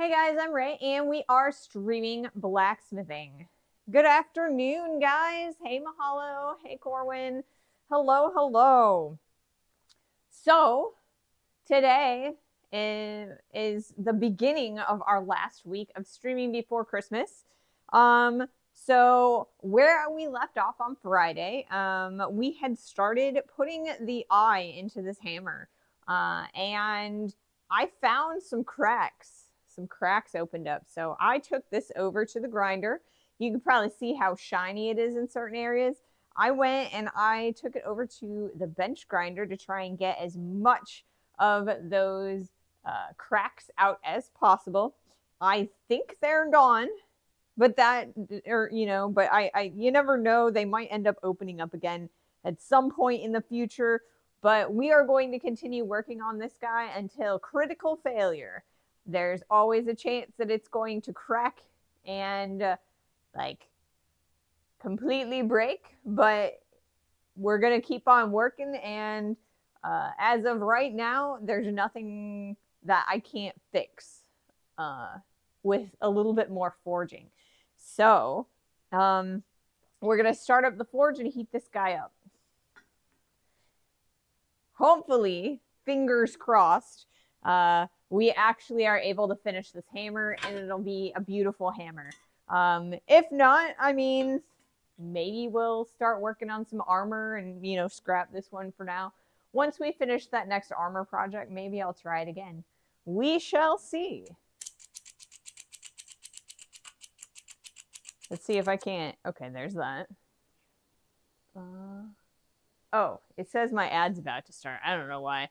Hey guys, I'm Ray, and we are streaming blacksmithing. Good afternoon, guys. Hey, Mahalo. Hey, Corwin. Hello, hello. So, today is the beginning of our last week of streaming before Christmas. So where we left off on Friday, we had started putting the eye into this hammer, and I found some cracks. Some cracks opened up. So I took this over to the grinder. You can probably see how shiny it is in certain areas. I went and I took it over to the bench grinder to try and get as much of those cracks out as possible. I think they're gone, but you never know. They might end up opening up again at some point in the future. But we are going to continue working on this guy until critical failure. There's always a chance that it's going to crack and completely break, but we're going to keep on working. And as of right now, there's nothing that I can't fix with a little bit more forging. So we're going to start up the forge and heat this guy up. Hopefully, fingers crossed, we actually are able to finish this hammer and it'll be a beautiful hammer. If not, I mean, maybe we'll start working on some armor and, scrap this one for now. Once we finish that next armor project, maybe I'll try it again. We shall see. Let's see if I can't. Okay, there's that. Oh, it says my ad's about to start. I don't know why.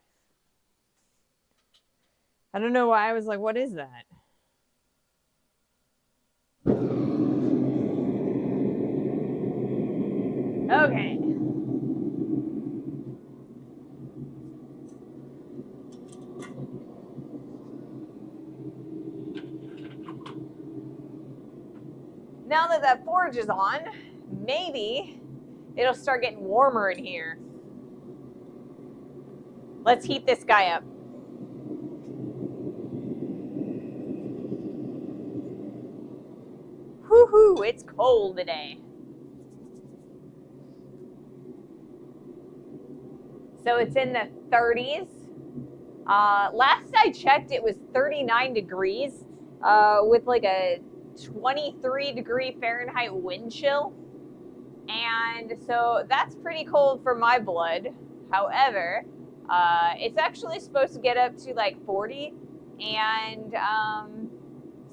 I was like, what is that? Okay. Now that that forge is on, maybe it'll start getting warmer in here. Let's heat this guy up. Whoo-hoo, it's cold today. So it's in the 30s. Last I checked, it was 39 degrees with like a 23-degree Fahrenheit wind chill. And so that's pretty cold for my blood. However, it's actually supposed to get up to like 40. And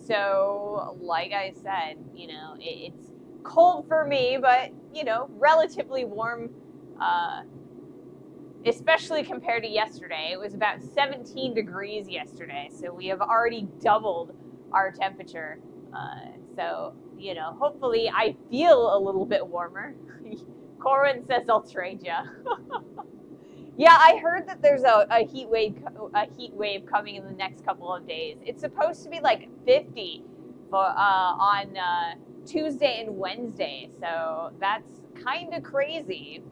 so, like I said, it's cold for me, but, relatively warm, especially compared to yesterday. It was about 17 degrees yesterday. So we have already doubled our temperature. So, hopefully I feel a little bit warmer. Corwin says I'll trade you. Yeah, I heard that there's a heat wave coming in the next couple of days. It's supposed to be like 50 on Tuesday and Wednesday, so that's kind of crazy.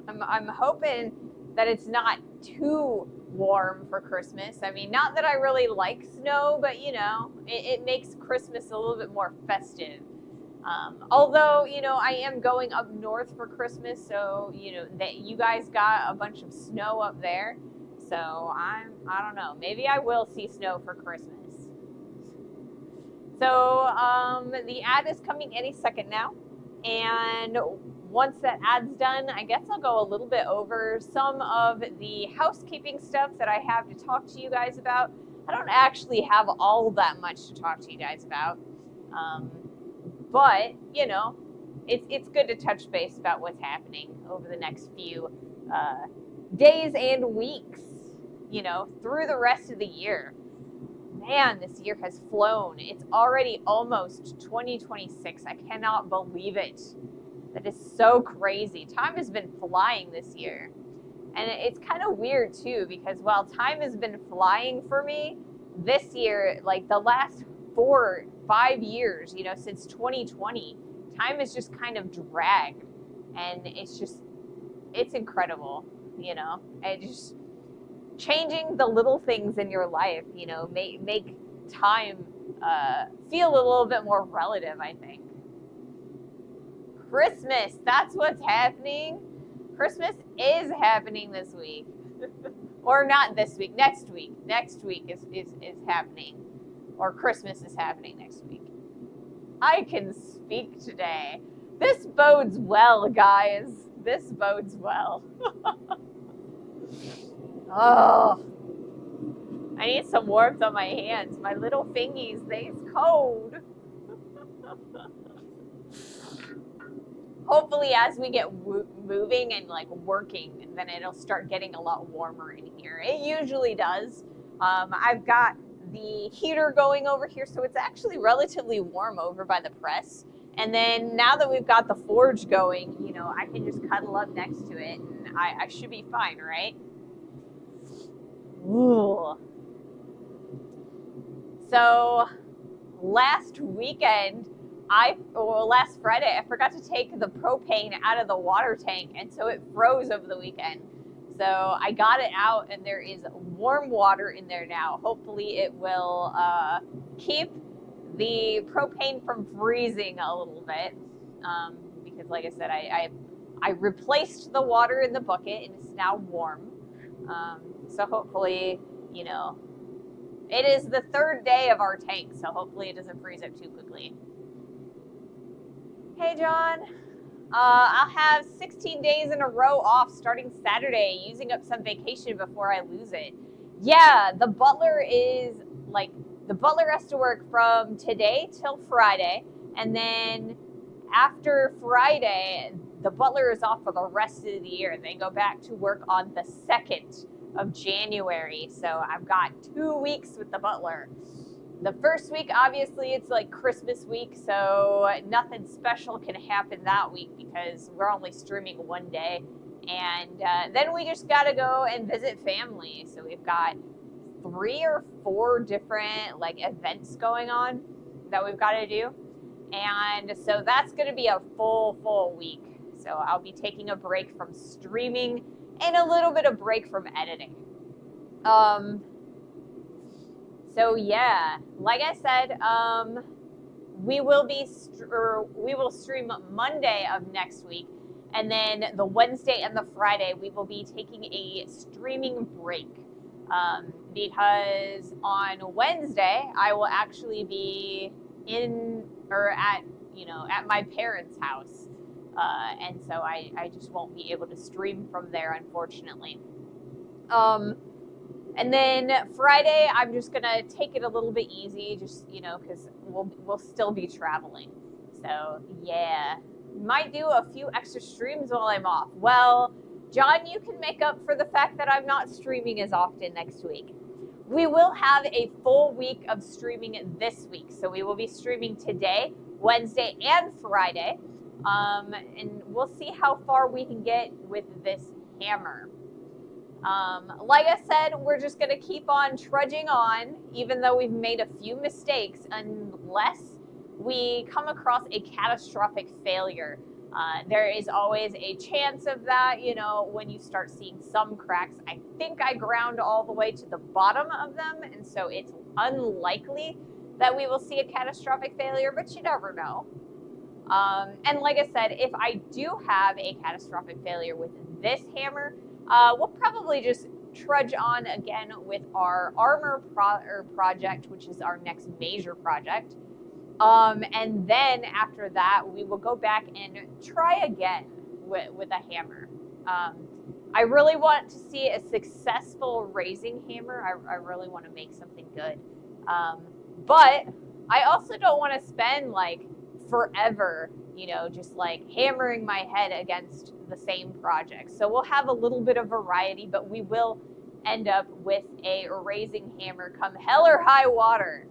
I'm hoping that it's not too warm for Christmas. I mean, not that I really like snow, but it makes Christmas a little bit more festive. Although, I am going up north for Christmas, so, that you guys got a bunch of snow up there. So I don't know, maybe I will see snow for Christmas. So the ad is coming any second now. And once that ad's done, I guess I'll go a little bit over some of the housekeeping stuff that I have to talk to you guys about. I don't actually have all that much to talk to you guys about. But, it's good to touch base about what's happening over the next few days and weeks, through the rest of the year. Man, this year has flown. It's already almost 2026. I cannot believe it. That is so crazy. Time has been flying this year. And it's kind of weird, too, because while time has been flying for me, this year, like the last 4-5 years, since 2020, time has just kind of dragged. And it's incredible, It just changing the little things in your life, make time feel a little bit more relative, I think. Christmas, that's what's happening. Christmas is happening this week. Or not this week, next week. Next week is happening. Or Christmas is happening next week. I can speak today. This bodes well, guys. This bodes well. Oh, I need some warmth on my hands. My little fingies, they's cold. Hopefully, as we get moving and like working, then it'll start getting a lot warmer in here. It usually does. I've got the heater going over here, so it's actually relatively warm over by the press. And then now that we've got the forge going, you know, I can just cuddle up next to it, and I should be fine, right? Ooh. So last weekend, last Friday, I forgot to take the propane out of the water tank, and so it froze over the weekend. So I got it out, and there is warm water in there now. Hopefully it will keep the propane from freezing a little bit, because like I said, I replaced the water in the bucket, and it's now warm. So hopefully, you know, it is the third day of our tank, so hopefully it doesn't freeze up too quickly. Hey, John. I'll have 16 days in a row off starting Saturday, using up some vacation before I lose it. Yeah, the butler has to work from today till Friday, and then after Friday, the butler is off for the rest of the year. They go back to work on the 2nd of January, so I've got 2 weeks with the butler. The first week, obviously, it's like Christmas week, so nothing special can happen that week because we're only streaming one day. And then we just got to go and visit family. So we've got 3 or 4 different like events going on that we've got to do. And so that's going to be a full week. So I'll be taking a break from streaming and a little bit of break from editing. So yeah, like I said, we will stream Monday of next week, and then the Wednesday and the Friday we will be taking a streaming break, because on Wednesday I will actually be at my parents' house, and so I just won't be able to stream from there, unfortunately. And then Friday, I'm just gonna take it a little bit easy, just, you know, because we'll still be traveling. So yeah, might do a few extra streams while I'm off. Well, John, you can make up for the fact that I'm not streaming as often next week. We will have a full week of streaming this week, so we will be streaming today, Wednesday, and Friday, and we'll see how far we can get with this hammer. Like I said, we're just going to keep on trudging on, even though we've made a few mistakes, unless we come across a catastrophic failure. There is always a chance of that, you know, when you start seeing some cracks. I think I ground all the way to the bottom of them, and so it's unlikely that we will see a catastrophic failure, but you never know. And like I said, if I do have a catastrophic failure with this hammer, we'll probably just trudge on again with our armor project, which is our next major project. And then after that, we will go back and try again with a hammer. I really want to see a successful raising hammer. I really want to make something good. But I also don't want to spend like forever, you know, just like hammering my head against the same project. So we'll have a little bit of variety, but we will end up with a raising hammer come hell or high water.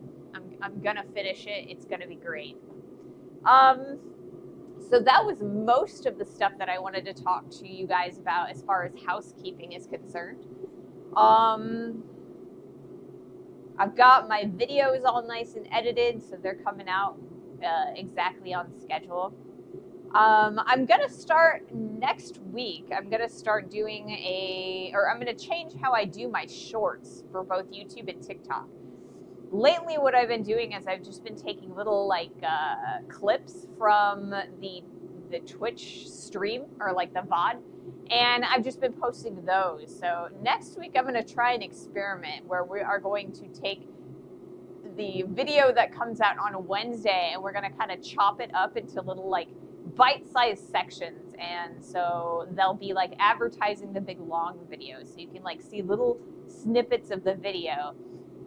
I'm gonna finish it. It's gonna be great. So that was most of the stuff that I wanted to talk to you guys about as far as housekeeping is concerned. I've got my videos all nice and edited, so they're coming out exactly on schedule. I'm going to start next week. I'm going to start doing I'm going to change how I do my shorts for both YouTube and TikTok. lately what I've been doing is I've just been taking little like clips from the Twitch stream or like the VOD, and I've just been posting those. So next week I'm going to try an experiment where we are going to take the video that comes out on a Wednesday and we're going to kind of chop it up into little like bite-sized sections, and so they'll be like advertising the big long videos, so you can like see little snippets of the video.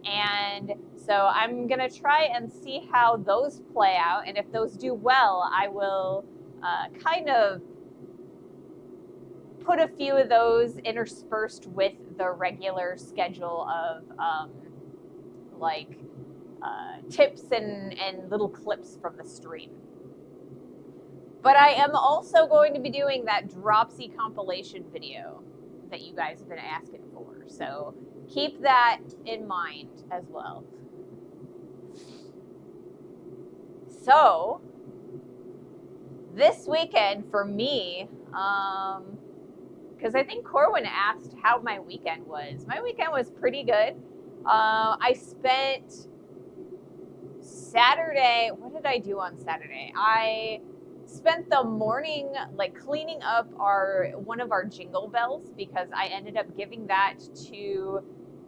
And so I'm gonna try and see how those play out, and if those do well, I will kind of put a few of those interspersed with the regular schedule of tips and little clips from the stream. But I am also going to be doing that Dropsy compilation video that you guys have been asking for. So keep that in mind as well. So this weekend for me, because I think Corwin asked how my weekend was. My weekend was pretty good. I spent Saturday, what did I do on Saturday? I spent the morning like cleaning up one of our jingle bells, because I ended up giving that to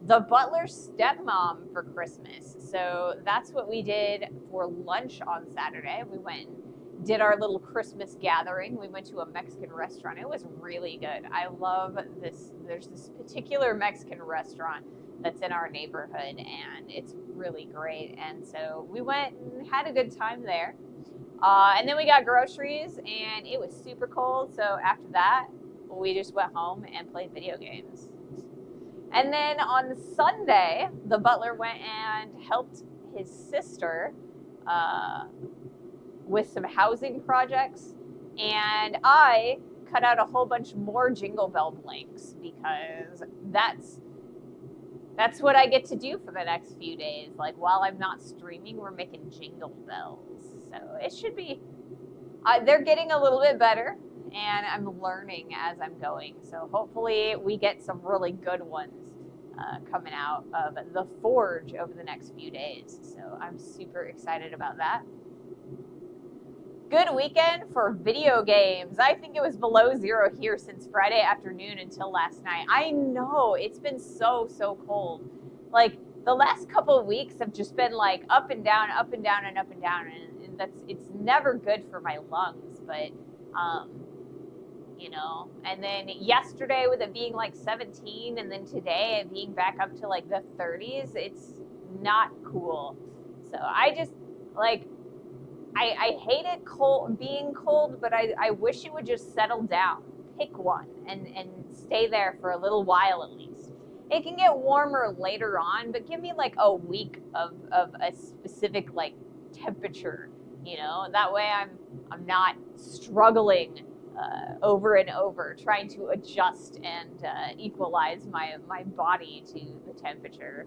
the butler's stepmom for Christmas. So that's what we did for lunch on Saturday. We went and did our little Christmas gathering. We went to a Mexican restaurant. It was really good. I love this. There's this particular Mexican restaurant that's in our neighborhood, and it's really great. And so we went and had a good time there. And then we got groceries, and it was super cold. So after that, we just went home and played video games. And then on Sunday, the butler went and helped his sister with some housing projects. And I cut out a whole bunch more Jingle Bell blanks, because that's what I get to do for the next few days. Like, while I'm not streaming, we're making Jingle Bells. So it should be, they're getting a little bit better, and I'm learning as I'm going. So hopefully we get some really good ones coming out of the Forge over the next few days. So I'm super excited about that. Good weekend for video games. I think it was below zero here since Friday afternoon until last night. I know, it's been so cold. Like, the last couple of weeks have just been like up and down, and up and down, and it's never good for my lungs. But you know, and then yesterday with it being like 17, and then today it being back up to like the 30s, it's not cool. So I just like, I hate it being cold, but I wish it would just settle down. Pick one and stay there for a little while at least. It can get warmer later on, but give me like a week of a specific like temperature, you know, that way I'm not struggling over and over trying to adjust and equalize my body to the temperature.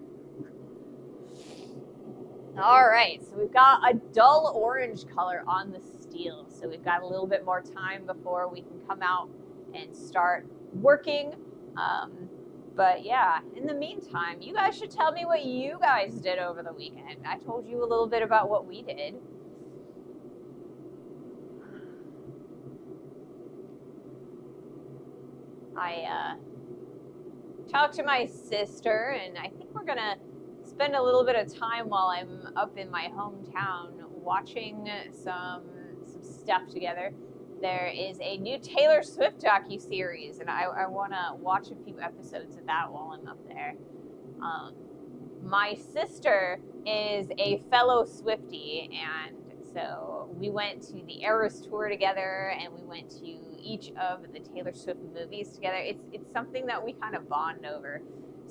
All right, so we've got a dull orange color on the steel, so we've got a little bit more time before we can come out and start working. But yeah, in the meantime, you guys should tell me what you guys did over the weekend. I told you a little bit about what we did. I talked to my sister, and I think we're gonna spend a little bit of time while I'm up in my hometown watching some stuff together. There is a new Taylor Swift docuseries, and I want to watch a few episodes of that while I'm up there. My sister is a fellow Swiftie, and so we went to the Eras tour together, and we went to each of the Taylor Swift movies together. It's something that we kind of bond over.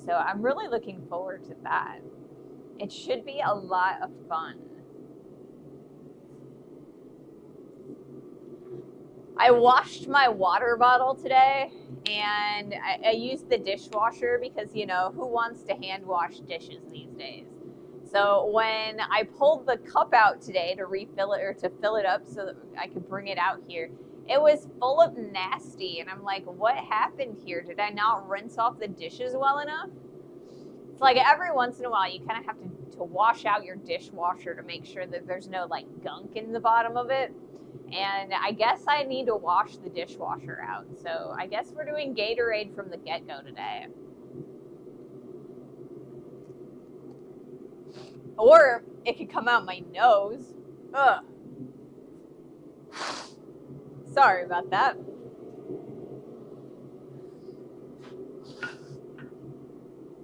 So I'm really looking forward to that. It should be a lot of fun. I washed my water bottle today, and I used the dishwasher because, you know, who wants to hand wash dishes these days? So when I pulled the cup out today to refill it, or to fill it up so that I could bring it out here, it was full of nasty, and I'm like, what happened here? Did I not rinse off the dishes well enough? It's like every once in a while you kind of have to to wash out your dishwasher to make sure that there's no like gunk in the bottom of it. And I guess I need to wash the dishwasher out. So I guess we're doing Gatorade from the get-go today. Or it could come out my nose. Ugh. Sorry about that.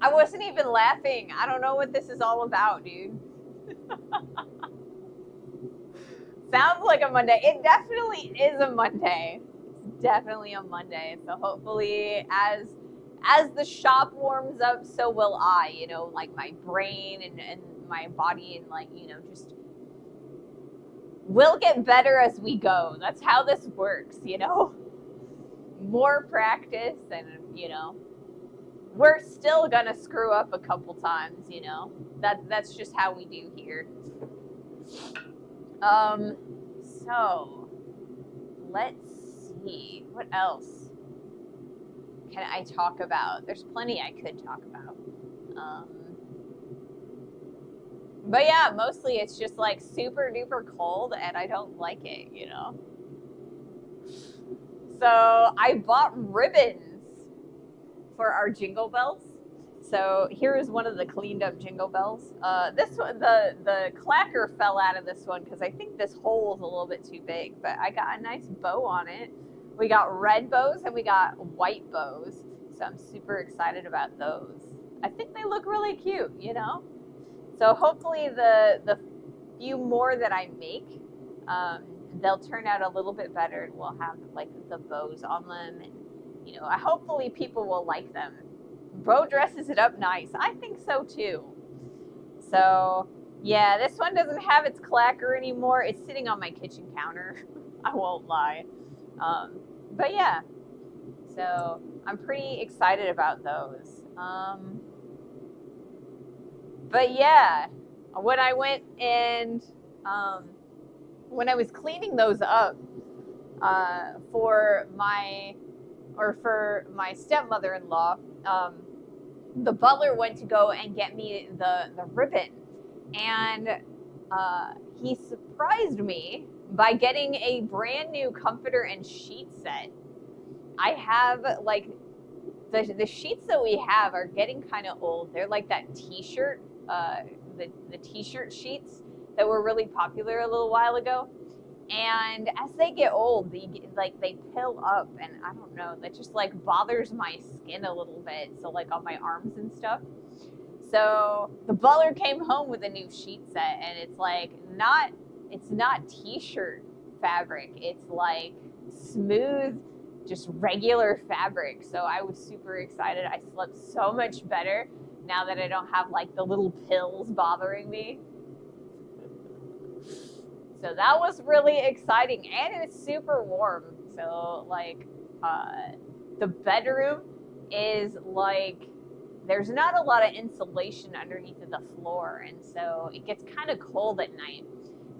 I wasn't even laughing. I don't know what this is all about, dude. Sounds like a Monday. It definitely is a Monday. It's definitely a Monday. So hopefully as the shop warms up, so will I, you know, like my brain and my body and like, you know, just we'll get better as we go. That's how this works, you know? More practice and, you know, we're still gonna screw up a couple times, you know? That's just how we do here. So let's see, what else can I talk about? There's plenty I could talk about. But yeah, mostly it's just like super duper cold and I don't like it, you know? So I bought ribbons for our jingle bells. So here is one of the cleaned up jingle bells. This one, the clacker fell out of this one because I think this hole is a little bit too big, but I got a nice bow on it. We got red bows and we got white bows. So I'm super excited about those. I think they look really cute, you know? So hopefully the few more that I make, they'll turn out a little bit better and we'll have like the bows on them. And, you know, hopefully people will like them. Bo dresses it up nice. I think so too. So yeah, this one doesn't have its clacker anymore. It's sitting on my kitchen counter. I won't lie. But yeah, so I'm pretty excited about those. But yeah, when I went and when I was cleaning those up for my stepmother-in-law, the butler went to go and get me the ribbon, and he surprised me by getting a brand new comforter and sheet set. I have like the sheets that we have are getting kind of old. They're like that t-shirt, the t-shirt sheets that were really popular a little while ago. And as they get old, they pill up, and I don't know, that just like bothers my skin a little bit. So like on my arms and stuff. So the butler came home with a new sheet set, and it's not t-shirt fabric. It's like smooth, just regular fabric. So I was super excited. I slept so much better now that I don't have like the little pills bothering me. So that was really exciting, and it's super warm. So like the bedroom is like, there's not a lot of insulation underneath of the floor, and so it gets kind of cold at night.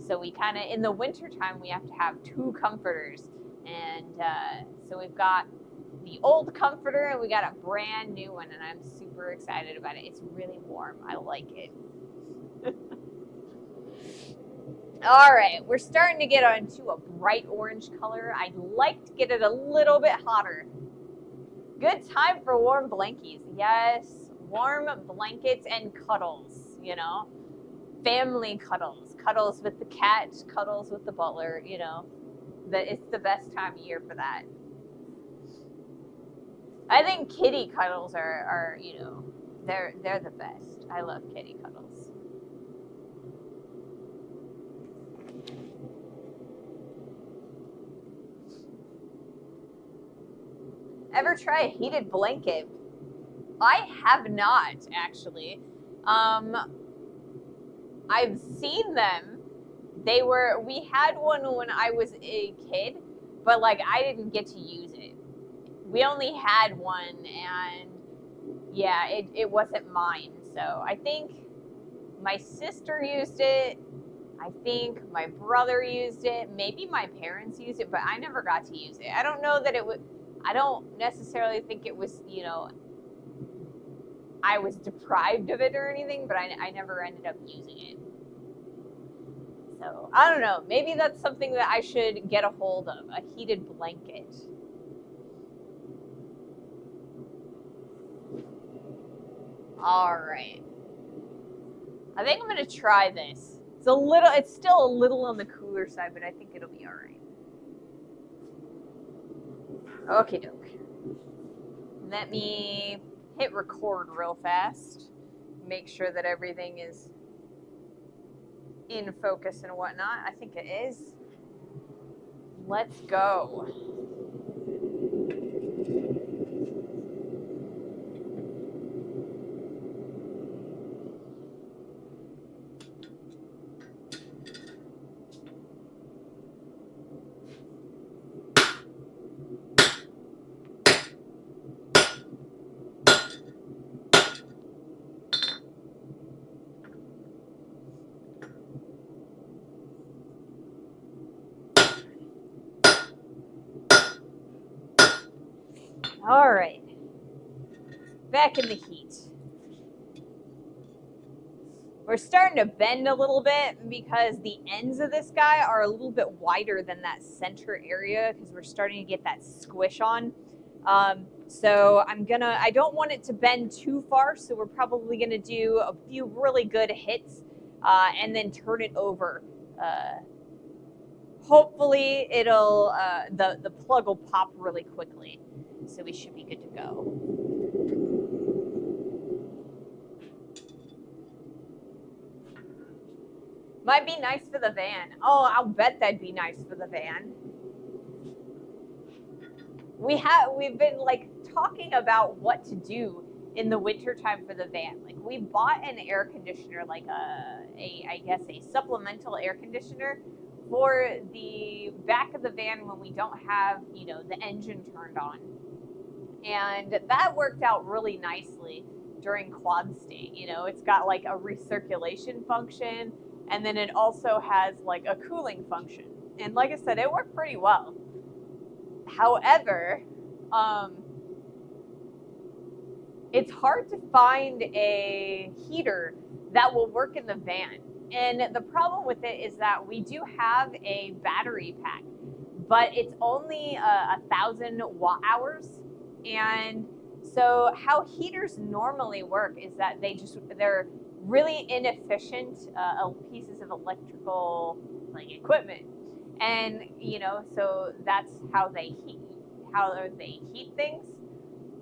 So we kind of, in the wintertime, we have to have two comforters. And so we've got the old comforter and we got a brand new one, and I'm super excited about it. It's really warm. I like it. All right, we're starting to get onto a bright orange color. I'd like to get it a little bit hotter. Good time for warm blankies. Yes, warm blankets and cuddles, you know. Family cuddles. Cuddles with the cat, cuddles with the butler, you know. It's the best time of year for that. I think kitty cuddles are you know, they're the best. I love kitty cuddles. Ever try a heated blanket? I have not, actually. I've seen them. We had one when I was a kid, but like I didn't get to use it. We only had one, and yeah, it wasn't mine. So I think my sister used it. I think my brother used it. Maybe my parents used it, but I never got to use it. I don't know that it would. I don't necessarily think it was, you know, I was deprived of it or anything, but I never ended up using it. So I don't know. Maybe that's something that I should get a hold of, a heated blanket. All right. I think I'm going to try this. It's still a little on the cooler side, but I think it'll be all right. Okie doke. Let me hit record real fast. Make sure that everything is in focus and whatnot. I think it is. Let's go. All right. Back in the heat. We're starting to bend a little bit because the ends of this guy are a little bit wider than that center area because we're starting to get that squish on. So I don't want it to bend too far, so we're probably gonna do a few really good hits and then turn it over. Hopefully it'll, the plug will pop really quickly, so we should be good to go. Might be nice for the van. Oh, I'll bet that'd be nice for the van. We've been like talking about what to do in the wintertime for the van. Like we bought an air conditioner, like I guess a supplemental air conditioner for the back of the van when we don't have, the engine turned on. And that worked out really nicely during quad state. It's got like a recirculation function, and then it also has like a cooling function. And like I said, it worked pretty well. However, it's hard to find a heater that will work in the van. And the problem with it is that we do have a battery pack, but it's only 1,000 watt hours. And so how heaters normally work is that they're really inefficient pieces of electrical equipment. And, so that's how they heat things.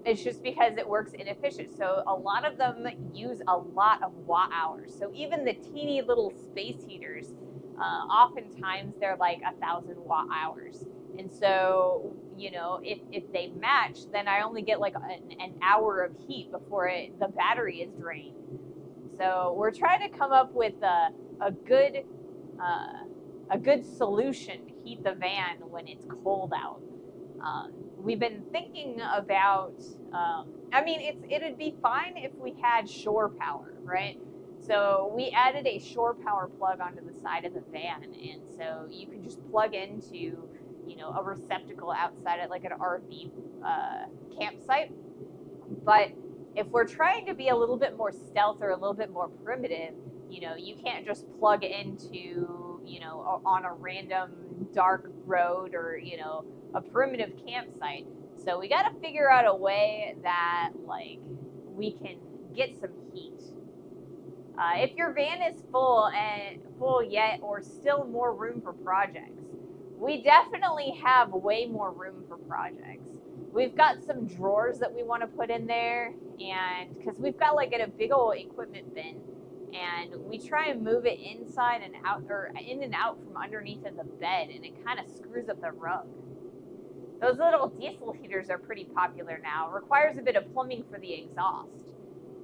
It's just because it works inefficient. So a lot of them use a lot of watt hours. So even the teeny little space heaters, oftentimes they're like 1,000 watt hours. And so, if they match, then I only get like an hour of heat before the battery is drained. So we're trying to come up with a good solution to heat the van when it's cold out. We've been thinking about, it'd be fine if we had shore power, right? So we added a shore power plug onto the side of the van. And so you can just plug into, a receptacle outside at like an RV campsite. But if we're trying to be a little bit more stealth or a little bit more primitive, you can't just plug into, on a random dark road or, a primitive campsite. So we got to figure out a way that we can get some heat. If your van is full yet or still more room for projects, we definitely have way more room for projects. We've got some drawers that we want to put in there, and because we've got a big old equipment bin, and we try and move it inside and out or in and out from underneath of the bed, and it kind of screws up the rug. Those little diesel heaters are pretty popular now. It requires a bit of plumbing for the exhaust.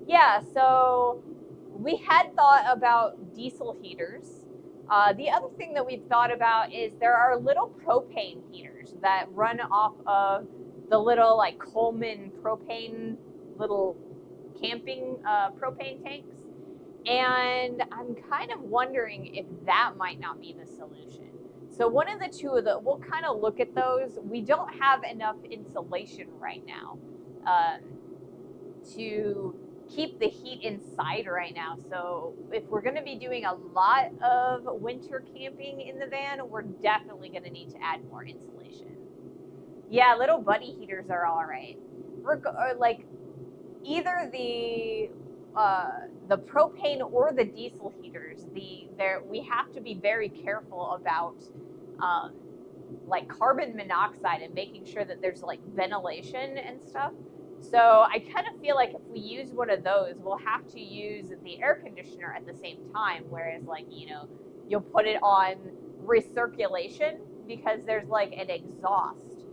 Yeah, so we had thought about diesel heaters. The other thing that we've thought about is there are little propane heaters that run off of the little Coleman propane, little camping propane tanks. And I'm kind of wondering if that might not be the solution. So one of the two of them, we'll kind of look at those. We don't have enough insulation right now to keep the heat inside right now. So if we're going to be doing a lot of winter camping in the van, we're definitely going to need to add more insulation. Yeah, little buddy heaters are all right. Like either the propane or the diesel heaters, we have to be very careful about like carbon monoxide and making sure that there's like ventilation and stuff. So I kind of feel like if we use one of those, we'll have to use the air conditioner at the same time. Whereas like, you know, you'll put it on recirculation because there's like an exhaust.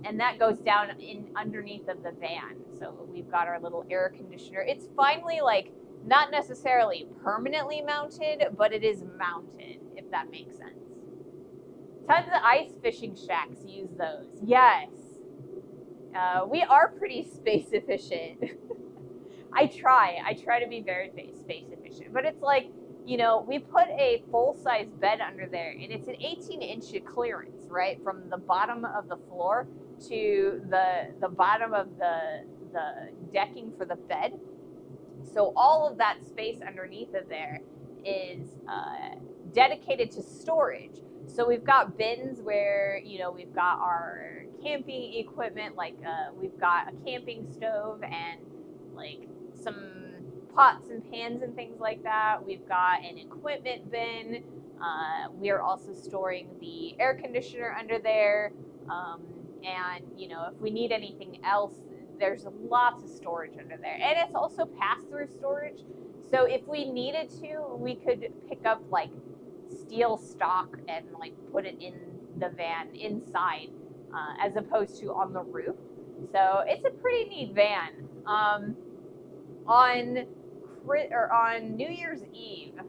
And that goes down in underneath of the van. So we've got our little air conditioner. It's finally like not necessarily permanently mounted, but it is mounted, if that makes sense. Tons of ice fishing shacks use those. Yes. We are pretty space efficient. I try to be very space efficient, but it's like, you know, we put a full-size bed under there and it's an 18-inch clearance, right? From the bottom of the floor to the bottom of the decking for the bed. So all of that space underneath of there is dedicated to storage. So we've got bins where, you know, we've got our camping equipment, like we've got a camping stove and like some pots and pans and things like that. We've got an equipment bin. We are also storing the air conditioner under there. And, you know, if we need anything else, there's lots of storage under there. And it's also pass-through storage. So if we needed to, we could pick up like steel stock and like put it in the van inside as opposed to on the roof. So it's a pretty neat van. On New Year's Eve,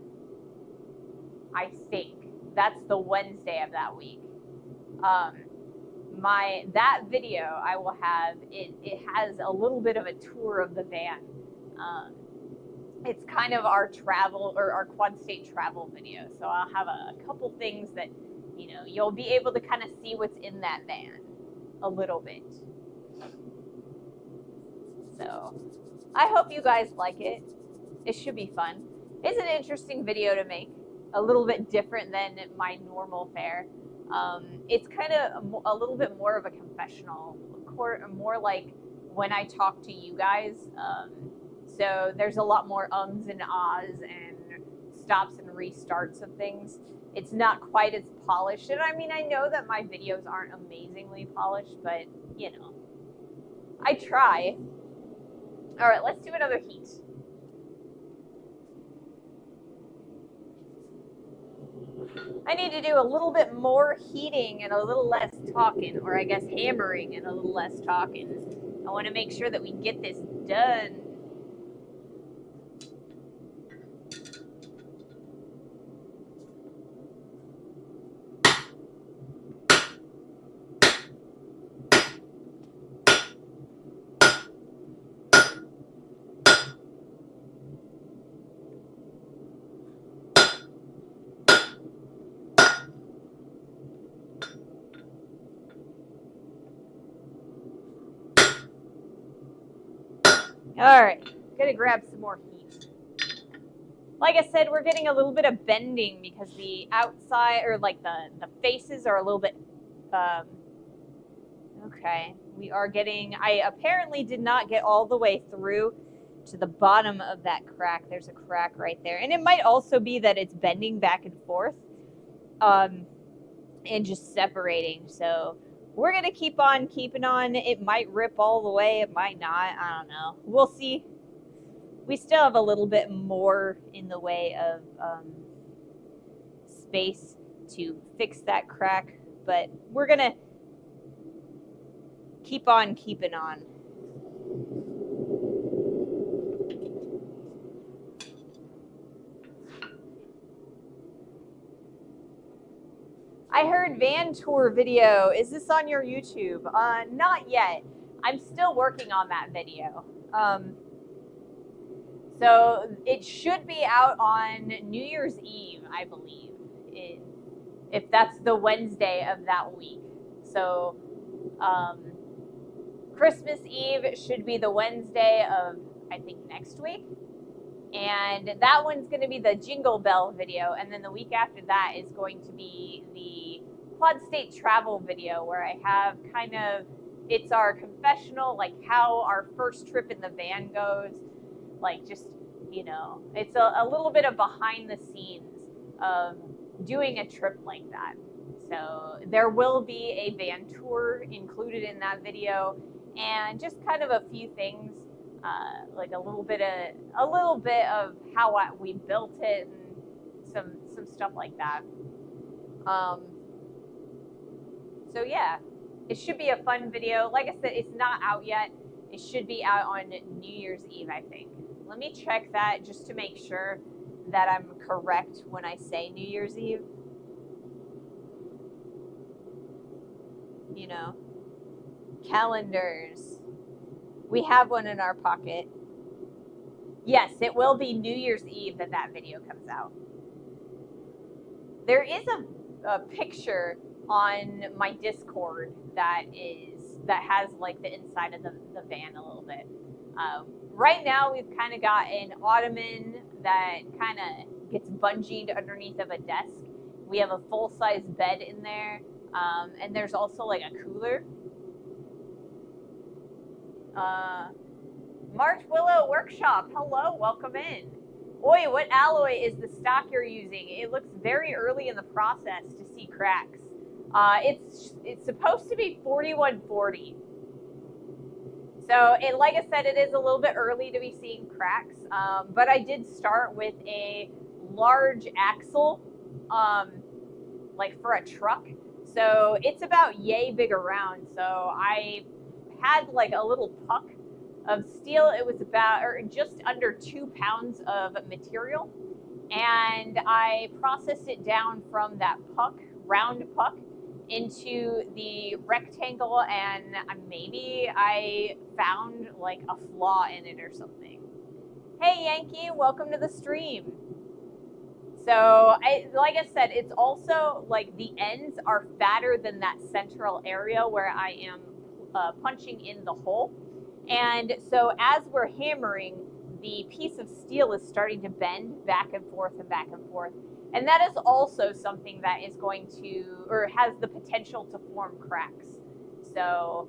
I think that's the Wednesday of that week. That video I will have, it has a little bit of a tour of the van. It's kind of our travel or our quad state travel video. So I'll have a couple things that, you know, you'll be able to kind of see what's in that van a little bit. So I hope you guys like it. It should be fun. It's an interesting video to make, a little bit different than my normal fare. It's kind of a little bit more of a confessional, more like when I talk to you guys. So there's a lot more ums and ahs and stops and restarts of things. It's not quite as polished. And I mean, I know that my videos aren't amazingly polished, but you know, I try. All right, let's do another heat. I need to do a little bit more heating and a little less talking, or I guess hammering and a little less talking. I want to make sure that we get this done. All right, gonna grab some more heat. Like I said, we're getting a little bit of bending because the outside, or like the faces are a little bit, okay. We are getting, I apparently did not get all the way through to the bottom of that crack. There's a crack right there. And it might also be that it's bending back and forth and just separating. So we're going to keep on keeping on. It might rip all the way. It might not. I don't know. We'll see. We still have a little bit more in the way of space to fix that crack. But we're going to keep on keeping on. I heard van tour video. Is this on your YouTube? Not yet. I'm still working on that video. So it should be out on New Year's Eve, I believe, if that's the Wednesday of that week. So Christmas Eve should be the Wednesday of I think, next week. And that one's going to be the Jingle Bell video. And then the week after that is going to be the Quad State travel video, where I have kind of, it's our confessional, like how our first trip in the van goes. Like just, you know, it's a little bit of behind the scenes of doing a trip like that. So there will be a van tour included in that video, and just kind of a few things, like a little bit of how we built it, and some stuff like that. So yeah, it should be a fun video. Like I said, it's not out yet. It should be out on New Year's Eve, I think. Let me check that just to make sure that I'm correct when I say New Year's Eve. You know, calendars. We have one in our pocket. Yes, it will be New Year's Eve that video comes out. There is a picture on my Discord that has like the inside of the van a little bit. Right now we've kind of got an ottoman that kind of gets bungeed underneath of a desk. We have a full-size bed in there, and there's also like a cooler. March Willow Workshop, hello, welcome in. Oi, what alloy is the stock you're using? It looks very early in the process to see cracks. It's supposed to be 4140. So, like I said, it is a little bit early to be seeing cracks, but I did start with a large axle, like for a truck. So it's about yay big around. So I had like a little puck of steel. It was about, or just under 2 pounds of material. And I processed it down from that puck, round puck, into the rectangle, and maybe I found like a flaw in it or something. Hey Yankee, welcome to the stream. So like I said, it's also like the ends are fatter than that central area where I am punching in the hole. And so as we're hammering, the piece of steel is starting to bend back and forth and back and forth. And that is also something that is going to, or has the potential to form cracks. So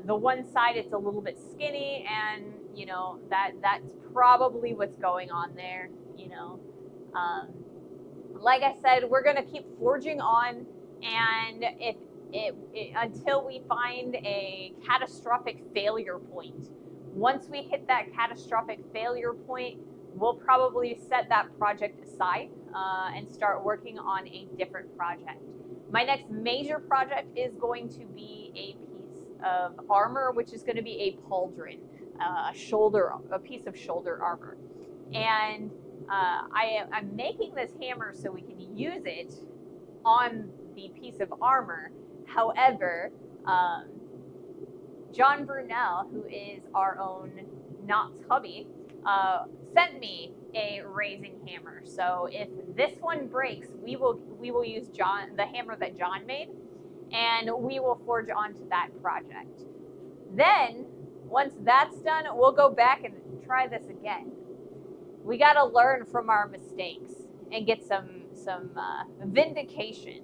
the one side, it's a little bit skinny, and you know, that's probably what's going on there, you know. Like I said, we're gonna keep forging on, and if until we find a catastrophic failure point. Once we hit that catastrophic failure point, we'll probably set that project aside and start working on a different project. My next major project is going to be a piece of armor, which is going to be a pauldron, a piece of shoulder armor. And I'm making this hammer so we can use it on the piece of armor. However, John Brunel, who is our own Knott's hubby, sent me a raising hammer. So if this one breaks, we will use the hammer that John made, and we will forge onto that project. Then, once that's done, we'll go back and try this again. We got to learn from our mistakes and get some vindication.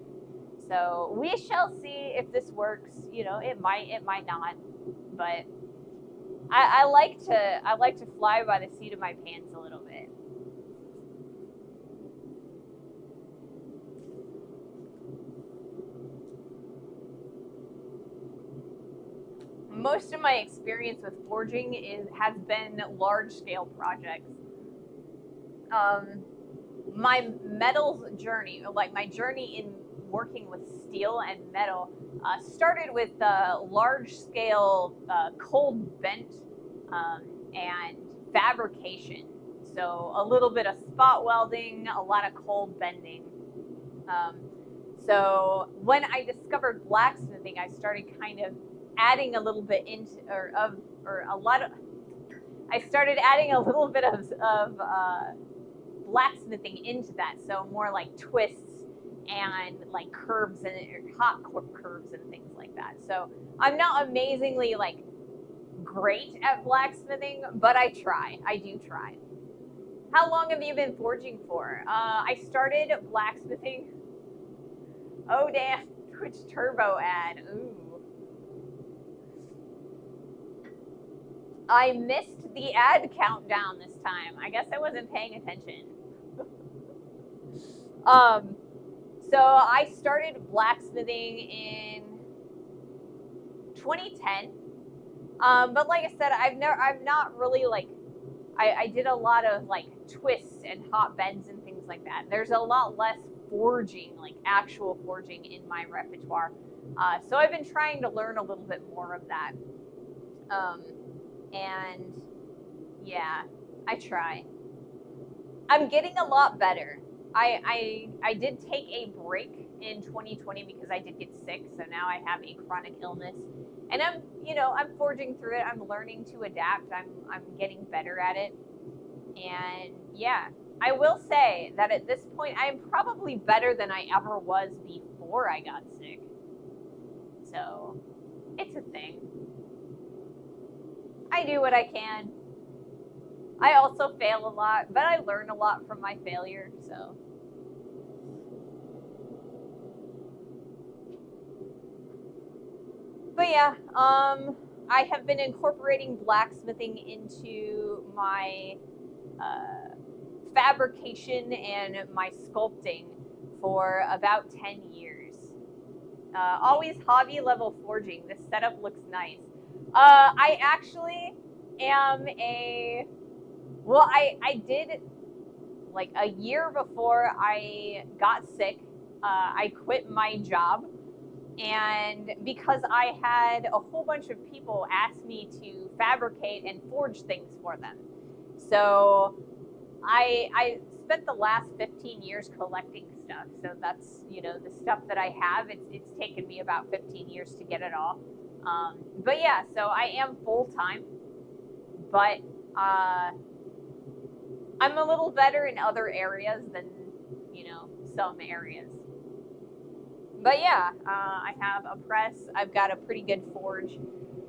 So we shall see if this works. You know, it might not, but I like to fly by the seat of my pants a little bit. Most of my experience with forging has been large scale projects. My metals journey, like my journey in working with steel and metal, started with large scale cold bent and fabrication. So a little bit of spot welding, a lot of cold bending. So when I discovered blacksmithing, I started kind of adding a little bit I started adding a little bit of blacksmithing into that. So more like twists and like curves and hot curves and things like that. So I'm not amazingly like great at blacksmithing, but I try. I do try. How long have you been forging for? I started blacksmithing. Oh, damn. Twitch Turbo ad. Ooh. I missed the ad countdown this time. I guess I wasn't paying attention. So I started blacksmithing in 2010. But like I said, I've not really like, I did a lot of like twists and hot bends and things like that. There's a lot less forging, like actual forging in my repertoire. So I've been trying to learn a little bit more of that. And yeah, I try. I'm getting a lot better. I did take a break in 2020 because I did get sick, so now I have a chronic illness, and I'm forging through it. I'm learning to adapt. I'm getting better at it, and yeah, I will say that at this point I'm probably better than I ever was before I got sick. So it's a thing. I do what I can. I also fail a lot, but I learn a lot from my failure, so. But yeah, I have been incorporating blacksmithing into my fabrication and my sculpting for about 10 years. Always hobby level forging. This setup looks nice. I actually am I did, like a year before I got sick, I quit my job. And because I had a whole bunch of people ask me to fabricate and forge things for them. So I spent the last 15 years collecting stuff. So that's, the stuff that I have, it's taken me about 15 years to get it all. But yeah, so I am full-time, but I'm a little better in other areas than, some areas. But yeah, I have a press. I've got a pretty good forge.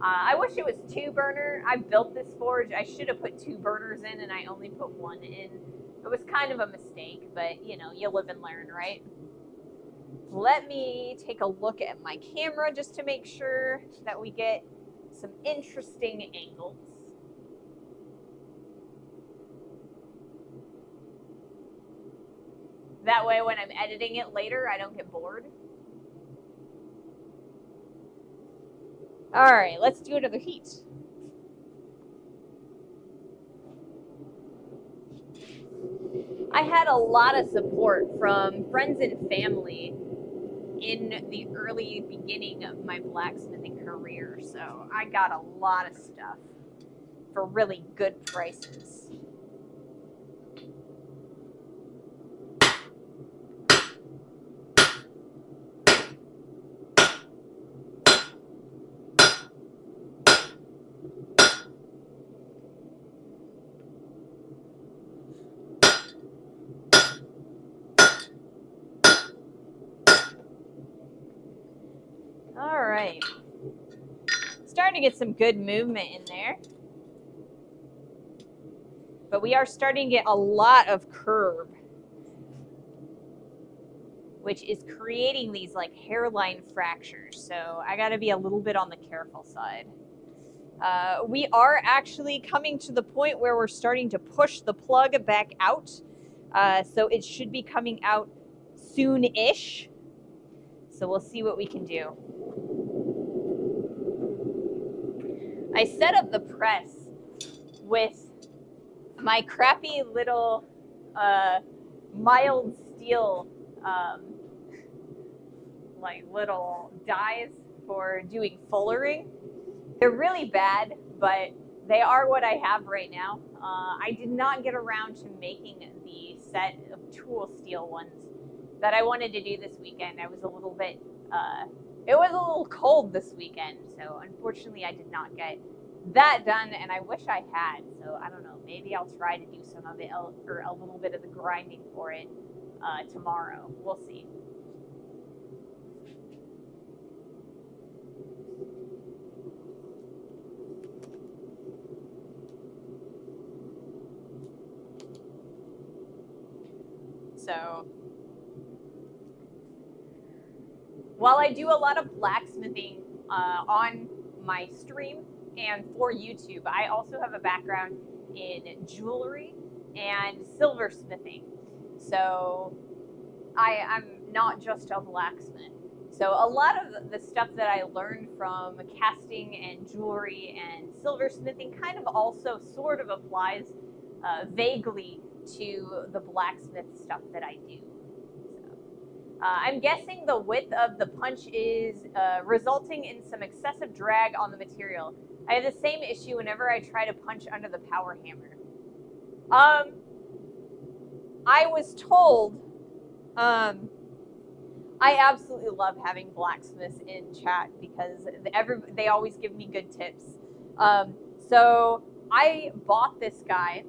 I wish it was 2-burner. I built this forge. I should have put 2 burners in, and I only put 1 in. It was kind of a mistake, but you live and learn, right? Let me take a look at my camera just to make sure that we get some interesting angles. That way, when I'm editing it later, I don't get bored. All right, let's do another heat. I had a lot of support from friends and family in the early beginning of my blacksmithing career, so I got a lot of stuff for really good prices. All right. Starting to get some good movement in there. But we are starting to get a lot of curve, which is creating these like hairline fractures. So I got to be a little bit on the careful side. We are actually coming to the point where we're starting to push the plug back out. So it should be coming out soon-ish. So we'll see what we can do. I set up the press with my crappy little mild steel like little dies for doing fullering. They're really bad, but they are what I have right now. I did not get around to making the set of tool steel ones that I wanted to do this weekend. I was a little bit, it was a little cold this weekend, so unfortunately I did not get that done, and I wish I had. So I don't know, maybe I'll try to do some of it, or a little bit of the grinding for it tomorrow. We'll see. So while I do a lot of blacksmithing on my stream and for YouTube, I also have a background in jewelry and silversmithing. So I'm not just a blacksmith. So a lot of the stuff that I learned from casting and jewelry and silversmithing kind of also sort of applies vaguely to the blacksmith stuff that I do. I'm guessing the width of the punch is resulting in some excessive drag on the material. I have the same issue whenever I try to punch under the power hammer. I was told, I absolutely love having blacksmiths in chat because they always give me good tips. So I bought this guy.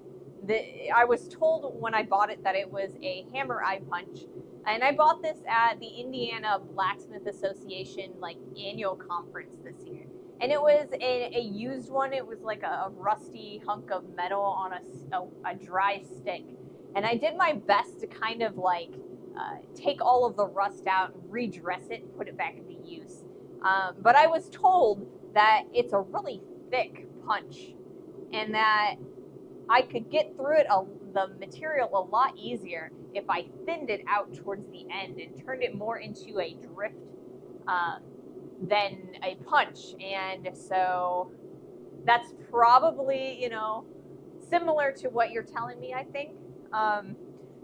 I was told when I bought it that it was a hammer eye punch. And I bought this at the Indiana Blacksmith Association annual conference this year. And it was a used one. It was like a rusty hunk of metal on a dry stick. And I did my best to kind of take all of the rust out and redress it and put it back into use. But I was told that it's a really thick punch and that I could get through the material a lot easier if I thinned it out towards the end and turned it more into a drift than a punch. And so that's probably, similar to what you're telling me, I think.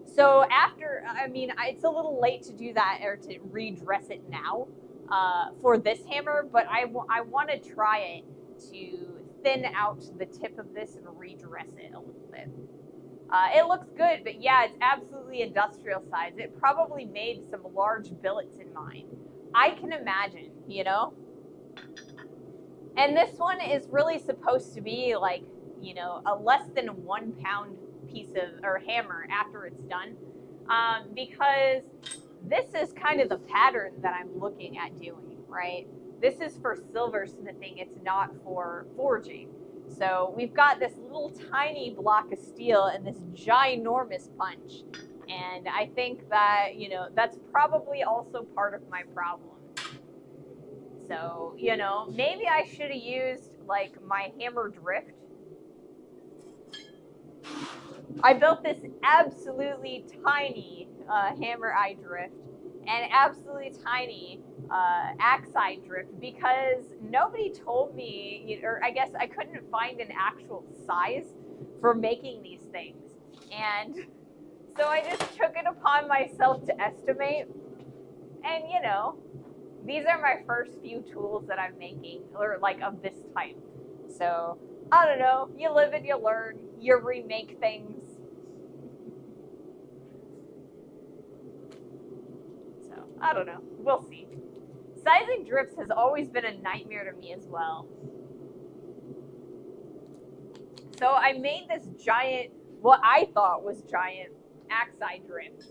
So it's a little late to do that or to redress it now for this hammer, but I want to try it to thin out the tip of this and redress it a little bit. It looks good, but yeah, it's absolutely industrial size. It probably made some large billets in mine. I can imagine, And this one is really supposed to be a less than 1 pound piece of hammer after it's done, because this is kind of the pattern that I'm looking at doing, right? This is for silversmithing. It's not for forging. So we've got this little tiny block of steel and this ginormous punch. And I think that, that's probably also part of my problem. So, maybe I should have used my hammer drift. I built this absolutely tiny hammer eye drift and absolutely tiny axe eye drift because nobody told me, or I guess I couldn't find an actual size for making these things. And so I just took it upon myself to estimate. And, these are my first few tools that I'm making, or of this type. So, I don't know, you live and you learn, you remake things. So, I don't know, we'll see. Sizing drifts has always been a nightmare to me as well. So I made this giant, what I thought was giant, axe eye drift.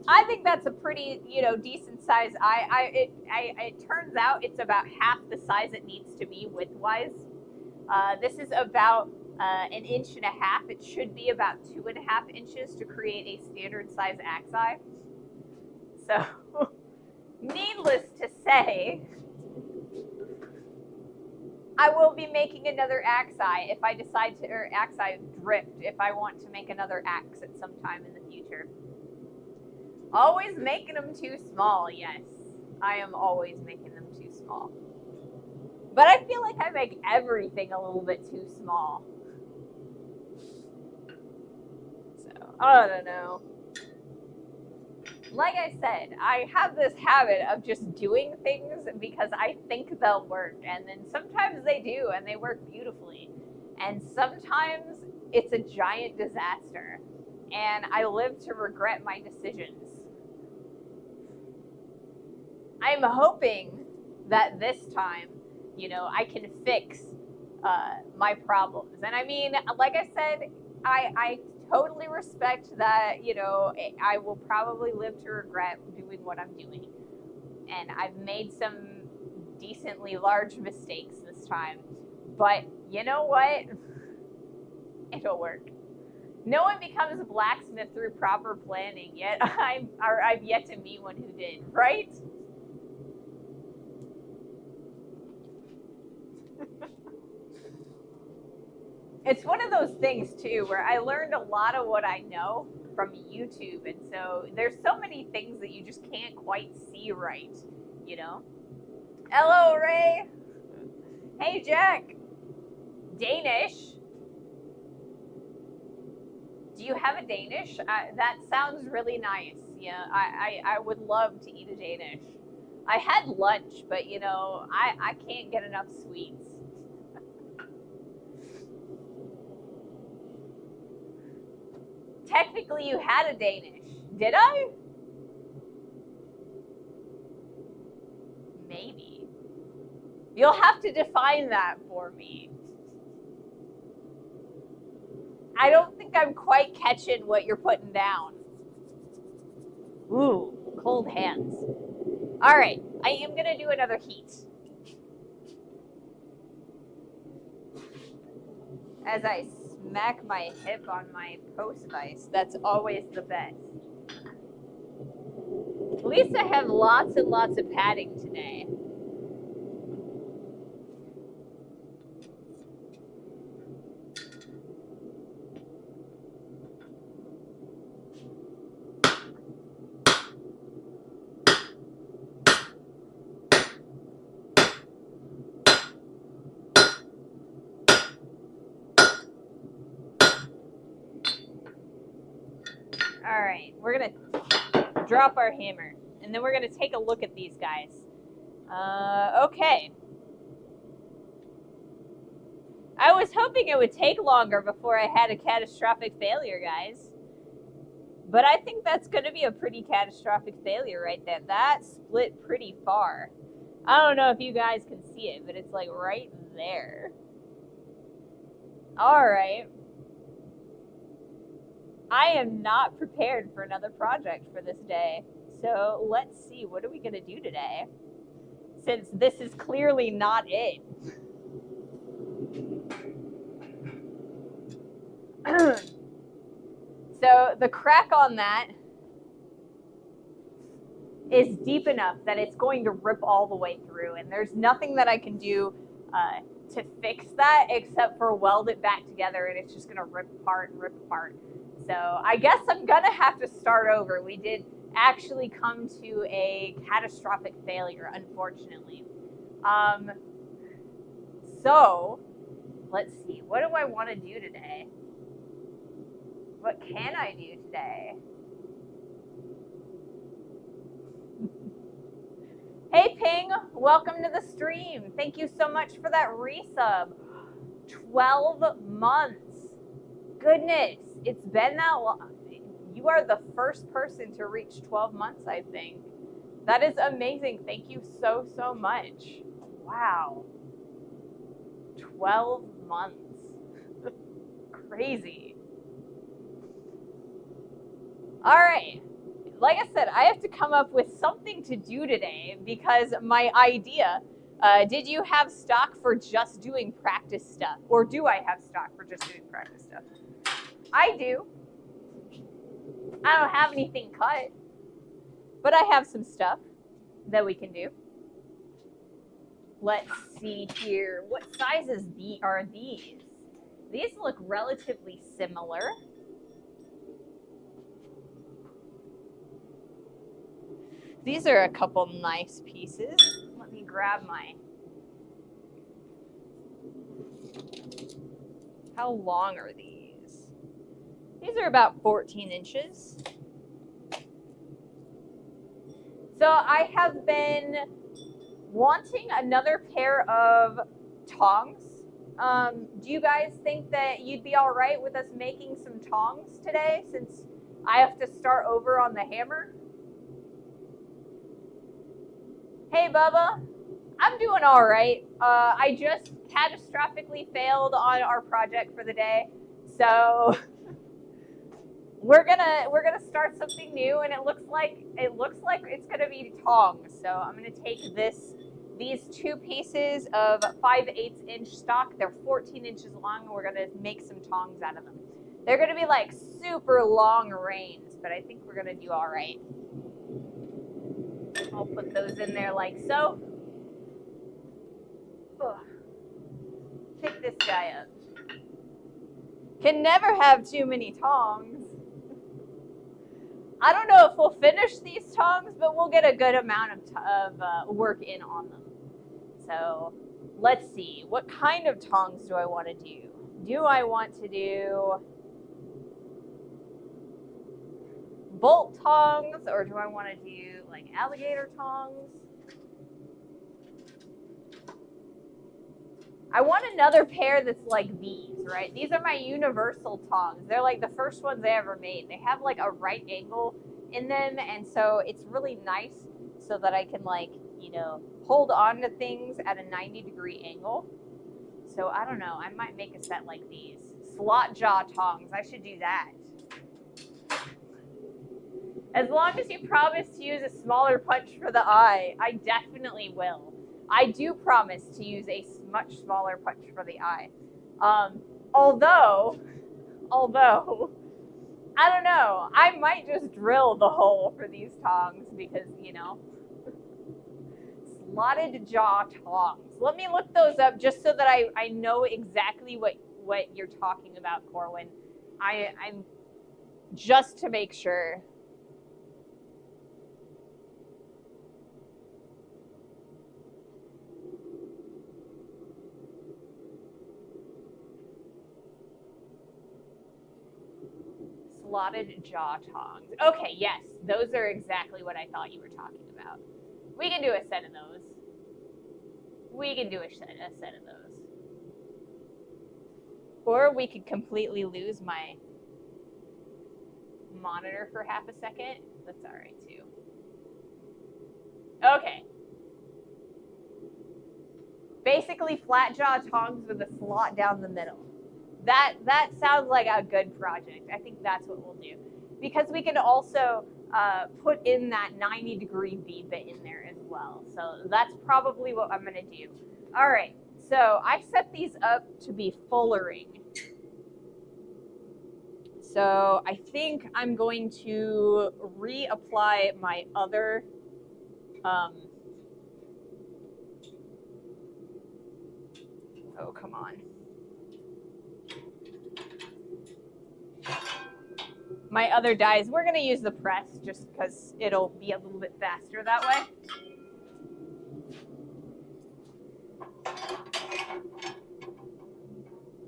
I think that's a pretty, decent size. It turns out it's about half the size it needs to be width-wise. This is about 1.5 inches. It should be about 2.5 inches to create a standard size axe eye. So, needless to say, I will be making another axe eye if I decide to, or axe eye drift, if I want to make another axe at some time in the future. Always making them too small, yes. I am always making them too small. But I feel like I make everything a little bit too small. So, I don't know. Like I said, I have this habit of just doing things because I think they'll work. And then sometimes they do, and they work beautifully. And sometimes it's a giant disaster. And I live to regret my decisions. I'm hoping that this time, I can fix my problems. And I mean, like I said, I totally respect that, I will probably live to regret doing what I'm doing. And I've made some decently large mistakes this time. But you know what? It'll work. No one becomes a blacksmith through proper planning, yet I've yet to meet one who did, right? It's one of those things, too, where I learned a lot of what I know from YouTube, and so there's so many things that you just can't quite see right, you know? Hello, Ray! Hey, Jack! Danish? Do you have a Danish? That sounds really nice. Yeah, I would love to eat a Danish. I had lunch, but you know, I can't get enough sweets. Technically, you had a Danish. Did I? Maybe. You'll have to define that for me. I don't think I'm quite catching what you're putting down. Ooh, cold hands. All right, I am going to do another heat. As I smack my hip on my post vise, that's always the best. At least I have lots and lots of padding today. All right, we're gonna drop our hammer, and then we're gonna take a look at these guys. Okay. I was hoping it would take longer before I had a catastrophic failure, guys. But I think that's gonna be a pretty catastrophic failure right there. That split pretty far. I don't know if you guys can see it, but it's like right there. All right. I am not prepared for another project for this day. So let's see, what are we going to do today? Since this is clearly not it. So the crack on that is deep enough that it's going to rip all the way through. And there's nothing that I can do to fix that except for weld it back together, and it's just going to rip apart and rip apart. So I guess I'm going to have to start over. We did actually come to a catastrophic failure, unfortunately. So let's see. What do I want to do today? What can I do today? Hey, Ping. Welcome to the stream. Thank you so much for that resub. 12 months. Goodness, it's been that long. You are the first person to reach 12 months, I think. That is amazing. Thank you so, so much. Wow. 12 months. Crazy. All right. Like I said, I have to come up with something to do today because my idea, did you have stock for just doing practice stuff? Or do I have stock for just doing practice stuff? I do. I don't have anything cut, but I have some stuff that we can do. Let's see here. What sizes are these? These look relatively similar. These are a couple nice pieces. Let me grab my... How long are these? These are about 14 inches. So I have been wanting another pair of tongs. Do you guys think that you'd be all right with us making some tongs today since I have to start over on the hammer? Hey, Bubba. I'm doing all right. I just catastrophically failed on our project for the day. So we're gonna start something new, and it looks like it's gonna be tongs. So I'm gonna take these two pieces of 5/8 inch stock. They're 14 inches long, and we're gonna make some tongs out of them. They're going to be like super long reins, but I think we're going to do all right. I'll put those in there like so. Ugh. Pick this guy up. Can never have too many tongs. I don't know if we'll finish these tongs, but we'll get a good amount of work in on them. So let's see. What kind of tongs do I want to do? Do I want to do bolt tongs, or do I want to do like alligator tongs? I want another pair that's like these, right? These are my universal tongs. They're like the first ones I ever made. They have like a right angle in them, and so it's really nice so that I can like, you know, hold on to things at a 90-degree angle. So I don't know, I might make a set like these. Slot jaw tongs, I should do that. As long as you promise to use a smaller punch for the eye, I definitely will. I do promise to use a much smaller punch for the eye. Although, I don't know, I might just drill the hole for these tongs because, you know, slotted jaw tongs. Let me look those up just so that I know exactly what you're talking about, Corwin. I'm just to make sure. Slotted jaw tongs. Okay, yes, those are exactly what I thought you were talking about. We can do a set of those. We can do a set of those. Or we could completely lose my monitor for half a second. That's all right too. Okay. Basically flat jaw tongs with a slot down the middle. That sounds like a good project. I think that's what we'll do. Because we can also put in that 90-degree V-bit in there as well. So that's probably what I'm going to do. All right, so I set these up to be fullering. So I think I'm going to reapply my other oh, come on. My other dies, we're going to use the press just because it'll be a little bit faster that way.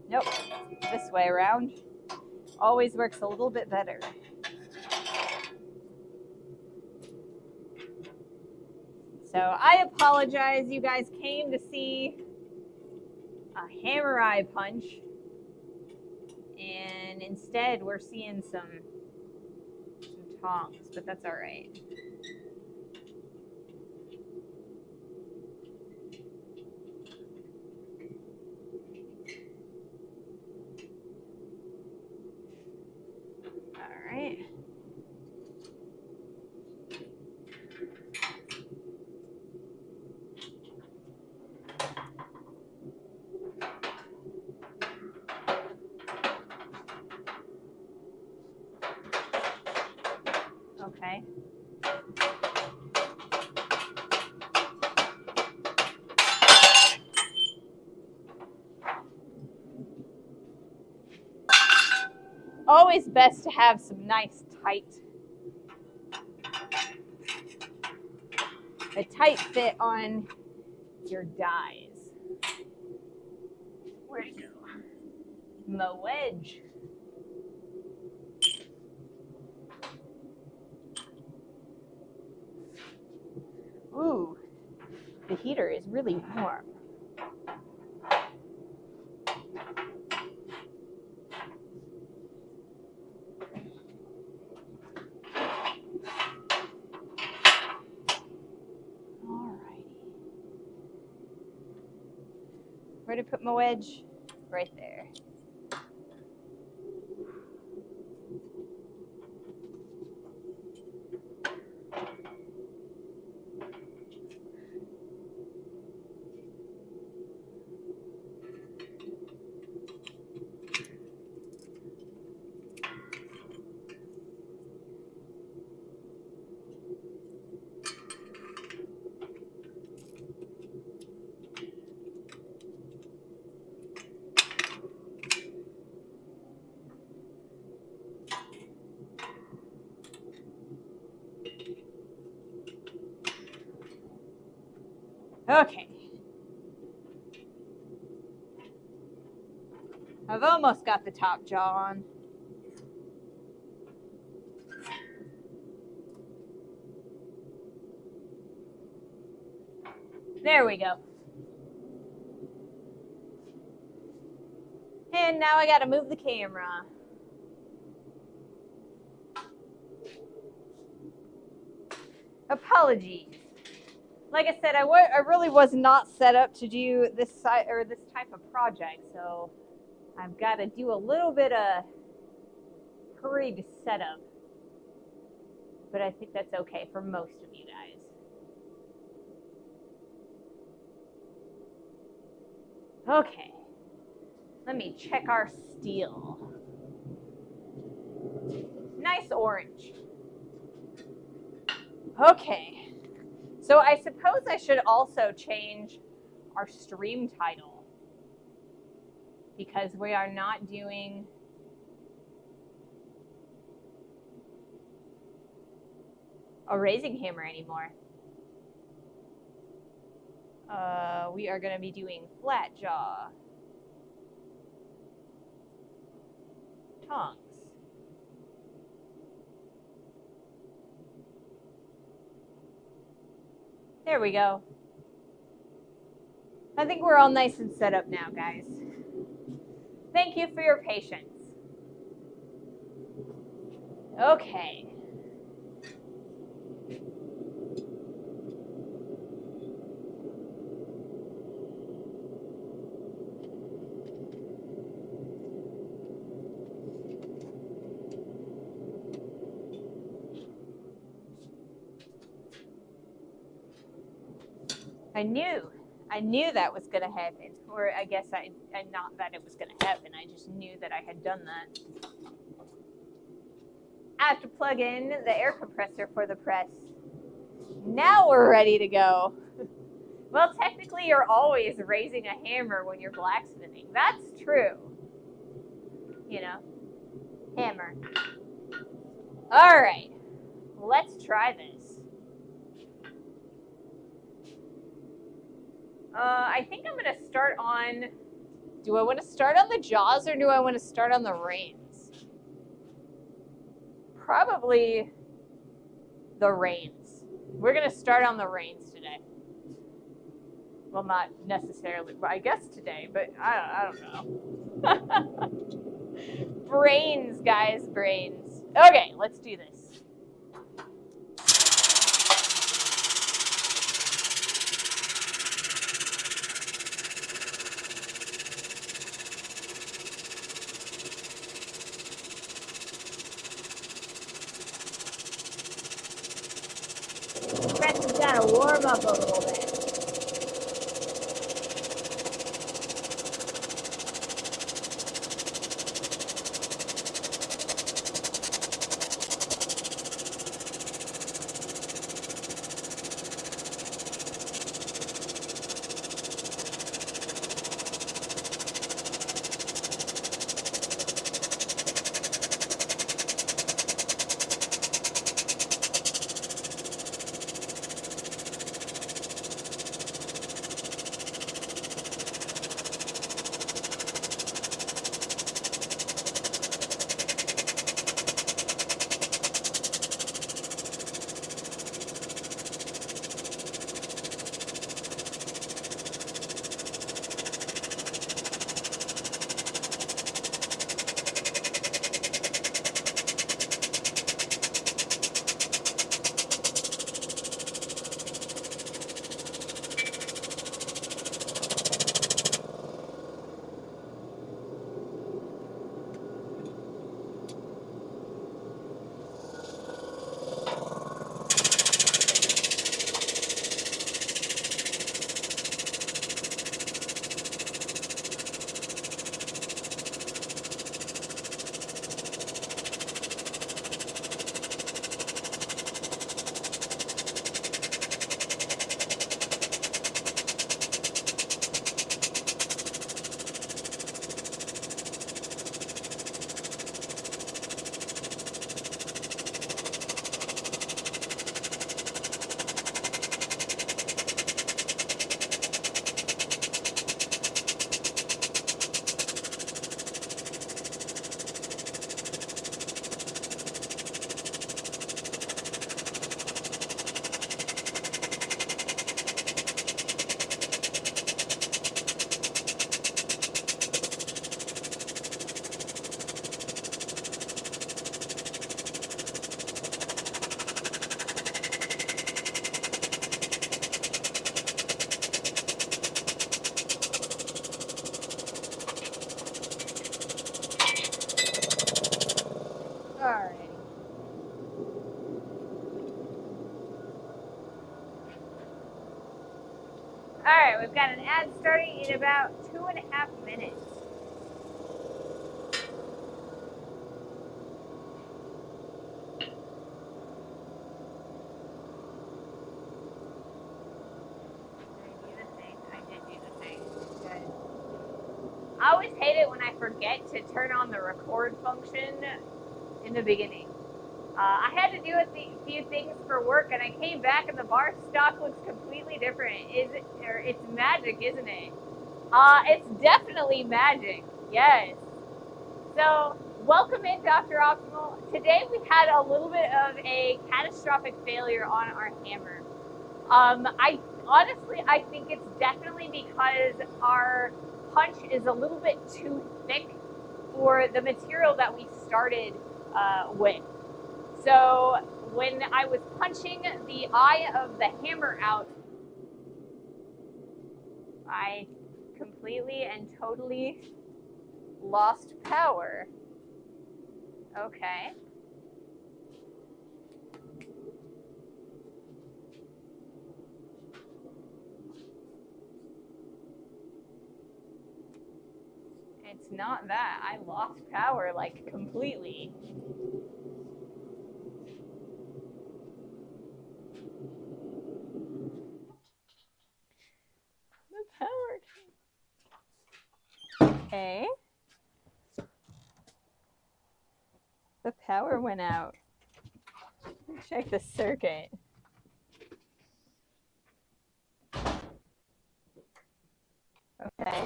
Nope, this way around. Always works a little bit better. So I apologize, you guys came to see a hammer eye punch, and instead we're seeing some tongs, but that's all right. All right. Okay. Always best to have some nice a tight fit on your dies. Where'd it go? My wedge. Ooh, the heater is really warm. Where to put my wedge? Right there. Okay. I've almost got the top jaw on. There we go. And now I gotta move the camera. Apologies. Like I said, I really was not set up to do this type of project, so I've got to do a little bit of hurried setup. But I think that's okay for most of you guys. Okay. Let me check our steel. Nice orange. Okay. So I suppose I should also change our stream title, because we are not doing a raising hammer anymore. We are going to be doing flat jaw tongues. There we go. I think we're all nice and set up now, guys. Thank you for your patience. Okay. I knew that was going to happen. Or I guess not that it was going to happen. I just knew that I had done that. I have to plug in the air compressor for the press. Now we're ready to go. Well, technically you're always raising a hammer when you're blacksmithing. That's true. You know, hammer. All right, let's try this. I think I'm going to start on, do I want to start on the jaws or do I want to start on the reins? Probably the reins. We're going to start on the reins today. Well, not necessarily, I guess today, but I don't know. Brains, guys, brains. Okay, let's do this. Press has got to warm up a little bit. right, we've got an ad starting in about 2.5 minutes. I always hate it when I forget to turn on the record function in the beginning. I had to do a few things for work, and I came back, and the bar stock looks completely different. It's magic, isn't it? It's definitely magic. Yes. So, welcome in, Dr. Optimal. Today we had a little bit of a catastrophic failure on our hammer. I think it's definitely because our punch is a little bit too thick for the material that we started with. So when I was punching the eye of the hammer out, I completely and totally lost power. Okay. It's not that. I lost power, like, completely. The power. Okay. The power went out. Check the circuit. Okay.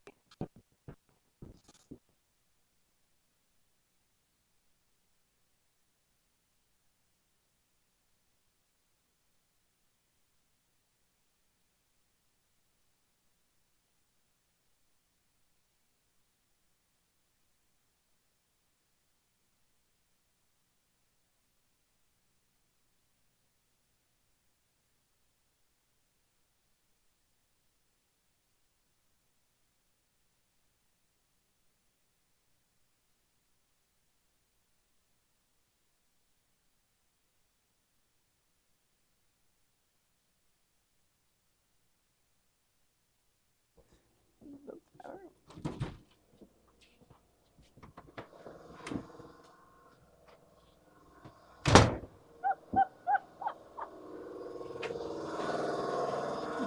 The power.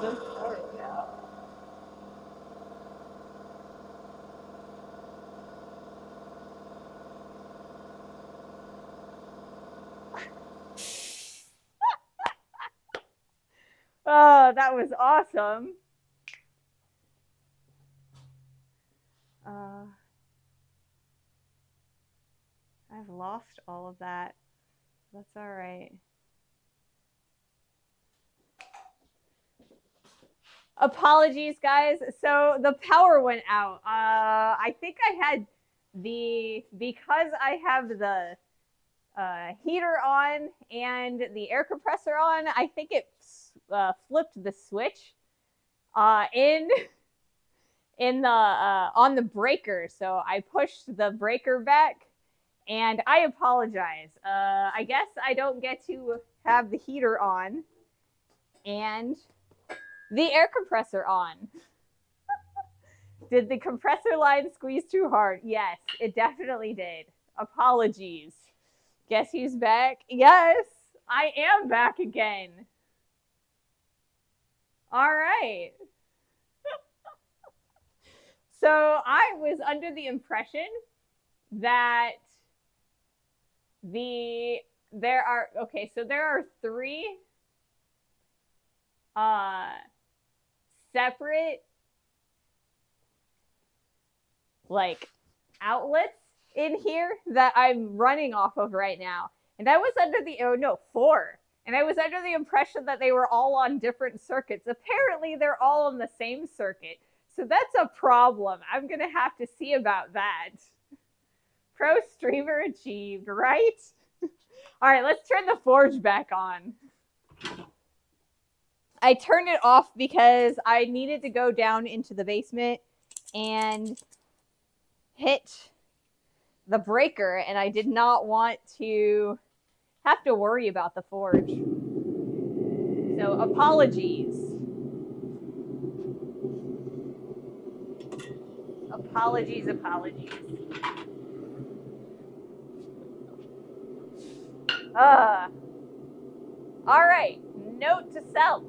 The power went out. Oh, that was awesome. I've lost all of that. That's all right. Apologies, guys. So the power went out. I think I had because I have the heater on and the air compressor on, I think it flipped the switch in the on the breaker. So I pushed the breaker back, and I apologize. I guess I don't get to have the heater on and the air compressor on. Did the compressor line squeeze too hard? Yes, it definitely did. Apologies. Guess who's back? Yes, I am back again. All right. So I was under the impression that there are three separate like outlets in here that I'm running off of right now. And I was under the, four. And I was under the impression that they were all on different circuits. Apparently they're all on the same circuit. So that's a problem. I'm going to have to see about that. Pro streamer achieved, right? All right, let's turn the forge back on. I turned it off because I needed to go down into the basement and hit the breaker, and I did not want to have to worry about the forge. So apologies. Apologies, apologies. All right, note to self.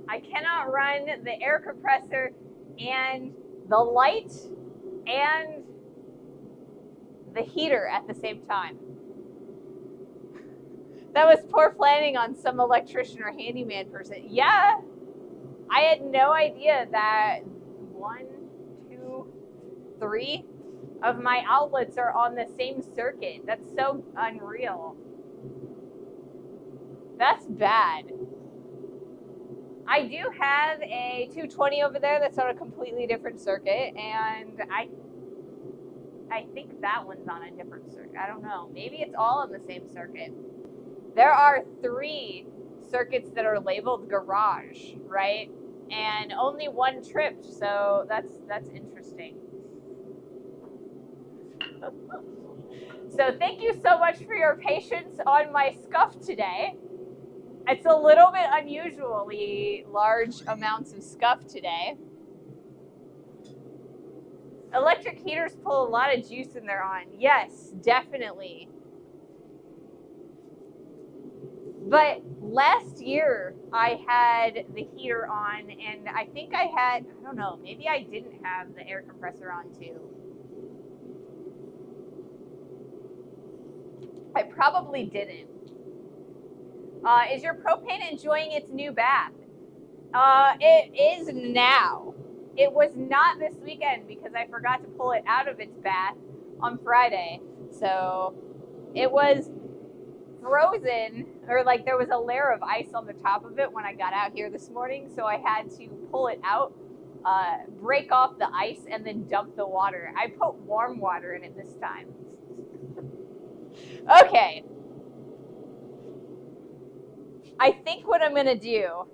I cannot run the air compressor and the light and the heater at the same time. That was poor planning on some electrician or handyman person. Yeah, I had no idea that 1, 2, 3 of my outlets are on the same circuit. That's so unreal. That's bad. I do have a 220 over there that's on a completely different circuit, and I think that one's on a different circuit. I don't know. Maybe it's all on the same circuit. There are 3 circuits that are labeled garage, right? And only one tripped, so that's interesting. So thank you so much for your patience on my scuff today. It's a little bit unusually large amounts of scuff today. Electric heaters pull a lot of juice when they're on. Yes, definitely. But last year I had the heater on, and I think I had, I don't know, maybe I didn't have the air compressor on too. I probably didn't. Is your propane enjoying its new bath? It is now. It was not this weekend because I forgot to pull it out of its bath on Friday. So it was frozen, or like there was a layer of ice on the top of it when I got out here this morning. So I had to pull it out, break off the ice, and then dump the water. I put warm water in it this time. Okay. I think what I'm going to do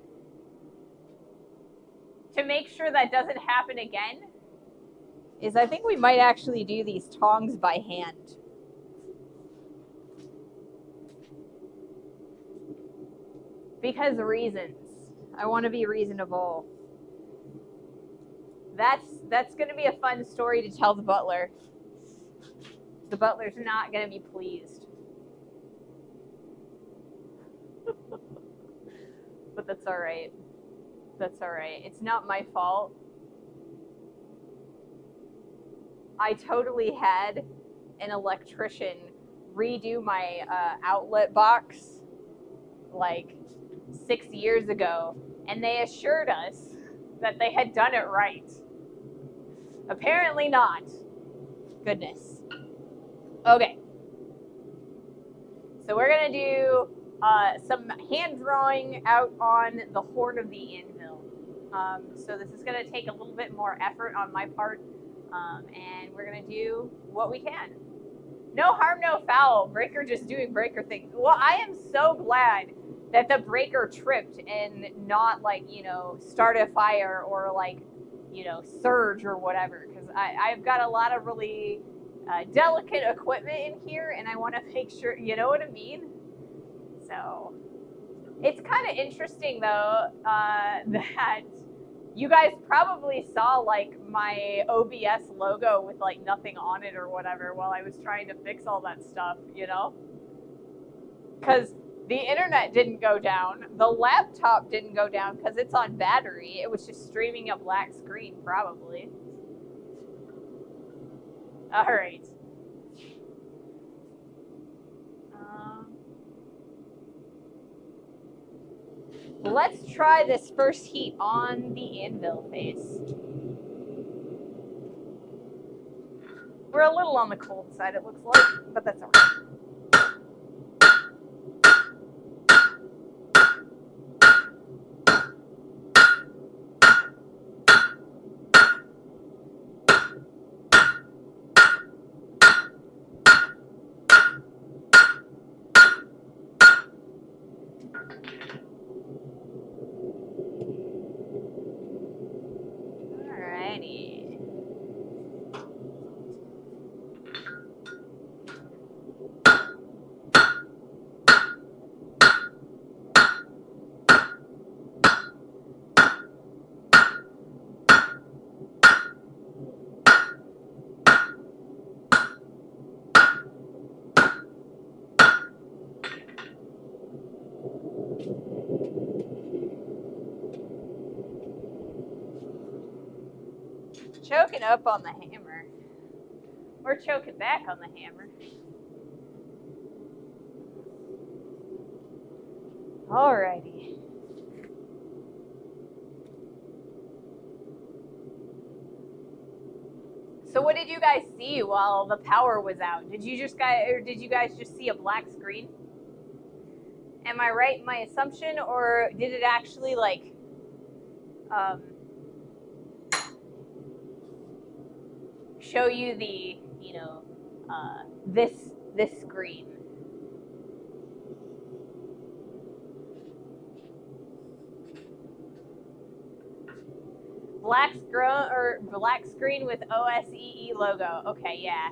to make sure that doesn't happen again is I think we might actually do these tongs by hand. Because reasons. I want to be reasonable. That's going to be a fun story to tell the butler. The butler's not going to be pleased. But that's all right. That's all right. It's not my fault. I totally had an electrician redo my outlet box like 6 years ago, and they assured us that they had done it right. Apparently not. Goodness. Okay. So we're going to do some hand drawing out on the horn of the anvil. So this is going to take a little bit more effort on my part, and we're going to do what we can. No harm, no foul. Breaker just doing breaker things. Well, I am so glad that the breaker tripped and not like, start a fire or like, surge or whatever. Because I've got a lot of really delicate equipment in here, and I want to make sure, you know what I mean? So it's kind of interesting though that you guys probably saw like my OBS logo with like nothing on it or whatever while I was trying to fix all that stuff, because the internet didn't go down, the laptop didn't go down because it's on battery. It was just streaming a black screen probably. All right. Let's try this first heat on the anvil face. We're a little on the cold side, it looks like, but that's all right. choking up on the hammer. We're choking back on the hammer. Alrighty. So what did you guys see while the power was out? Did you guys just see a black screen? Am I right in my assumption, or did it actually like show you the, this screen? Black screen with OSEE logo. Okay, yeah.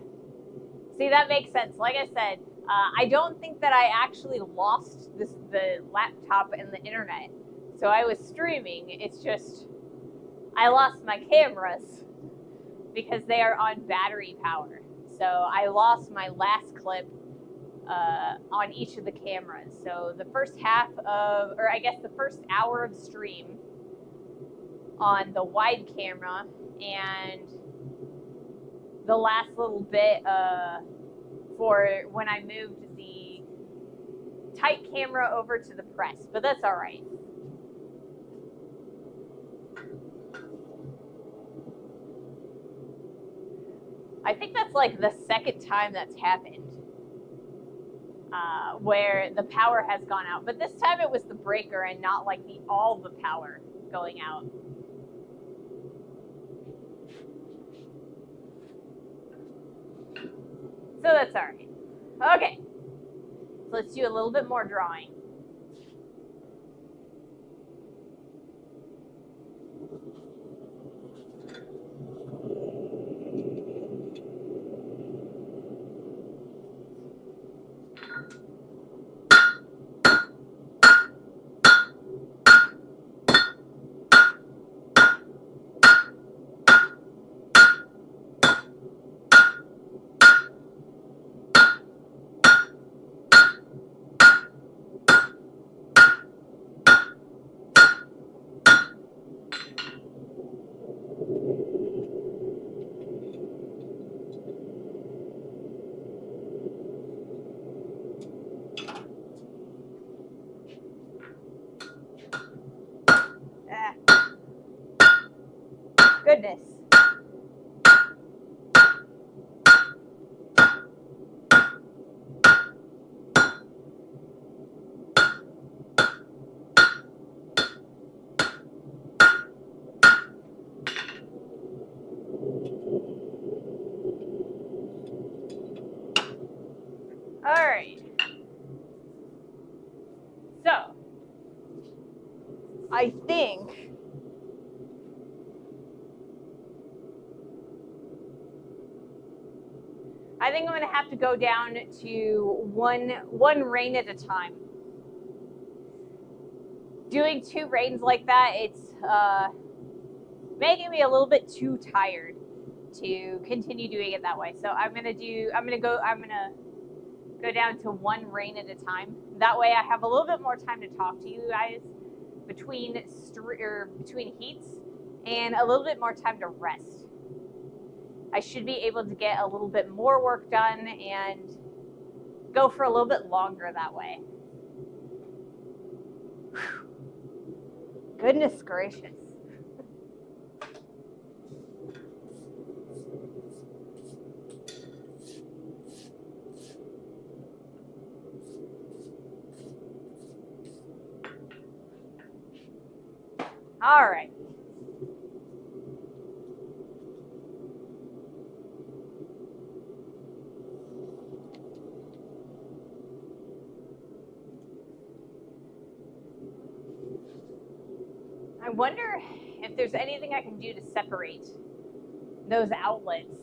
See, that makes sense. Like I said, I don't think that I actually lost the laptop and the internet. So I was streaming. It's just I lost my cameras because they are on battery power. So I lost my last clip on each of the cameras. So the first the first hour of stream on the wide camera, and the last little bit for when I moved the tight camera over to the press, but that's all right. I think that's like the second time that's happened where the power has gone out, but this time it was the breaker and not like all the power going out. So that's all right. Okay, so let's do a little bit more drawing. Goodness. All right. So, I think I'm going to have to go down to one rain at a time. Doing 2 rains like that, it's making me a little bit too tired to continue doing it that way. So I'm gonna go down to 1 rain at a time. That way I have a little bit more time to talk to you guys between heats, and a little bit more time to rest. I should be able to get a little bit more work done and go for a little bit longer that way. Whew. Goodness gracious. All right. I wonder if there's anything I can do to separate those outlets.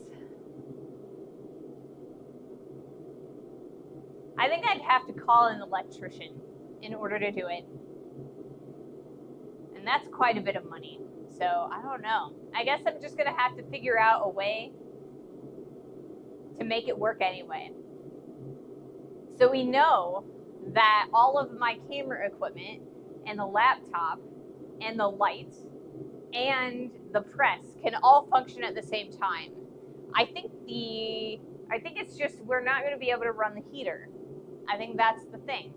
I think I'd have to call an electrician in order to do it. And that's quite a bit of money. So I don't know. I guess I'm just going to have to figure out a way to make it work anyway. So we know that all of my camera equipment and the laptop and the lights and the press can all function at the same time. I think it's just we're not going to be able to run the heater. I think that's the thing.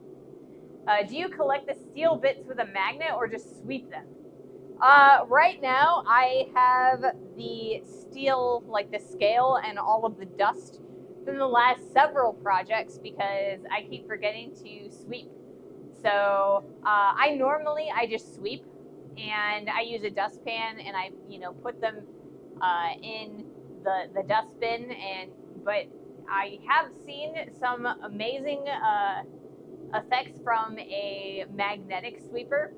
Do you collect the steel bits with a magnet or just sweep them? Right now, I have the steel, like the scale and all of the dust from the last several projects because I keep forgetting to sweep. So I just sweep, and I use a dustpan, and I put them in the dustbin. But I have seen some amazing effects from a magnetic sweeper.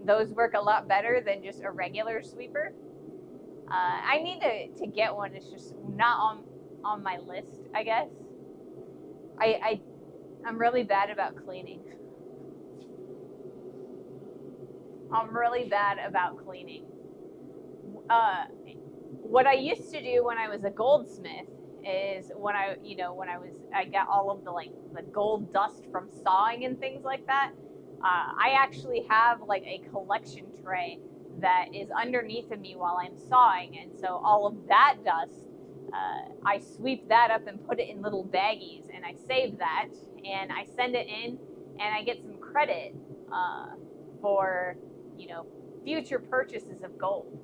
Those work a lot better than just a regular sweeper. I need to get one. It's just not on my list, I guess. I'm really bad about cleaning. I'm really bad about cleaning. What I used to do when I was a goldsmith is when I got all of the gold dust from sawing and things like that. I actually have like a collection tray that is underneath of me while I'm sawing, and so all of that dust, I sweep that up and put it in little baggies, and I save that, and I send it in, and I get some credit for future purchases of gold.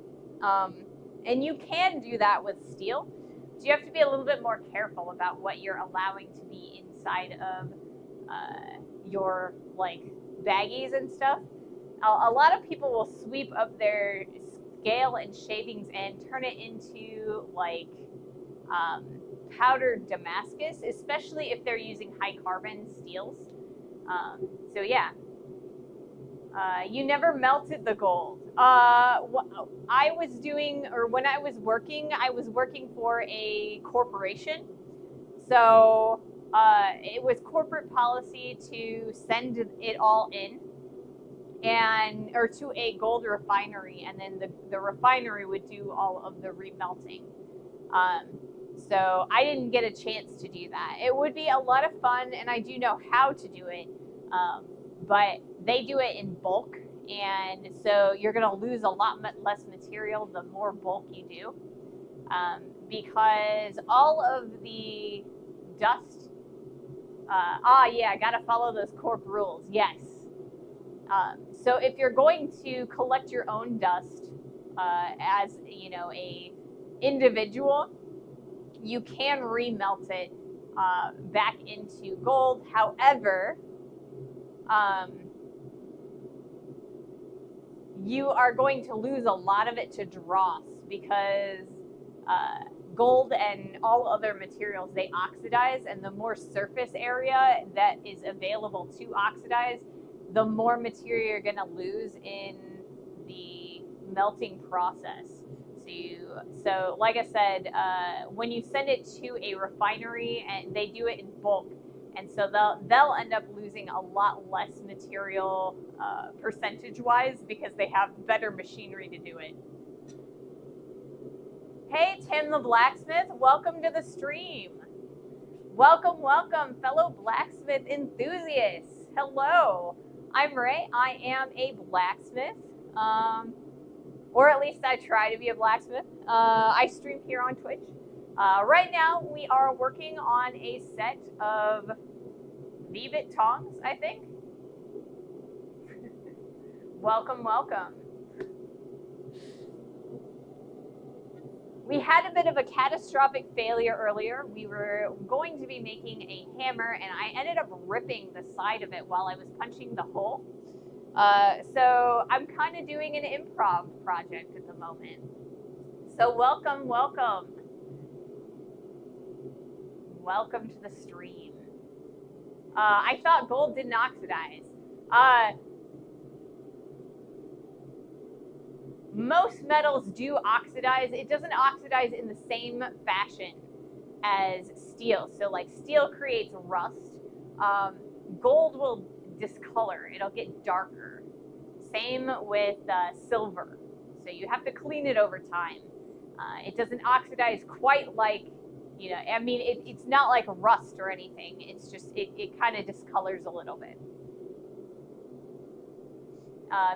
And you can do that with steel. So you have to be a little bit more careful about what you're allowing to be inside of your baggies and stuff. A lot of people will sweep up their scale and shavings and turn it into powdered Damascus, especially if they're using high carbon steels. So yeah. You never melted the gold. When I was working for a corporation. So it was corporate policy to send it all in or to a gold refinery, and then the refinery would do all of the remelting. So I didn't get a chance to do that. It would be a lot of fun, and I do know how to do it, but they do it in bulk, and so you're going to lose a lot less material the more bulk you do, because all of the dust, I got to follow those corp rules, yes. So if you're going to collect your own dust as a individual, you can remelt it back into gold. However, you are going to lose a lot of it to dross because gold and all other materials, they oxidize, and the more surface area that is available to oxidize, the more material you're going to lose in the melting process. So like I said, when you send it to a refinery, and they do it in bulk, and so they'll end up losing a lot less material percentage-wise because they have better machinery to do it. Hey, Tim the Blacksmith, welcome to the stream. Welcome, welcome, fellow blacksmith enthusiasts. Hello, I'm Ray. I am a blacksmith, or at least I try to be a blacksmith. I stream here on Twitch. Right now, we are working on a set of V-bit tongs, I think. Welcome, welcome. We had a bit of a catastrophic failure earlier. We were going to be making a hammer, and I ended up ripping the side of it while I was punching the hole. So I'm kind of doing an improv project at the moment. So welcome, welcome. Welcome to the stream. I thought gold didn't oxidize. Most metals do oxidize. It doesn't oxidize in the same fashion as steel. So like steel creates rust. Gold will discolor. It'll get darker. Same with silver. So you have to clean it over time. It doesn't oxidize quite like, I mean, it's not like rust or anything. It's just, it kind of discolors a little bit.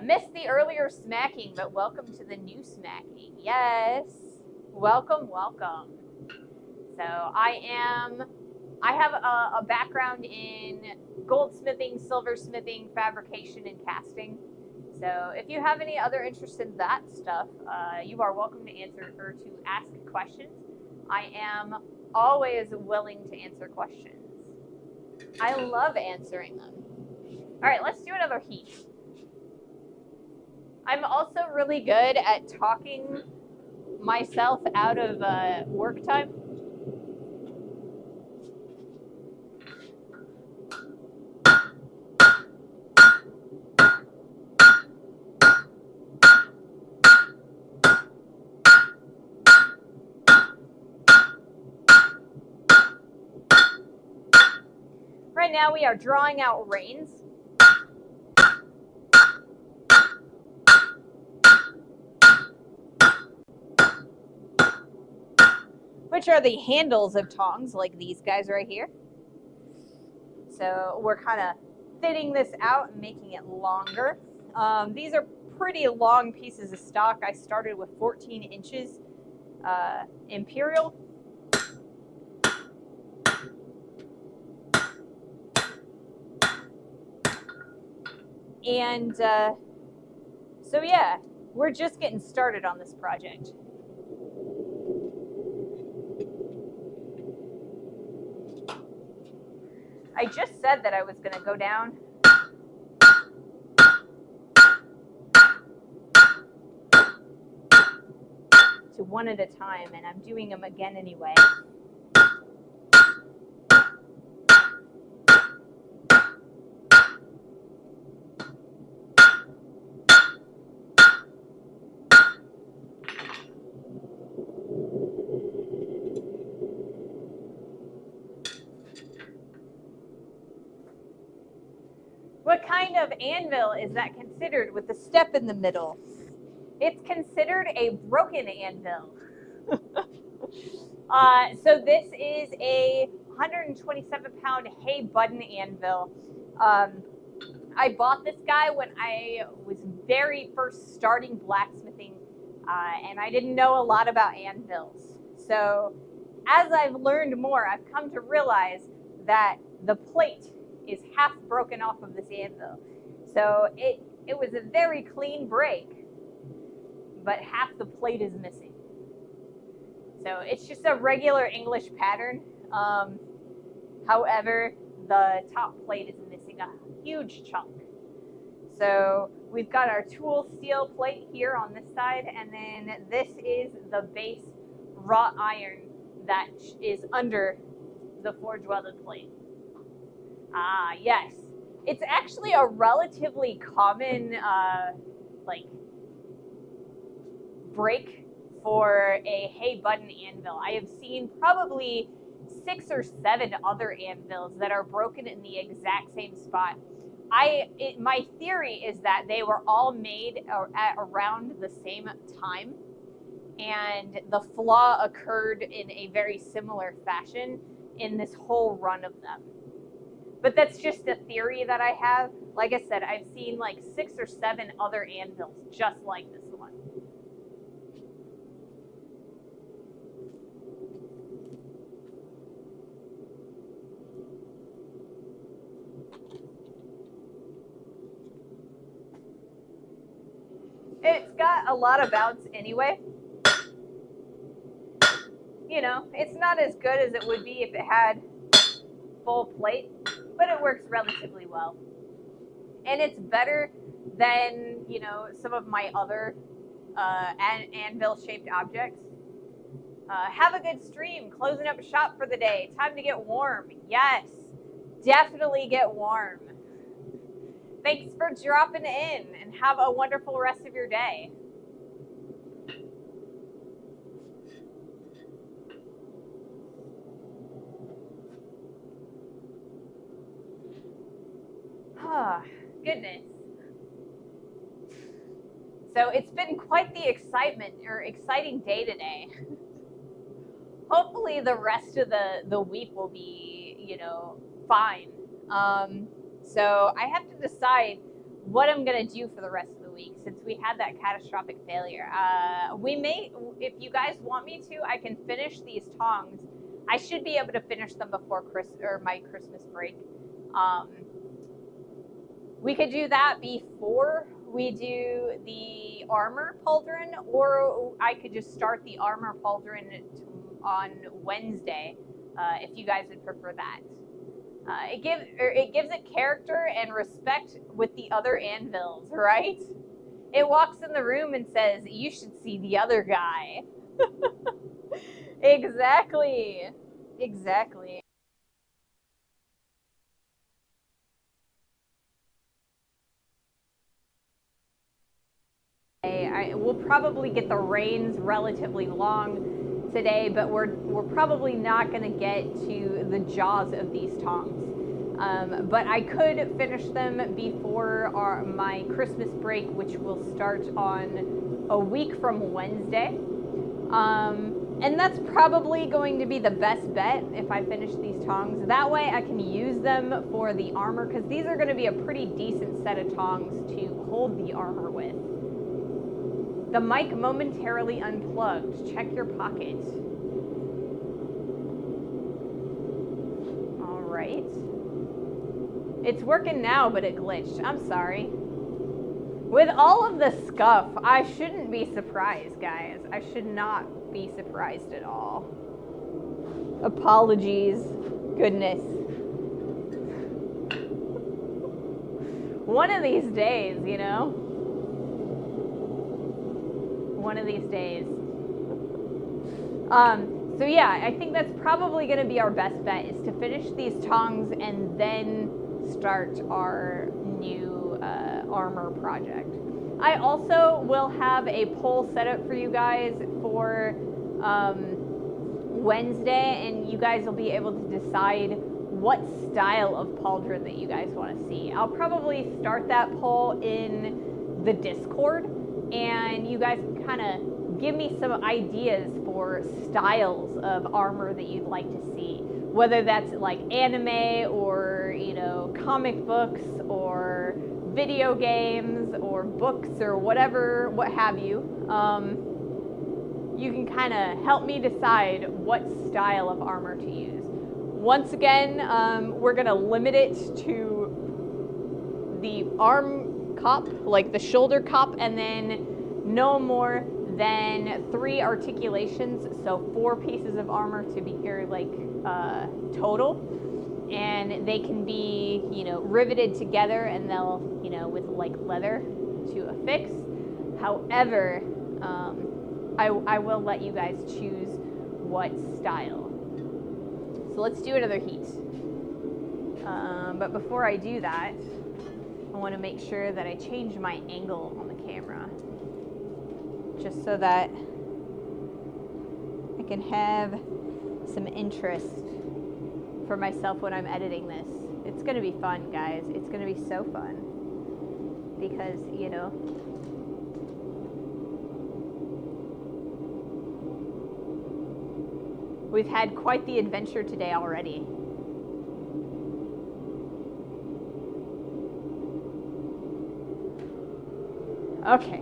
Missed the earlier smacking, but welcome to the new smacking. Yes. Welcome, welcome. So I have a background in goldsmithing, silversmithing, fabrication, and casting. So if you have any other interest in that stuff, you are welcome to answer or to ask questions. I am always willing to answer questions. I love answering them. All right, let's do another heat. I'm also really good at talking myself out of work time. Right now we are drawing out reins. Which are the handles of tongs, like these guys right here. So we're kind of thinning this out and making it longer. These are pretty long pieces of stock. I started with 14 inches imperial. And so yeah, we're just getting started on this project. I just said that I was going to go down to one at a time, and I'm doing them again anyway. What kind of anvil is that considered with the step in the middle? It's considered a broken anvil. So this is a 127-pound hay button anvil. I bought this guy when I was very first starting blacksmithing, and I didn't know a lot about anvils. So as I've learned more, I've come to realize that the plate is half broken off of this anvil. So it was a very clean break, but half the plate is missing. So it's just a regular English pattern. However, the top plate is missing a huge chunk. So we've got our tool steel plate here on this side, and then this is the base wrought iron that is under the forge welded plate. Ah, yes. It's actually a relatively common break for a hay button anvil. I have seen probably 6 or 7 other anvils that are broken in the exact same spot. My theory is that they were all made at around the same time, and the flaw occurred in a very similar fashion in this whole run of them. But that's just a theory that I have. Like I said, I've seen like 6 or 7 other anvils just like this one. It's got a lot of bounce anyway. You know, it's not as good as it would be if it had full plate, but it works relatively well. And it's better than, you know, some of my other anvil-shaped objects. Have a good stream. Closing up shop for the day. Time to get warm. Yes, definitely get warm. Thanks for dropping in, and have a wonderful rest of your day. Goodness. So it's been quite the exciting day today. Hopefully the rest of the week will be, you know, fine. So I have to decide what I'm gonna do for the rest of the week since we had that catastrophic failure. We may, if you guys want me to, I can finish these tongs. I should be able to finish them before my Christmas break. We could do that before we do the armor pauldron, or I could just start the armor pauldron on Wednesday, if you guys would prefer that. It gives it character and respect with the other anvils, right? It walks in the room and says, "You should see the other guy." Exactly. Exactly. We'll probably get the reins relatively long today, but we're probably not going to get to the jaws of these tongs. But I could finish them before my Christmas break, which will start on a week from Wednesday. And that's probably going to be the best bet if I finish these tongs. That way I can use them for the armor, because these are going to be a pretty decent set of tongs to hold the armor with. The mic momentarily unplugged. Check your pocket. All right. It's working now, but it glitched. I'm sorry. With all of the scuff, I shouldn't be surprised, guys. I should not be surprised at all. Apologies. Goodness. One of these days, you know? One of these days. So yeah, I think that's probably going to be our best bet, is to finish these tongs and then start our new armor project. I also will have a poll set up for you guys for Wednesday, and you guys will be able to decide what style of pauldron that you guys want to see. I'll probably start that poll in the Discord, and you guys can kind of give me some ideas for styles of armor that you'd like to see, whether that's like anime or, you know, comic books or video games or books or whatever, what have you. You can kind of help me decide what style of armor to use. Once again, we're going to limit it to the arm cup, like the shoulder cup, and then no more than 3 articulations, so 4 pieces of armor to be total, and they can be, you know, riveted together, and they'll, you know, with like leather to affix. However, I will let you guys choose what style. So let's do another heat. But before I do that, I want to make sure that I change my angle on the camera, just so that I can have some interest for myself when I'm editing this. It's going to be fun, guys. It's going to be so fun because, you know, we've had quite the adventure today already. Okay.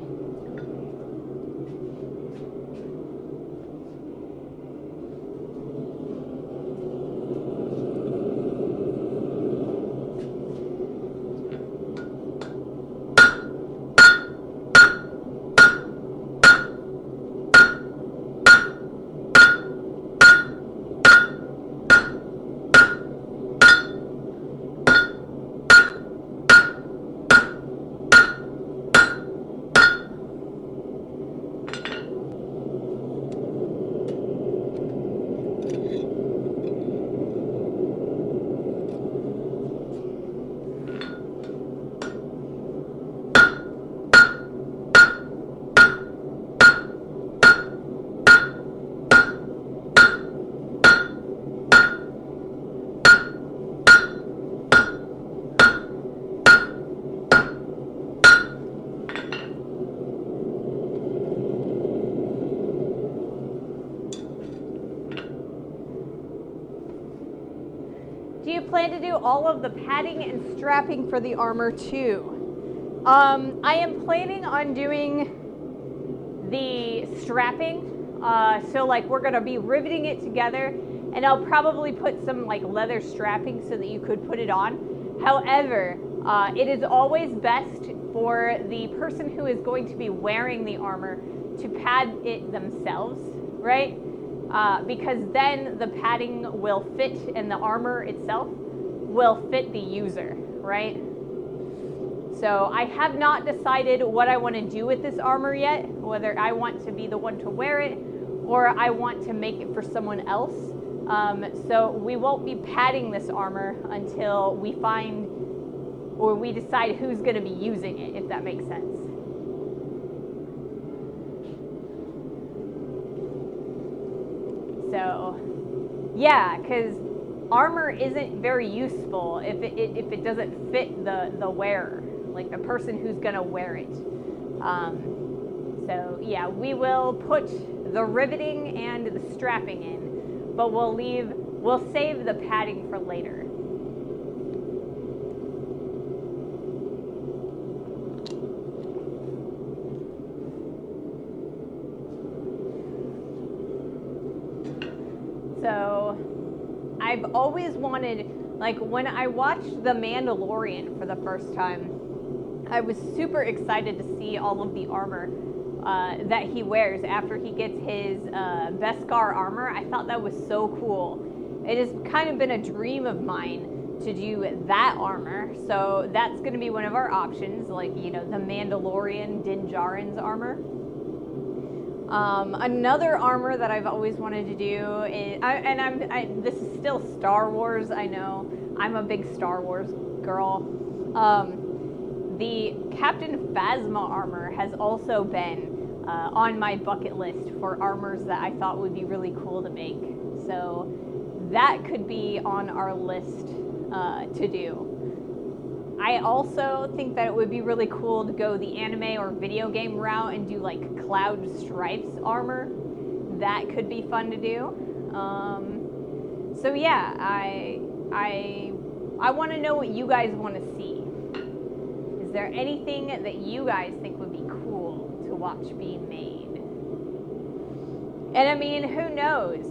Do you plan to do all of the padding and strapping for the armor too? I am planning on doing the strapping. So like we're gonna be riveting it together, and I'll probably put some like leather strapping so that you could put it on. However, it is always best for the person who is going to be wearing the armor to pad it themselves, right? Because then the padding will fit and the armor itself will fit the user, right? So I have not decided what I want to do with this armor yet, whether I want to be the one to wear it or I want to make it for someone else. So we won't be padding this armor until we find or we decide who's going to be using it, if that makes sense. So, yeah, because armor isn't very useful if it doesn't fit the wearer, like the person who's going to wear it. So, yeah, we will put the riveting and the strapping in, but we'll save the padding for later. So I've always wanted, like when I watched The Mandalorian for the first time, I was super excited to see all of the armor that he wears after he gets his Beskar armor. I thought that was so cool. It has kind of been a dream of mine to do that armor. So that's going to be one of our options, like, you know, the Mandalorian Din Djarin's armor. Another armor that I've always wanted to do is, this is still Star Wars, I know. I'm a big Star Wars girl. The Captain Phasma armor has also been on my bucket list for armors that I thought would be really cool to make. So that could be on our list to do. I also think that it would be really cool to go the anime or video game route and do like Cloud Strife's armor. That could be fun to do. So yeah, I want to know what you guys want to see. Is there anything that you guys think would be cool to watch being made? And I mean, who knows?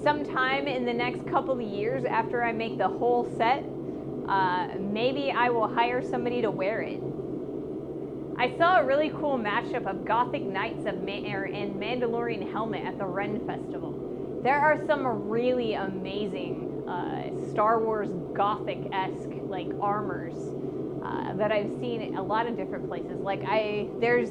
Sometime in the next couple of years after I make the whole set, maybe I will hire somebody to wear it. I saw a really cool mashup of Gothic Knights and Mandalorian Helmet at the Ren Festival. There are some really amazing Star Wars Gothic-esque like armors that I've seen in a lot of different places. Like there's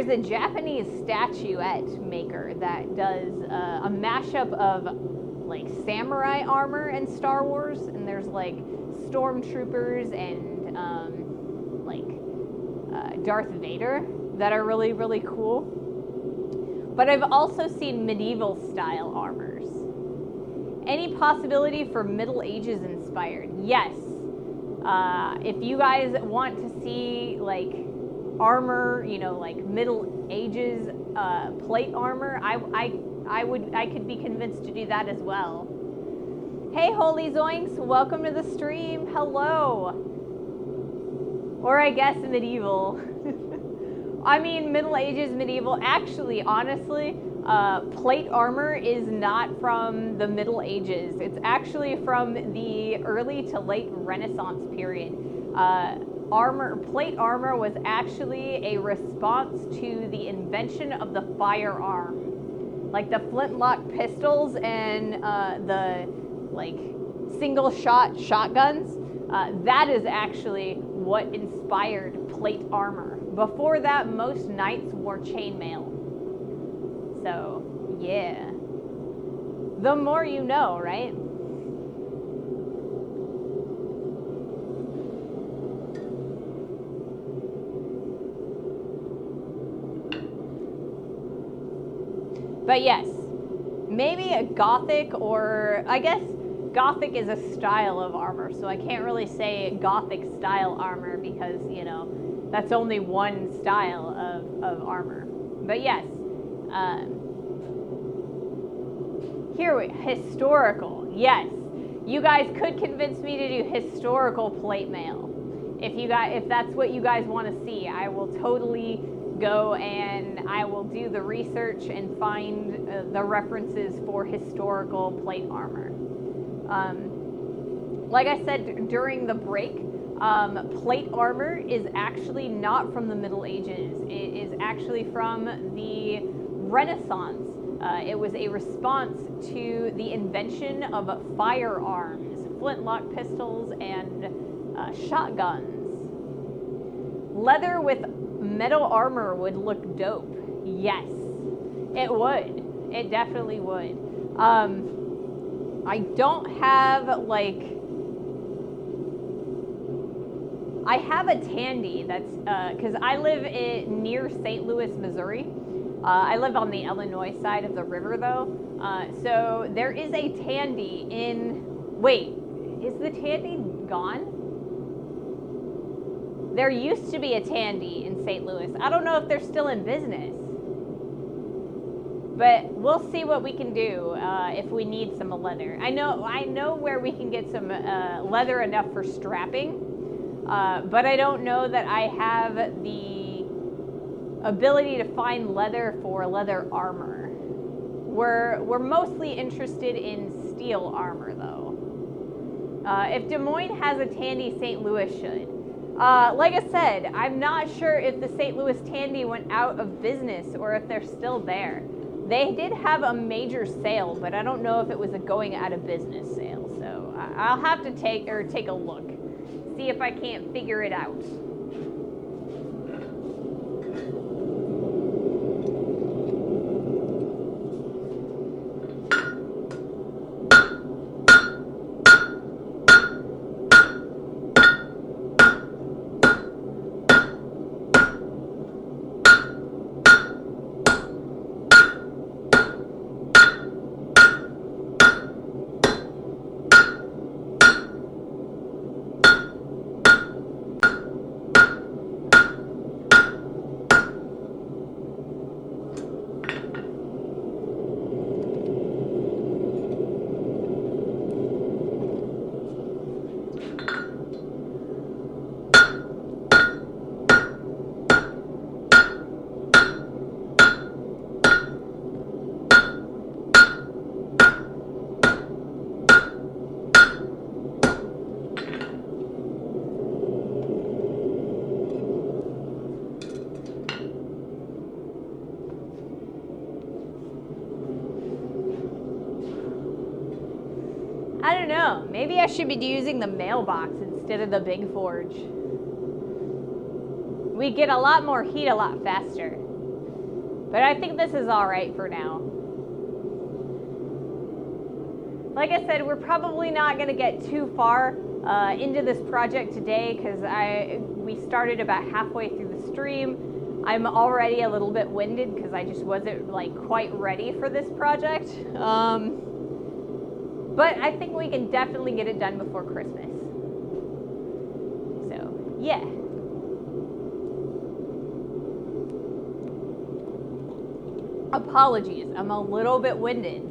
a Japanese statuette maker that does a mashup of like samurai armor and Star Wars, and there's like stormtroopers and Darth Vader that are really, really cool. But I've also seen medieval style armors. Any possibility for Middle Ages inspired? Yes. If you guys want to see like armor, you know, like Middle Ages plate armor, I could be convinced to do that as well. Hey, Holy Zoinks, welcome to the stream. Hello. Or I guess medieval. I mean, Middle Ages, medieval. Actually, honestly, plate armor is not from the Middle Ages. It's actually from the early to late Renaissance period. Plate armor was actually a response to the invention of the firearm. Like the flintlock pistols and the like single shot shotguns, that is actually what inspired plate armor. Before that, most knights wore chainmail. So, yeah. The more you know, right? But yes, maybe a Gothic, or I guess Gothic is a style of armor, so I can't really say Gothic style armor because, you know, that's only one style of armor. But yes, historical, yes. You guys could convince me to do historical plate mail. if that's what you guys want to see, I will totally go and I will do the research and find the references for historical plate armor. Like I said during the break, plate armor is actually not from the Middle Ages. It is actually from the Renaissance. It was a response to the invention of firearms, flintlock pistols, and shotguns. Leather with metal armor would look dope. Yes, it would. It definitely would. I don't have I have a Tandy that's, because I live near St. Louis, Missouri. I live on the Illinois side of the river though. So there is a Tandy wait, is the Tandy gone? There used to be a Tandy in St. Louis. I don't know if they're still in business. But we'll see what we can do if we need some leather. I know where we can get some leather enough for strapping, but I don't know that I have the ability to find leather for leather armor. We're mostly interested in steel armor though. If Des Moines has a Tandy, St. Louis should. Like I said, I'm not sure if the St. Louis Tandy went out of business or if they're still there. They did have a major sale, but I don't know if it was a going out of business sale. So I'll have to take a look, see if I can't figure it out. I don't know. Maybe I should be using the mailbox instead of the big forge. We get a lot more heat a lot faster. But I think this is all right for now. Like I said, we're probably not going to get too far into this project today because we started about halfway through the stream. I'm already a little bit winded because I just wasn't quite ready for this project. But I think we can definitely get it done before Christmas. So, yeah. Apologies, I'm a little bit winded.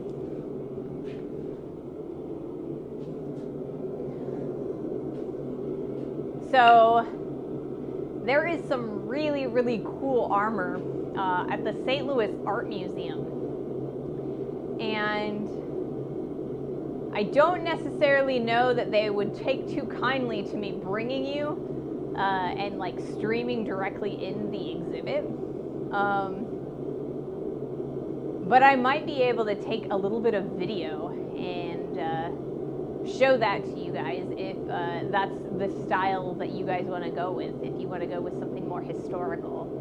So, there is some really, really cool armor at the St. Louis Art Museum. And I don't necessarily know that they would take too kindly to me bringing you and streaming directly in the exhibit. But I might be able to take a little bit of video and show that to you guys if that's the style that you guys want to go with, if you want to go with something more historical.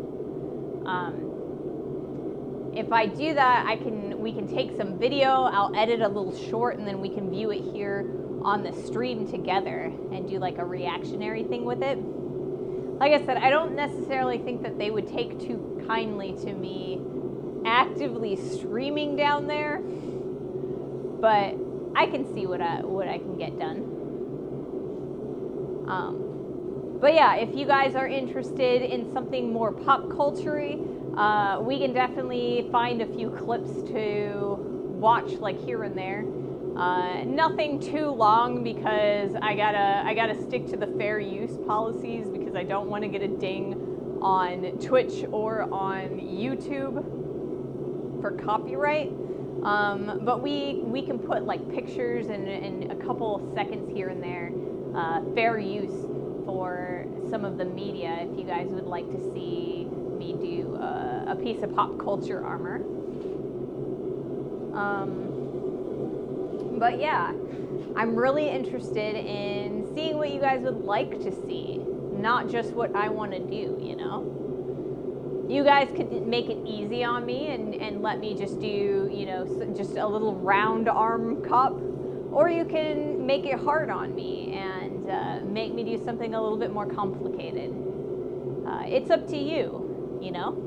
If I do that, we can take some video, I'll edit a little short, and then we can view it here on the stream together and do a reactionary thing with it. Like I said, I don't necessarily think that they would take too kindly to me actively streaming down there, but I can see what I can get done. But yeah, if you guys are interested in something more pop culture-y, we can definitely find a few clips to watch here and there. Nothing too long because I gotta stick to the fair use policies because I don't want to get a ding on Twitch or on YouTube for copyright. But we can put like pictures and a couple seconds here and there, fair use for some of the media if you guys would like to see me do a piece of pop culture armor. But yeah, I'm really interested in seeing what you guys would like to see, not just what I want to do, you know? You guys could make it easy on me and let me just do, you know, just a little round arm cup, or you can make it hard on me and make me do something a little bit more complicated. It's up to you, you know?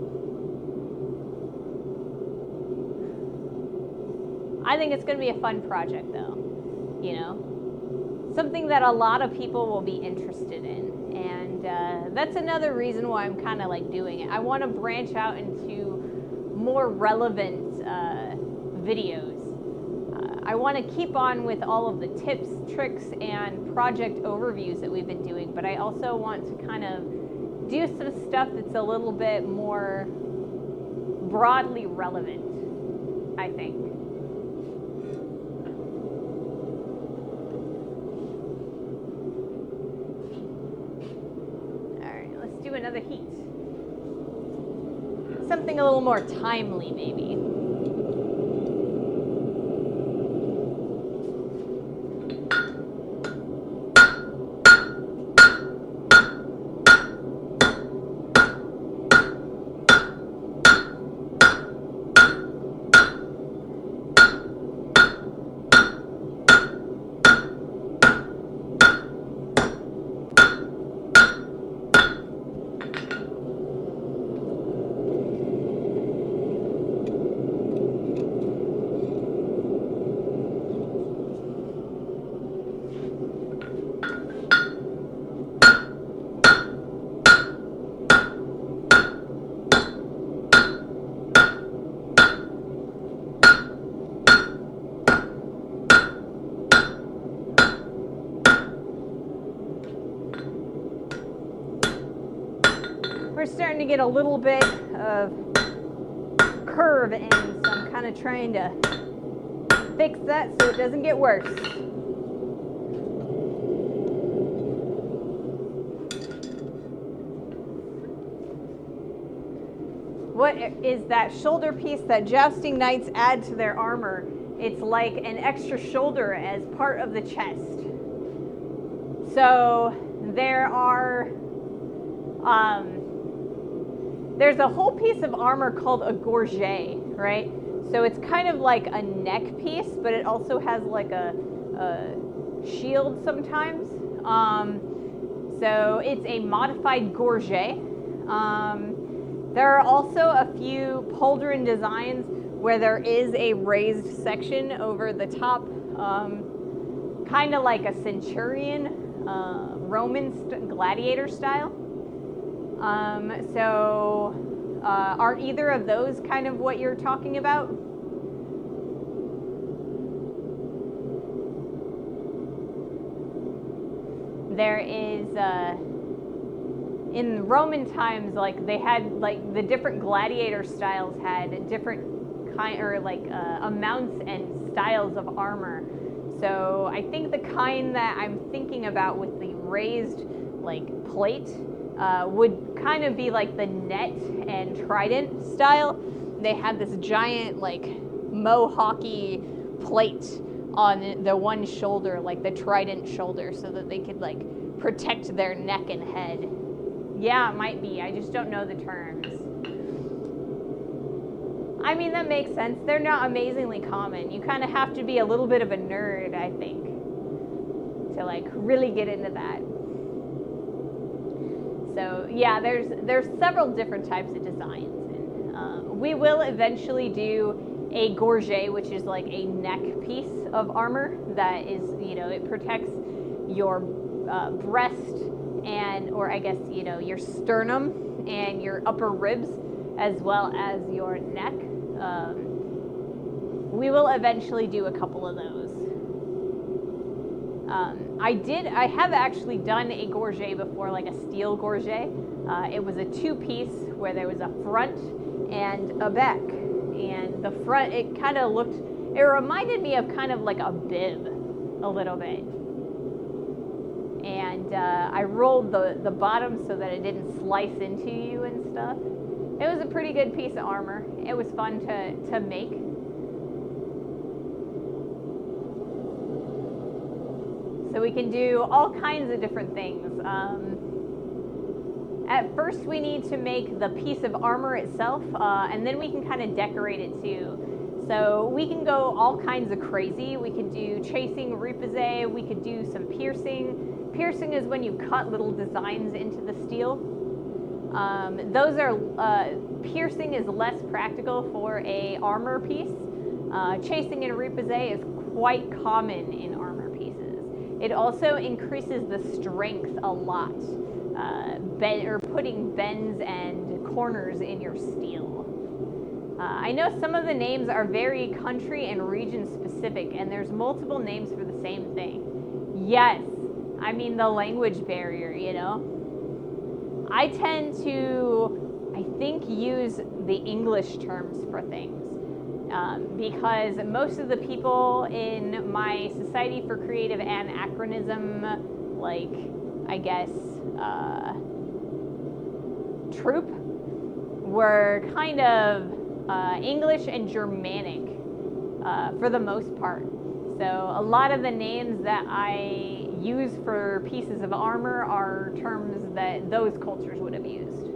I think it's going to be a fun project, though, you know? Something that a lot of people will be interested in. And that's another reason why I'm kind of like doing it. I want to branch out into more relevant videos. I want to keep on with all of the tips, tricks, and project overviews that we've been doing, but I also want to kind of do some stuff that's a little bit more broadly relevant, I think. Do another heat. Something a little more timely, maybe. We're starting to get a little bit of curve in, so I'm kind of trying to fix that so it doesn't get worse. What is that shoulder piece that jousting knights add to their armor? It's like an extra shoulder as part of the chest. So there's a whole piece of armor called a gorget, right? So it's kind of like a neck piece, but it also has like a shield sometimes. So it's a modified gorget. There are also a few pauldron designs where there is a raised section over the top, kind of like a centurion, Roman gladiator style. Are either of those kind of what you're talking about? There is, in Roman times, like they had, like the different gladiator styles had different amounts and styles of armor. So I think the kind that I'm thinking about with the raised like plate would kind of be like the net and trident style. They had this giant like mohawky plate on the one shoulder, like the trident shoulder, so that they could like protect their neck and head. Yeah, it might be. I just don't know the terms. I mean, that makes sense. They're not amazingly common. You kind of have to be a little bit of a nerd, I think, to like really get into that. So yeah, there's several different types of designs. And, we will eventually do a gorget, which is like a neck piece of armor that is, you know, it protects your breast and, or I guess, you know, your sternum and your upper ribs as well as your neck. We will eventually do a couple of those. I have actually done a gorget before, like a steel gorget. It was a two-piece where there was a front and a back. And the front, it reminded me of kind of like a bib a little bit. And I rolled the bottom so that it didn't slice into you and stuff. It was a pretty good piece of armor. It was fun to make. So we can do all kinds of different things. At first we need to make the piece of armor itself, and then we can kind of decorate it too. So we can go all kinds of crazy. We could do chasing, repoussé, we could do some piercing. Piercing is when you cut little designs into the steel. Piercing is less practical for a armor piece. Chasing and repoussé is quite common in armor pieces. It also increases the strength a lot, putting bends and corners in your steel. I know some of the names are very country and region specific, and there's multiple names for the same thing. Yes, I mean the language barrier, you know. I tend to, I think, use the English terms for things because most of the people in my Society for Creative Anachronism, like, I guess, troop, were kind of English and Germanic for the most part. So a lot of the names that I use for pieces of armor are terms that those cultures would have used.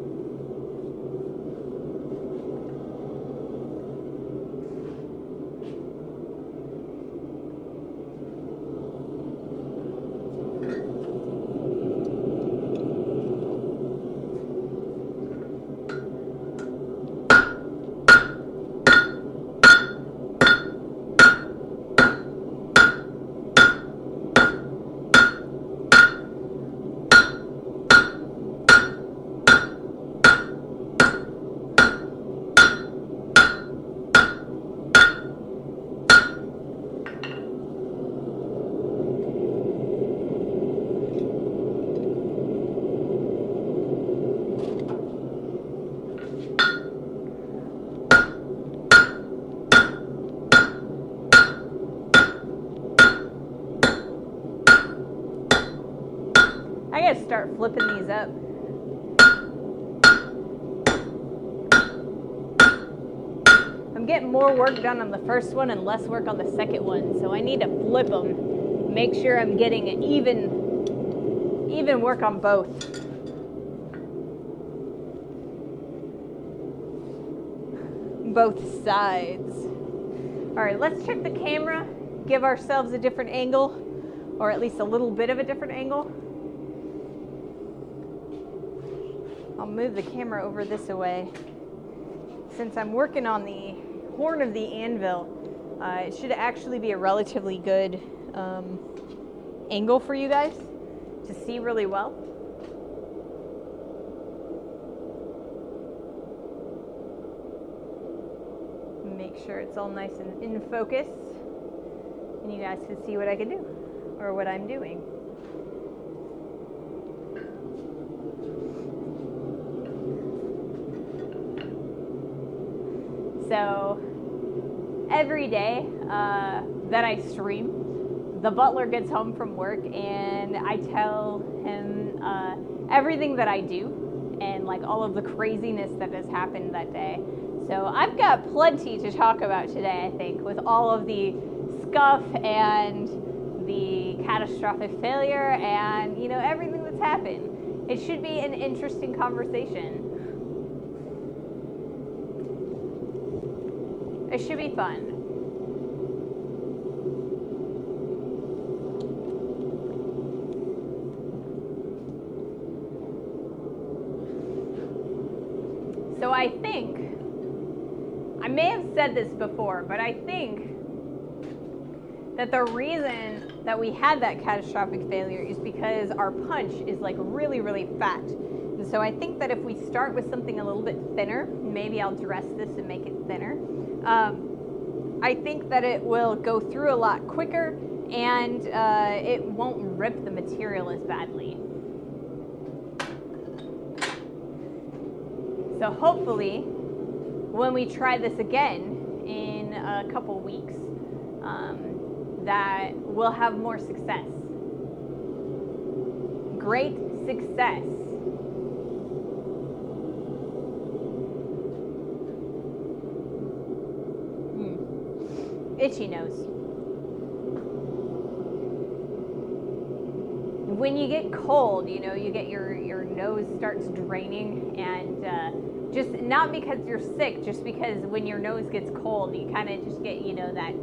I gotta start flipping these up. I'm getting more work done on the first one and less work on the second one, so I need to flip them. Make sure I'm getting an even work on both. Both sides. All right, let's check the camera, give ourselves a different angle, or at least a little bit of a different angle. I'll move the camera over this way. Since I'm working on the horn of the anvil, it should actually be a relatively good angle for you guys to see really well. Make sure it's all nice and in focus, and you guys can see what I can do, or what I'm doing. So every day that I stream, the butler gets home from work and I tell him everything that I do and like all of the craziness that has happened that day. So I've got plenty to talk about today, I think, with all of the scuff and the catastrophic failure and, you know, everything that's happened. It should be an interesting conversation. It should be fun. So I think, I may have said this before, but I think that the reason that we had that catastrophic failure is because our punch is like really, really fat. And so I think that if we start with something a little bit thinner, maybe I'll dress this and make it thinner. I think that it will go through a lot quicker and it won't rip the material as badly. So hopefully, when we try this again in a couple weeks, that we'll have more success. Great success. Itchy nose. When you get cold, you know, you get your nose starts draining, and just not because you're sick, just because when your nose gets cold, you kind of just get, you know, that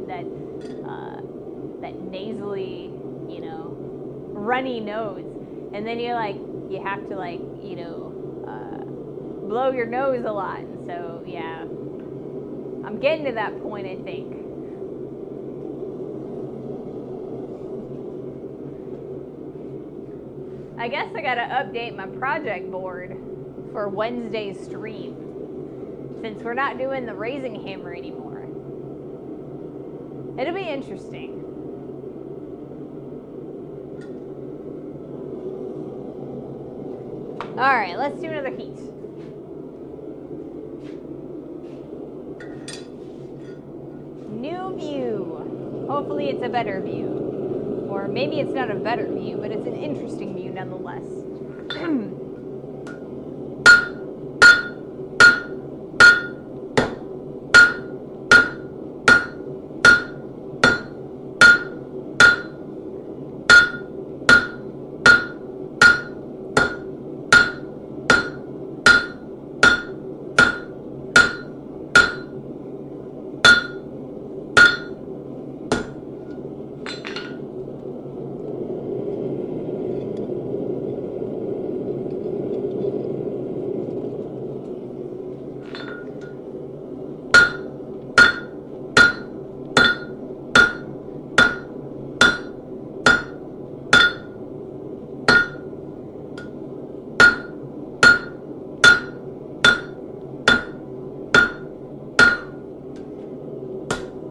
nasally, you know, runny nose, and then you have to blow your nose a lot. So yeah, I'm getting to that point, I think. I guess I gotta update my project board for Wednesday's stream, since we're not doing the raising hammer anymore. It'll be interesting. All right, let's do another heat. New view. Hopefully it's a better view. Or maybe it's not a better view, but it's an interesting view nonetheless.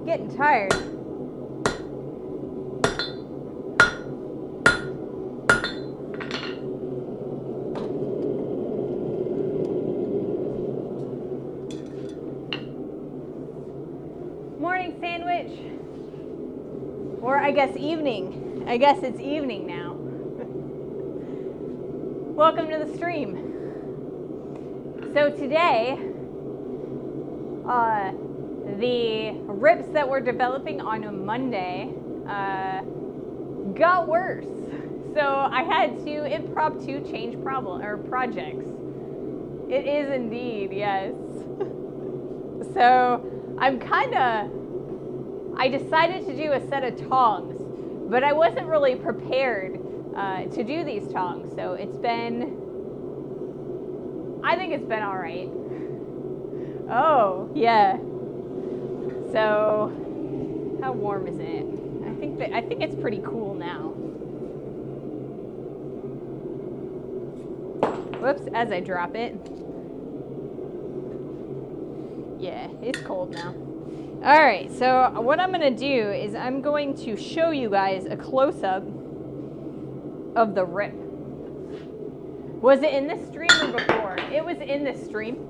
Getting tired. Morning sandwich. Or I guess evening. I guess it's evening now. Welcome to the stream. So today, the rips that we're developing on a Monday got worse. So I had to impromptu change projects. It is indeed, yes. So I decided to do a set of tongs, but I wasn't really prepared to do these tongs. So I think it's been all right. Oh, yeah. So, how warm is it? I think it's pretty cool now. Whoops, as I drop it. Yeah, it's cold now. All right, so what I'm gonna do is I'm going to show you guys a close-up of the rip. Was it in this stream or before? It was in this stream.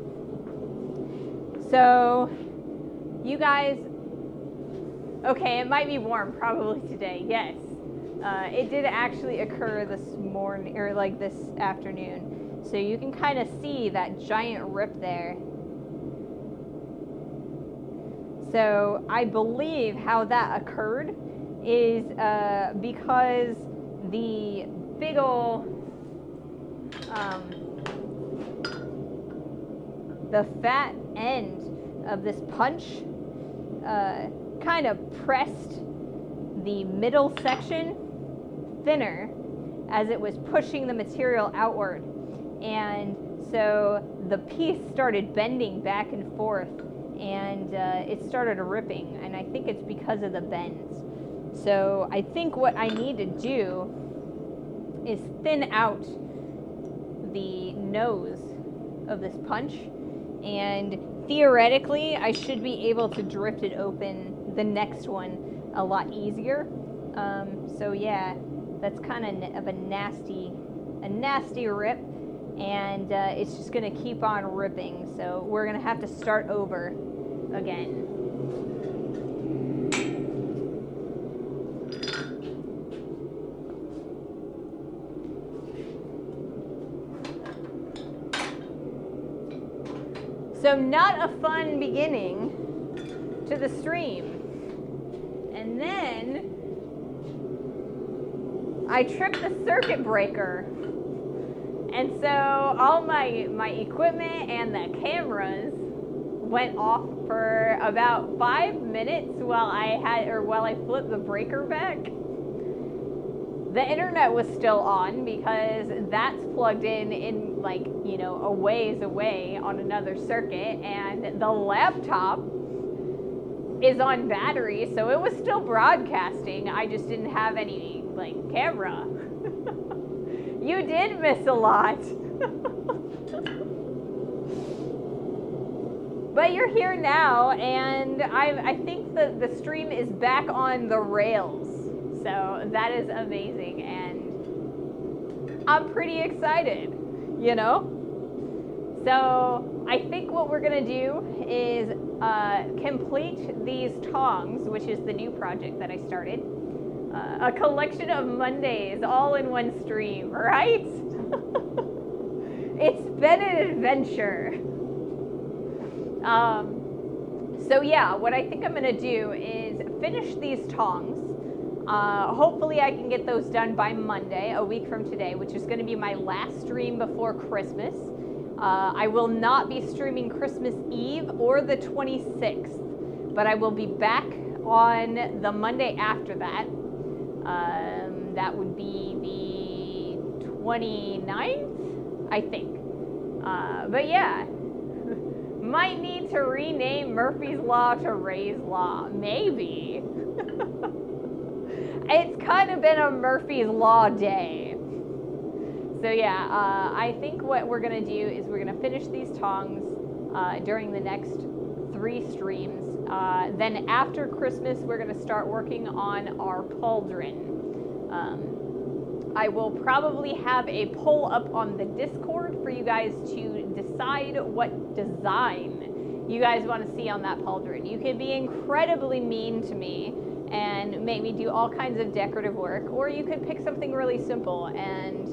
So, you guys, okay, it might be warm probably today, yes. It did actually occur this morning, or like this afternoon. So you can kind of see that giant rip there. So I believe how that occurred is because the big ol' the fat end of this punch kind of pressed the middle section thinner as it was pushing the material outward, and so the piece started bending back and forth, and it started ripping, and I think it's because of the bends. So I think what I need to do is thin out the nose of this punch, and theoretically I should be able to drift it open the next one a lot easier. So yeah, that's kind of a nasty rip, and it's just gonna keep on ripping. So we're gonna have to start over again. So not a fun beginning to the stream. And then I tripped the circuit breaker. And so all my equipment and the cameras went off for about 5 minutes while I flipped the breaker back. The internet was still on because that's plugged in like, you know, a ways away on another circuit, and the laptop is on battery, so it was still broadcasting. I just didn't have any like camera. You did miss a lot. But you're here now, and I think that the stream is back on the rails. So that is amazing, and I'm pretty excited, you know? So I think what we're gonna do is complete these tongs, which is the new project that I started. A collection of Mondays all in one stream, right? It's been an adventure. So yeah, what I think I'm gonna do is finish these tongs. Hopefully I can get those done by Monday, a week from today, which is going to be my last stream before Christmas. I will not be streaming Christmas Eve or the 26th, but I will be back on the Monday after that. That would be the 29th, I think. But yeah, might need to rename Murphy's Law to Ray's Law, maybe. It's kind of been a Murphy's Law day. So yeah, I think what we're going to do is we're going to finish these tongs during the next 3 streams. Then after Christmas, we're going to start working on our pauldron. I will probably have a poll up on the Discord for you guys to decide what design you guys want to see on that pauldron. You can be incredibly mean to me and make me do all kinds of decorative work, or you could pick something really simple and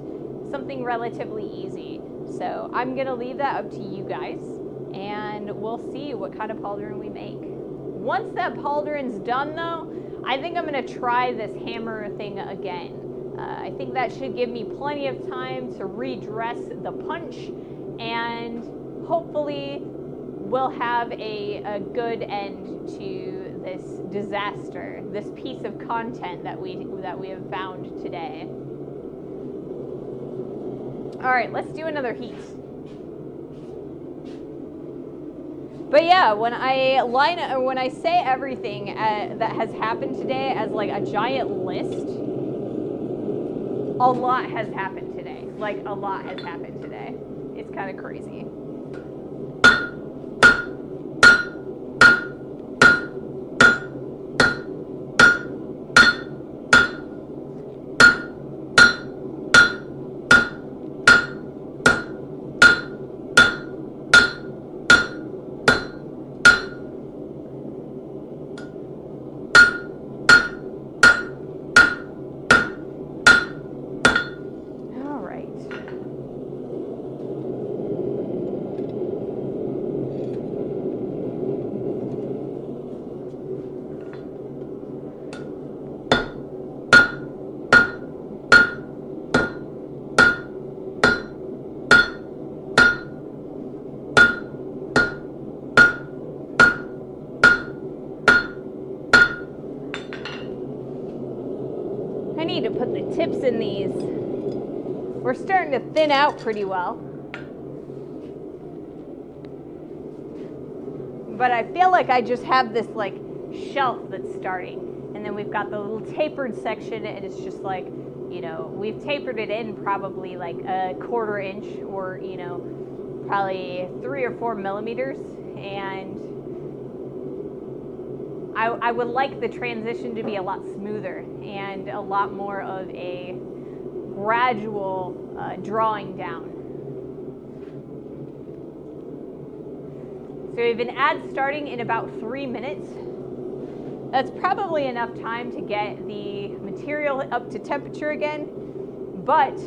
something relatively easy. So I'm gonna leave that up to you guys, and we'll see what kind of pauldron we make. Once that pauldron's done though, I think I'm gonna try this hammer thing again. I think that should give me plenty of time to redress the punch, and hopefully we'll have a good end to this disaster, this piece of content that we have found today. All right, let's do another heat. But yeah, when I say everything that has happened today as like a giant list, a lot has happened today. Like a lot has happened today. It's kind of crazy. To put the tips in these. We're starting to thin out pretty well. But I feel like I just have this like shelf that's starting. And then we've got the little tapered section, and it's just like, you know, we've tapered it in probably like a 1/4 inch, or, you know, probably 3 or 4 millimeters. And I would like the transition to be a lot smoother and a lot more of a gradual drawing down. So we have an ad starting in about 3 minutes. That's probably enough time to get the material up to temperature again, but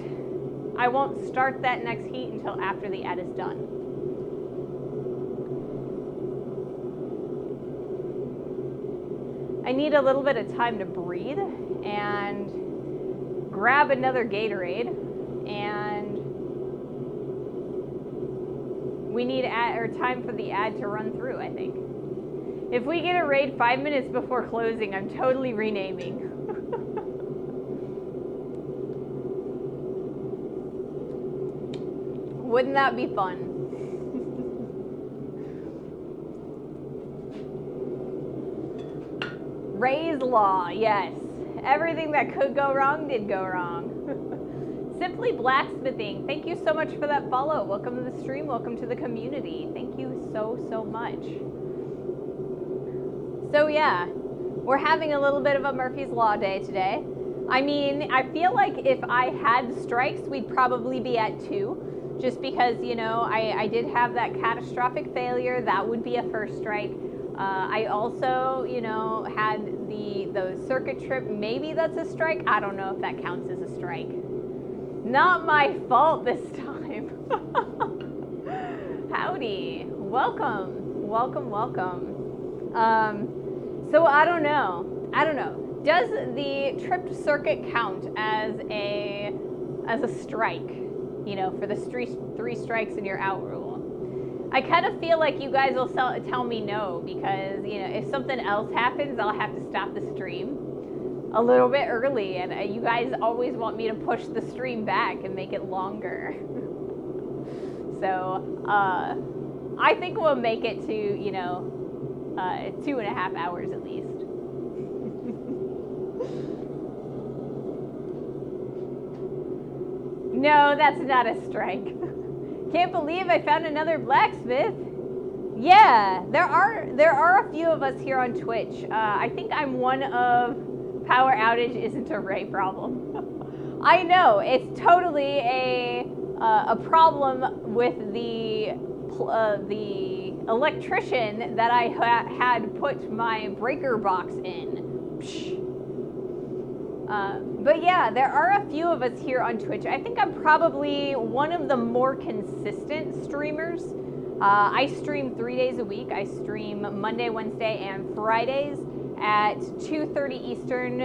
I won't start that next heat until after the ad is done. I need a little bit of time to breathe and grab another Gatorade, and we need time for the ad to run through, I think. If we get a raid 5 minutes before closing, I'm totally renaming. Wouldn't that be fun? Ray's Law, yes. Everything that could go wrong did go wrong. Simply Blacksmithing, thank you so much for that follow. Welcome to the stream, welcome to the community. Thank you so much. So yeah, we're having a little bit of a Murphy's Law day today. I mean, I feel like if I had strikes, we'd probably be at 2, just because, you know, I did have that catastrophic failure. That would be a first strike. I also, you know, had the circuit trip. Maybe that's a strike. I don't know if that counts as a strike. Not my fault this time. Howdy. Welcome. So I don't know. Does the tripped circuit count as a strike? You know, for the 3 strikes and you're out rule. I kind of feel like you guys will tell me no, because, you know, if something else happens, I'll have to stop the stream a little bit early, and you guys always want me to push the stream back and make it longer. So I think we'll make it to, you know, 2.5 hours at least. No, that's not a strike. Can't believe I found another blacksmith. Yeah, there are a few of us here on Twitch. I think I'm one of power outage isn't a Ray problem. I know, it's totally a problem with the electrician that I had put my breaker box in. But yeah, there are a few of us here on Twitch. I think I'm probably one of the more consistent streamers. I stream 3 days a week. I stream Monday, Wednesday, and Fridays at 2:30 Eastern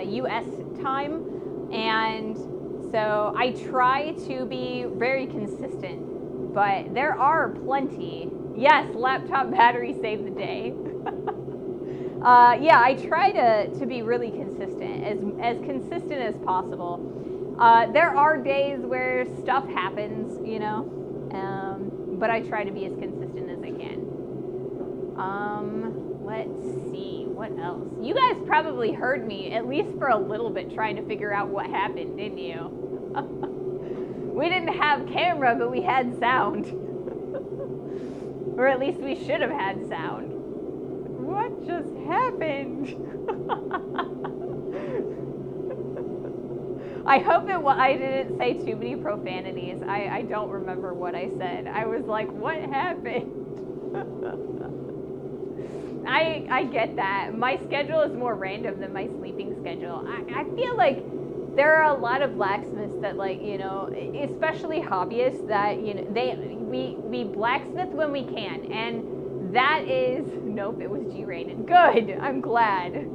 US time. And so I try to be very consistent, but there are plenty. Yes, laptop battery saved the day. Yeah, I try to be really consistent, as consistent as possible. There are days where stuff happens, you know, but I try to be as consistent as I can. Let's see, what else? You guys probably heard me, at least for a little bit, trying to figure out what happened, didn't you? We didn't have camera, but we had sound. Or at least we should have had sound. What just happened? I hope I didn't say too many profanities. I don't remember what I said. I was like, what happened? I get that. My schedule is more random than my sleeping schedule. I feel like there are a lot of blacksmiths that, like, you know, especially hobbyists, that, you know, we blacksmith when we can, and that is, nope, it was G-rated. Good, I'm glad.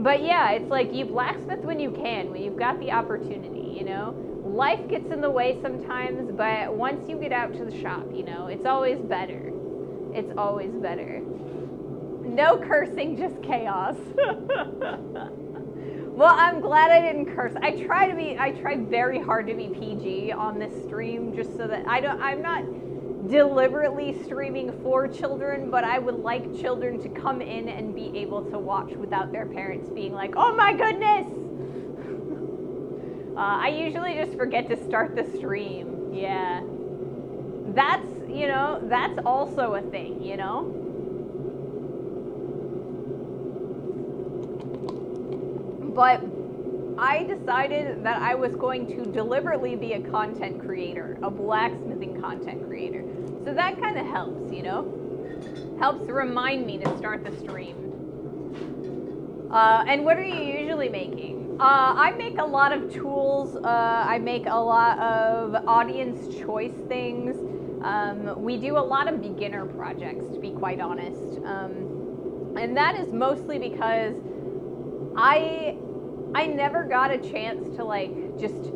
But yeah, it's like you blacksmith when you can, when you've got the opportunity, you know. Life gets in the way sometimes, but once you get out to the shop, you know, it's always better. It's always better. No cursing, just chaos. Well, I'm glad I didn't curse. I try very hard to be PG on this stream, just so that I'm not deliberately streaming for children, but I would like children to come in and be able to watch without their parents being like, oh my goodness! I usually just forget to start the stream. Yeah. That's, you know, that's also a thing, you know? but I decided that I was going to deliberately be a content creator, a blacksmithing content creator. So that kind of helps, you know? Helps remind me to start the stream. And what are you usually making? I make a lot of tools. I make a lot of audience choice things. We do a lot of beginner projects, to be quite honest. And that is mostly because I never got a chance to like just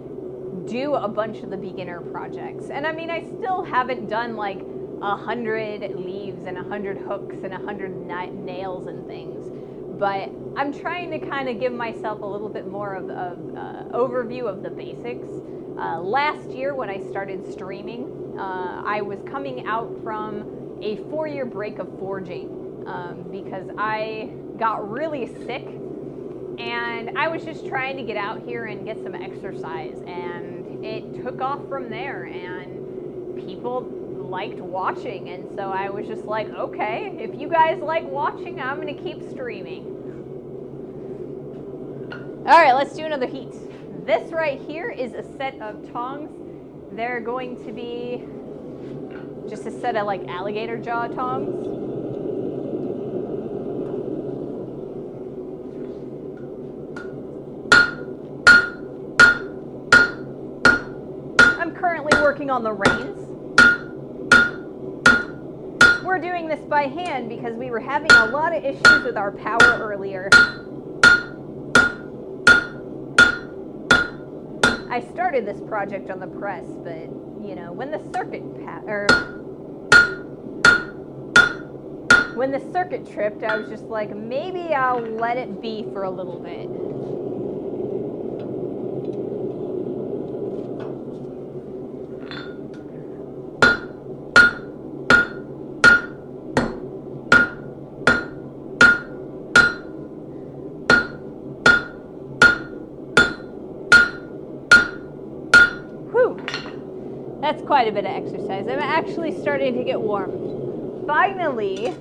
do a bunch of the beginner projects. And I mean, I still haven't done like 100 leaves and 100 hooks and 100 nails and things. But I'm trying to kind of give myself a little bit more of overview of the basics. Last year when I started streaming, I was coming out from a 4-year break of forging because I got really sick and I was just trying to get out here and get some exercise, and it took off from there, and people liked watching, and so I was just like, okay, if you guys like watching, I'm gonna keep streaming. All right, let's do another heat. This right here is a set of tongs. They're going to be just a set of like alligator jaw tongs. I'm currently working on the reins. We're doing this by hand because we were having a lot of issues with our power earlier. I started this project on the press, but you know, when the circuit tripped, I was just like, maybe I'll let it be for a little bit. That's quite a bit of exercise. I'm actually starting to get warm. Finally,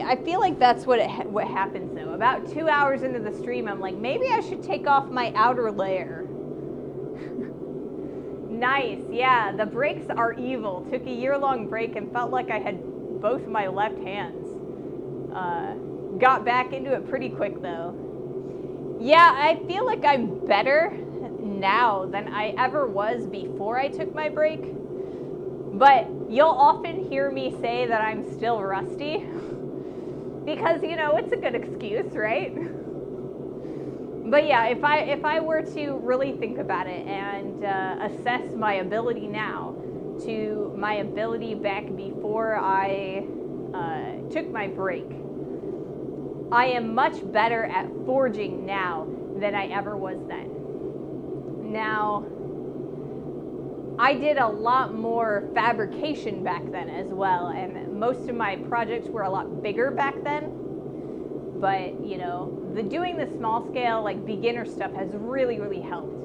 I feel like that's what happens though. About 2 hours into the stream, I'm like, maybe I should take off my outer layer. Nice, yeah, the breaks are evil. Took a year-long break and felt like I had both my left hands. Got back into it pretty quick though. Yeah, I feel like I'm better now than I ever was before I took my break. But you'll often hear me say that I'm still rusty. Because, you know, it's a good excuse, right? But yeah, if I were to really think about it and assess my ability now to my ability back before I took my break, I am much better at forging now than I ever was then. Now, I did a lot more fabrication back then as well, and most of my projects were a lot bigger back then. But, you know, doing the small scale, like beginner stuff has really, really helped.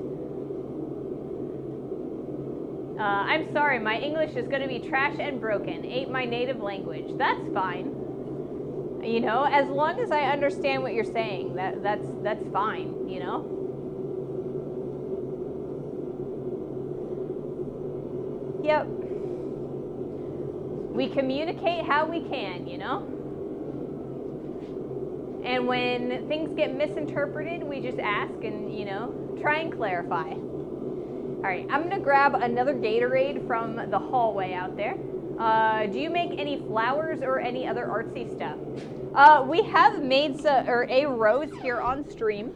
I'm sorry, my English is going to be trash and broken. Ain't my native language. That's fine. You know, as long as I understand what you're saying, that's fine, you know? Yep. We communicate how we can, you know? And when things get misinterpreted, we just ask and, you know, try and clarify. All right, I'm gonna grab another Gatorade from the hallway out there. Do you make any flowers or any other artsy stuff? We have made a rose here on stream.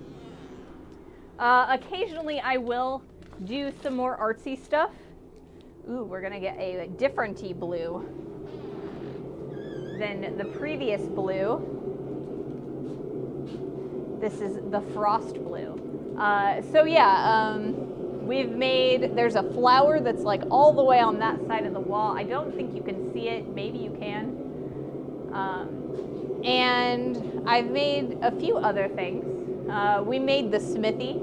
Occasionally I will do some more artsy stuff. Ooh, we're gonna get a different-y blue than the previous blue. This is the frost blue. So yeah, there's a flower that's like all the way on that side of the wall. I don't think you can see it, maybe you can. And I've made a few other things. We made the smithy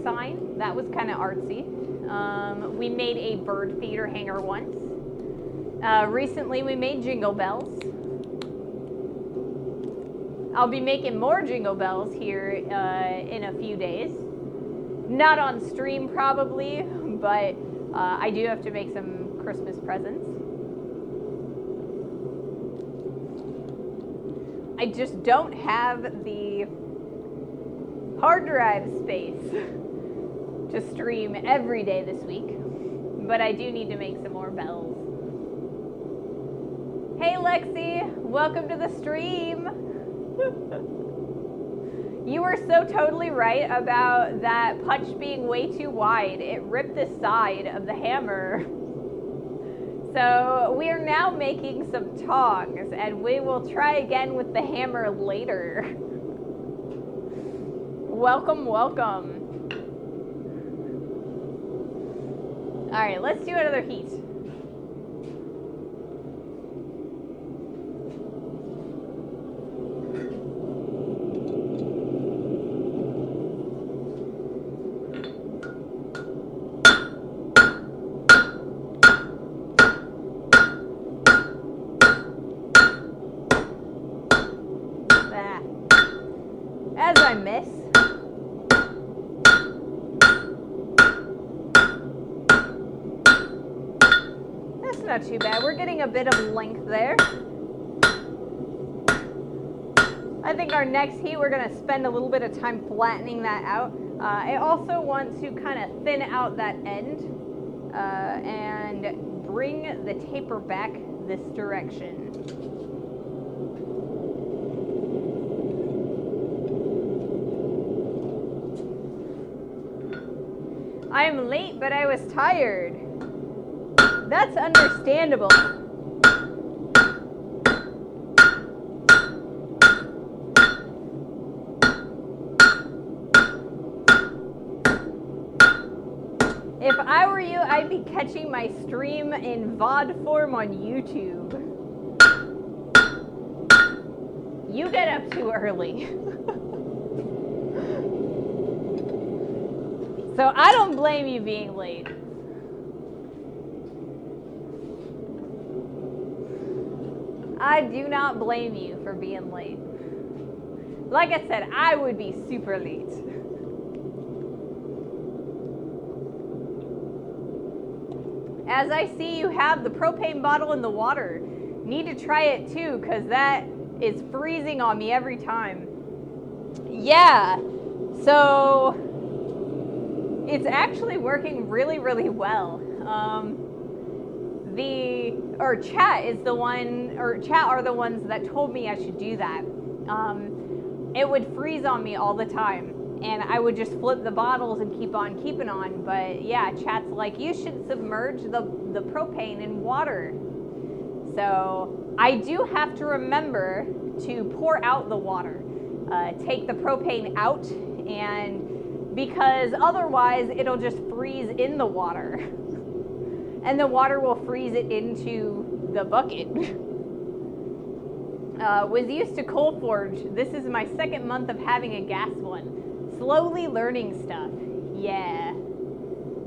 sign, that was kind of artsy. We made a bird feeder hanger once. Recently we made jingle bells. I'll be making more jingle bells here in a few days. Not on stream probably, but I do have to make some Christmas presents. I just don't have the hard drive space to stream every day this week, but I do need to make some more bells. Hey Lexi, welcome to the stream. You were so totally right about that punch being way too wide. It ripped the side of the hammer. So we are now making some tongs, and we will try again with the hammer later. Welcome, welcome. All right, let's do another heat. As I miss. That's not too bad. We're getting a bit of length there. I think our next heat, we're going to spend a little bit of time flattening that out. I also want to kind of thin out that end and bring the taper back this direction. I am late, but I was tired. That's understandable. If I were you, I'd be catching my stream in VOD form on YouTube. You get up too early. So I don't blame you being late. I do not blame you for being late. Like I said, I would be super late. As I see you have the propane bottle in the water. Need to try it too, because that is freezing on me every time. Yeah, so it's actually working really, really well. Chat is the one, or chat are the ones that told me I should do that. It would freeze on me all the time, and I would just flip the bottles and keep on keeping on. But yeah, chat's like, you should submerge the propane in water. So I do have to remember to pour out the water, take the propane out, and because otherwise it'll just freeze in the water and the water will freeze it into the bucket. Was used to coal forge. This is my second month of having a gas one. Slowly learning stuff. Yeah.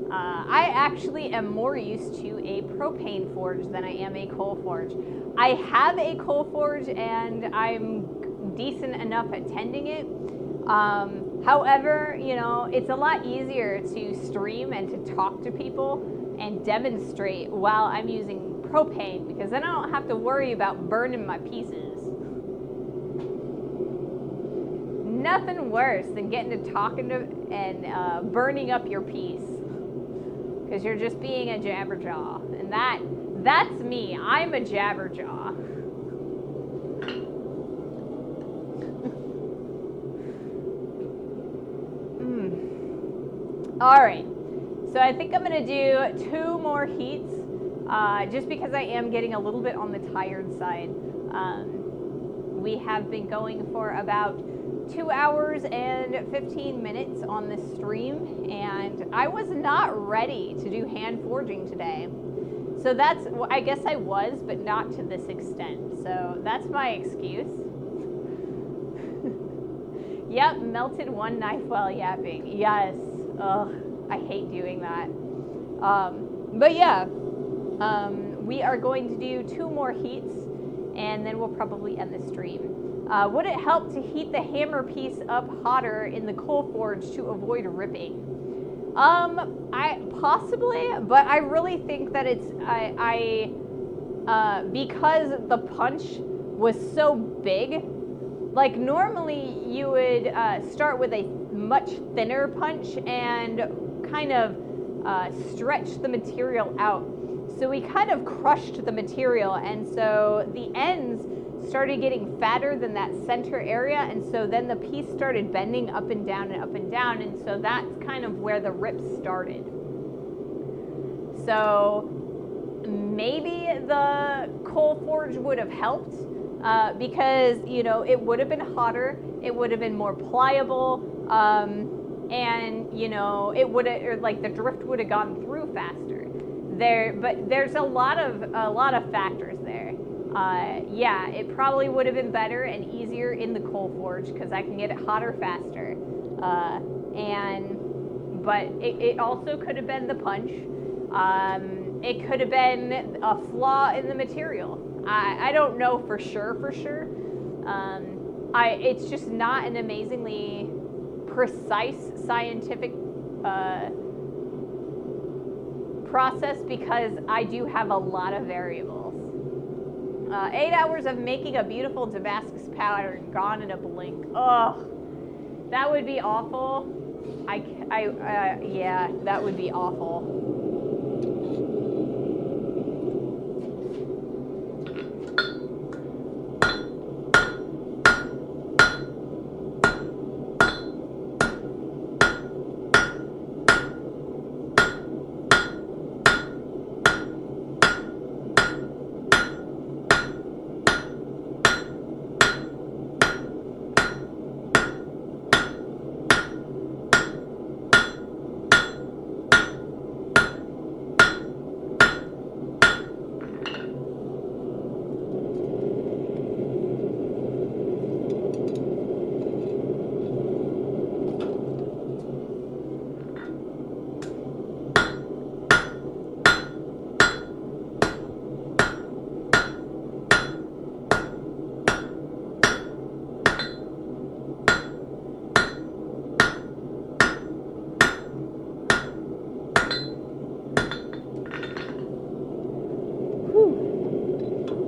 I actually am more used to a propane forge than I am a coal forge. I have a coal forge and I'm decent enough at tending it. However, you know, it's a lot easier to stream and to talk to people and demonstrate while I'm using propane, because then I don't have to worry about burning my pieces. Nothing worse than getting to talking to and burning up your piece, because you're just being a jabberjaw, and that's me. I'm a jabberjaw. All right, so I think I'm gonna do 2 more heats, just because I am getting a little bit on the tired side. We have been going for about 2 hours and 15 minutes on this stream, and I was not ready to do hand forging today. So that's, I guess I was, but not to this extent. So that's my excuse. Yep, melted one knife while yapping. Yes. Ugh, I hate doing that. But yeah, we are going to do 2 more heats, and then we'll probably end the stream. Would it help to heat the hammer piece up hotter in the coal forge to avoid ripping? I possibly, but I really think that it's because the punch was so big. Like normally you would start with a much thinner punch and kind of stretch the material out. So we kind of crushed the material, and so the ends started getting fatter than that center area, and so then the piece started bending up and down and up and down, and so that's kind of where the rip started. So maybe the coal forge would have helped because, you know, it would have been hotter, it would have been more pliable, and, you know, it would have, like the drift would have gone through faster. But there's a lot of factors there. Yeah, it probably would have been better and easier in the coal forge because I can get it hotter faster. But it also could have been the punch. It could have been a flaw in the material. I don't know for sure. It's just not an amazingly precise scientific process because I do have a lot of variables. 8 hours of making a beautiful Damascus powder gone in a blink. Ugh, that would be awful. Yeah, that would be awful.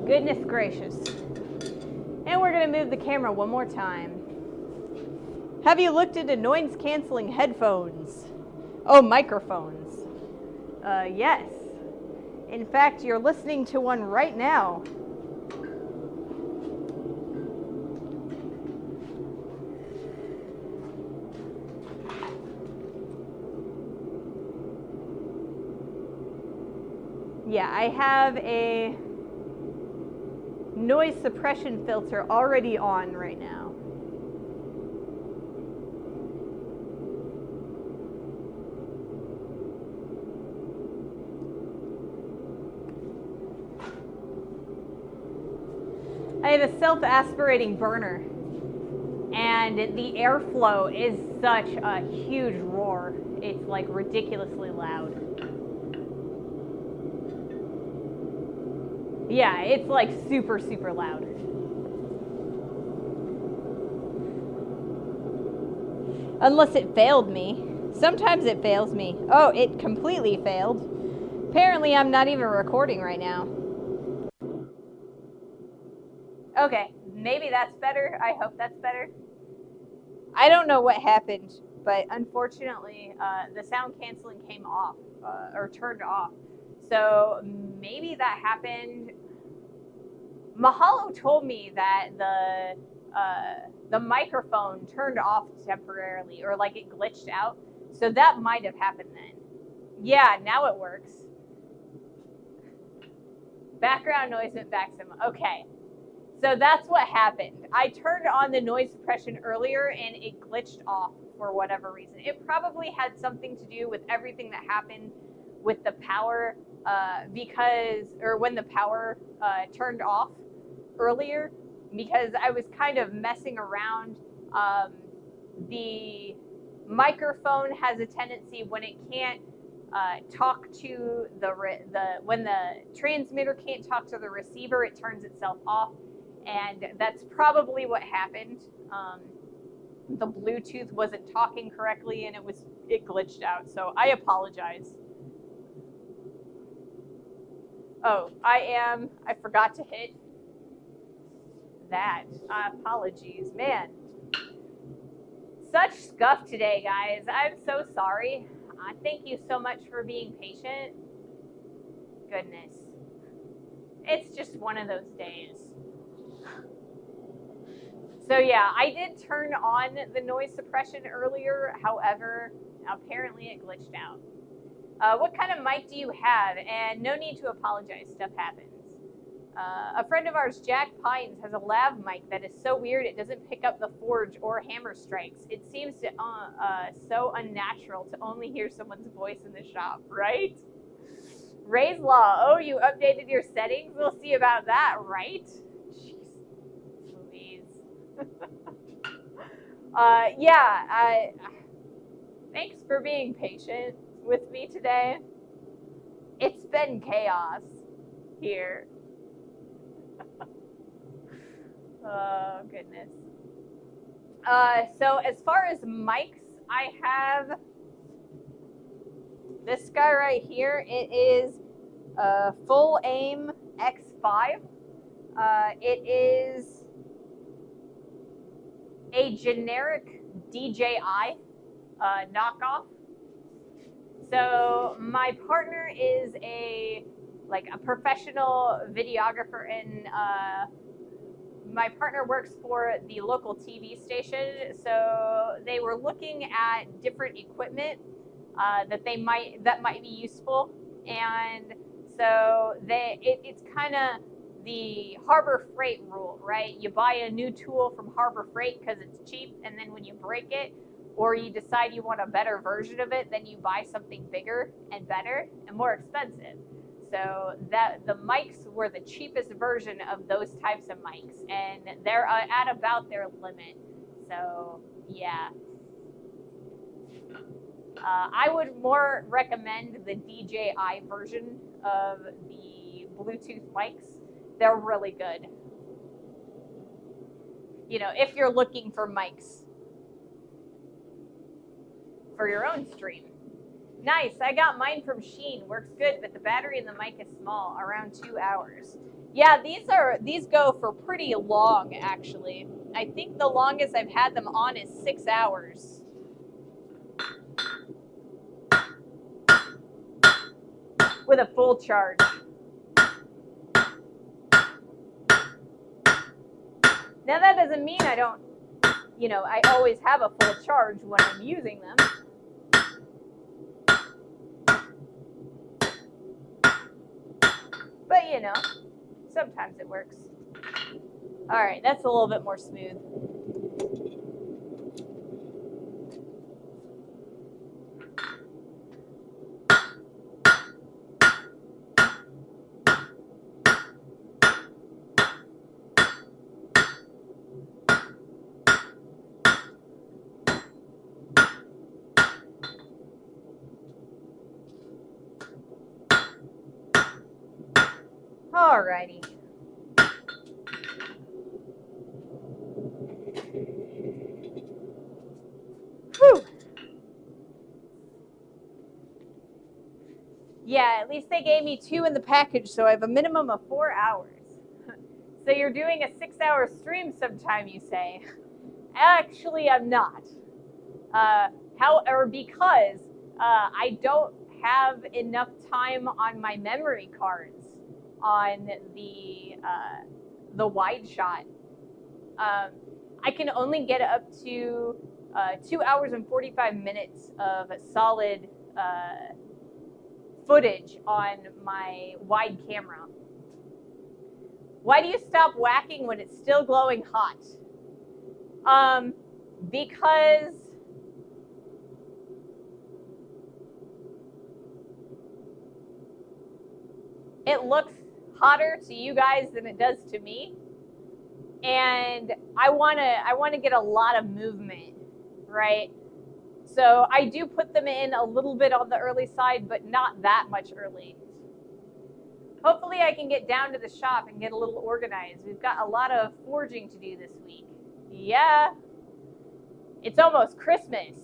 Goodness gracious. And we're going to move the camera one more time. Have you looked into noise canceling headphones? Oh, microphones. Yes. In fact, you're listening to one right now. Yeah, I have a noise suppression filter already on right now. I have a self-aspirating burner, and the airflow is such a huge roar. It's like ridiculously loud. Yeah, it's like super, super loud. Unless it failed me. Sometimes it fails me. Oh, it completely failed. Apparently I'm not even recording right now. Okay, maybe that's better. I hope that's better. I don't know what happened, but unfortunately, the sound canceling came off, or turned off. So maybe that happened. Mahalo told me that the microphone turned off temporarily, or like it glitched out. So that might have happened then. Yeah, now it works. Background noise went back some. Okay. So that's what happened. I turned on the noise suppression earlier and it glitched off for whatever reason. It probably had something to do with everything that happened with the power when the power turned off earlier, because I was kind of messing around. The microphone has a tendency when it can't talk to when the transmitter can't talk to the receiver, it turns itself off, and that's probably what happened. The Bluetooth wasn't talking correctly, and it glitched out. So I apologize. Oh, I forgot to hit that. Apologies, man. Such scuff today, guys. I'm so sorry. Thank you so much for being patient. Goodness. It's just one of those days. So yeah, I did turn on the noise suppression earlier. However, apparently it glitched out. What kind of mic do you have? And no need to apologize. Stuff happens. A friend of ours, Jack Pines, has a lav mic that is so weird it doesn't pick up the forge or hammer strikes. It seems to, so unnatural to only hear someone's voice in the shop, right? Ray's Law. Oh, you updated your settings? We'll see about that, right? Jeez Louise. Yeah, thanks for being patient with me today. It's been chaos here. Oh, goodness. So as far as mics, I have this guy right here. It is a Full Aim X5. It is a generic DJI knockoff. So my partner is a professional videographer, and my partner works for the local TV station. So they were looking at different equipment that might be useful, and so it's kind of the Harbor Freight rule, right? You buy a new tool from Harbor Freight because it's cheap, and then when you break it, or you decide you want a better version of it, then you buy something bigger and better and more expensive. So that the mics were the cheapest version of those types of mics, and they're at about their limit. So yeah, I would more recommend the DJI version of the Bluetooth mics. They're really good. You know, if you're looking for mics for your own stream. Nice, I got mine from Sheen. Works good, but the battery in the mic is small, around 2 hours. Yeah, these go for pretty long, actually. I think the longest I've had them on is 6 hours. With a full charge. Now that doesn't mean I don't, I always have a full charge when I'm using them. But, sometimes it works. All right, that's a little bit more smooth. Alrighty. Whew. Yeah, at least they gave me 2 in the package, so I have a minimum of 4 hours. So you're doing a 6-hour stream sometime, you say? Actually, I'm not. Because I don't have enough time on my memory cards on the wide shot. I can only get up to 2 hours and 45 minutes of solid footage on my wide camera. Why do you stop whacking when it's still glowing hot? Because it looks hotter to you guys than it does to me, and I want to get a lot of movement, right? So I do put them in a little bit on the early side, but not that much early. Hopefully I can get down to the shop and get a little organized. We've got a lot of forging to do this week. Yeah. It's almost Christmas.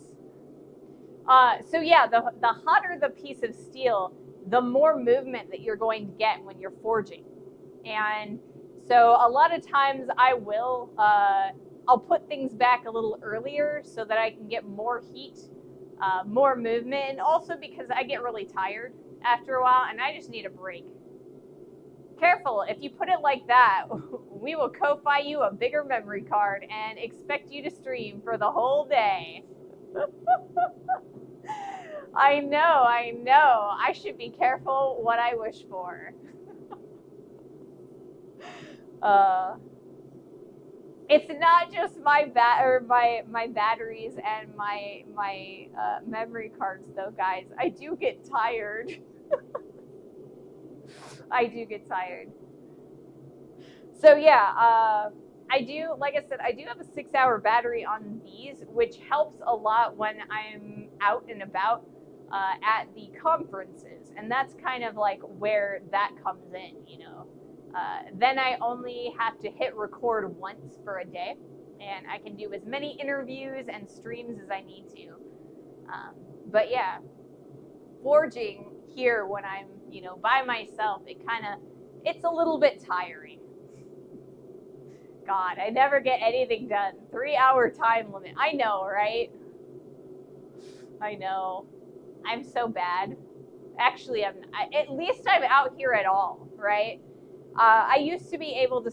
So yeah, the hotter the piece of steel, the more movement that you're going to get when you're forging. And so a lot of times I'll put things back a little earlier so that I can get more heat, more movement, and also because I get really tired after a while and I just need a break. Careful, if you put it like that, we will KoFi you a bigger memory card and expect you to stream for the whole day. I know. I should be careful what I wish for. It's not just my batteries and my memory cards though, guys. I do get tired. I do get tired. So yeah, I do, like I said, I do have a 6-hour battery on these, which helps a lot when I'm out and about at the conferences. And that's kind of like where that comes in, you know. Then I only have to hit record once for a day, and I can do as many interviews and streams as I need to. But yeah, forging here when I'm, you know, by myself, it's a little bit tiring. God, I never get anything done. 3-hour time limit. I know, right? I know. I'm so bad. Actually, at least I'm out here at all, right? I used to be able to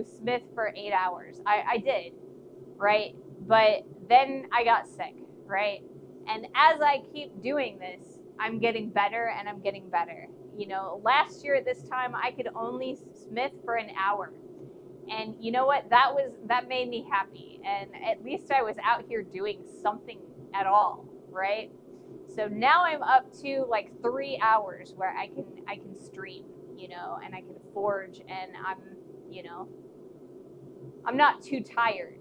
smith for 8 hours. I did, right? But then I got sick, right? And as I keep doing this, I'm getting better and I'm getting better. You know, last year at this time, I could only smith for an hour. And you know what? That made me happy. And at least I was out here doing something at all, right? So now I'm up to like 3 hours where I can stream, you know, and I can forge, and I'm not too tired.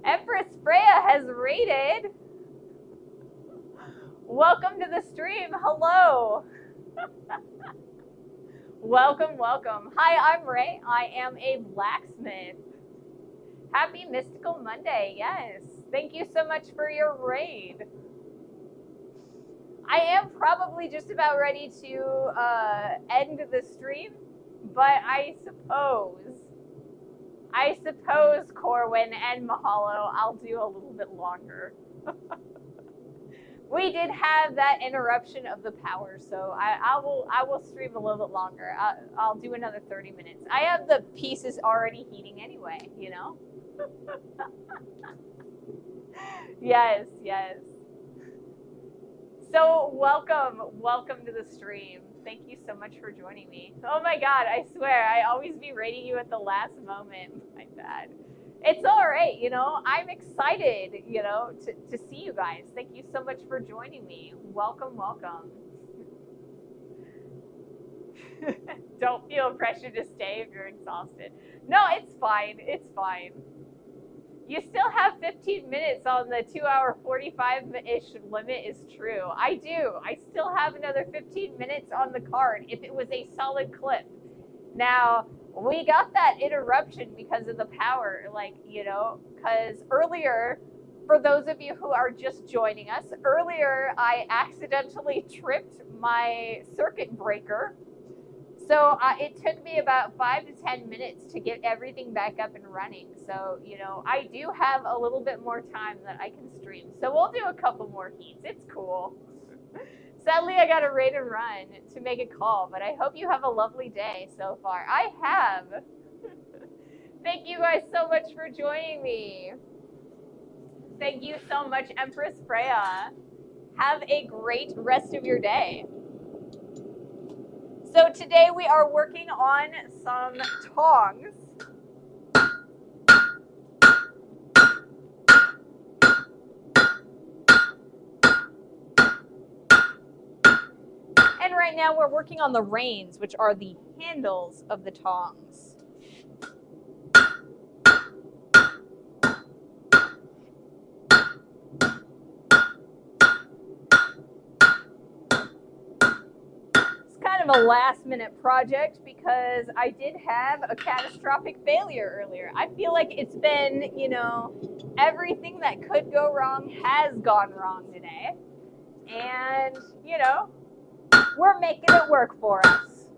Empress Freya has raided. Welcome to the stream. Hello. Welcome. Hi, I'm Ray. I am a blacksmith. Happy Mystical Monday. Yes. Thank you so much for your raid. I am probably just about ready to end the stream, but I suppose Corwin and Mahalo, I'll do a little bit longer. We did have that interruption of the power, so I will stream a little bit longer. I'll do another 30 minutes. I have the pieces already heating anyway, you know? Yes. So welcome to the stream. Thank you so much for joining me. Oh my God, I swear, I always be rating you at the last moment. My bad. It's all right, you know, I'm excited, you know, to see you guys. Thank you so much for joining me. Welcome. Don't feel pressure to stay if you're exhausted. No, it's fine. You still have 15 minutes on the 2-hour 45-ish limit is true. I do. I still have another 15 minutes on the card if it was a solid clip. Now, we got that interruption because of the power, like, you know, because earlier, for those of you who are just joining us, earlier I accidentally tripped my circuit breaker. So it took me about 5 to 10 minutes to get everything back up and running. So, you know, I do have a little bit more time that I can stream. So we'll do a couple more heats. It's cool. Sadly, I got to raid and run to make a call, but I hope you have a lovely day so far. I have. Thank you guys so much for joining me. Thank you so much, Empress Freya. Have a great rest of your day. So today we are working on some tongs. And right now we're working on the reins, which are the handles of the tongs. kind of a last minute project because I did have a catastrophic failure earlier. I feel like it's been, you know, everything that could go wrong has gone wrong today. And, you know, we're making it work for us.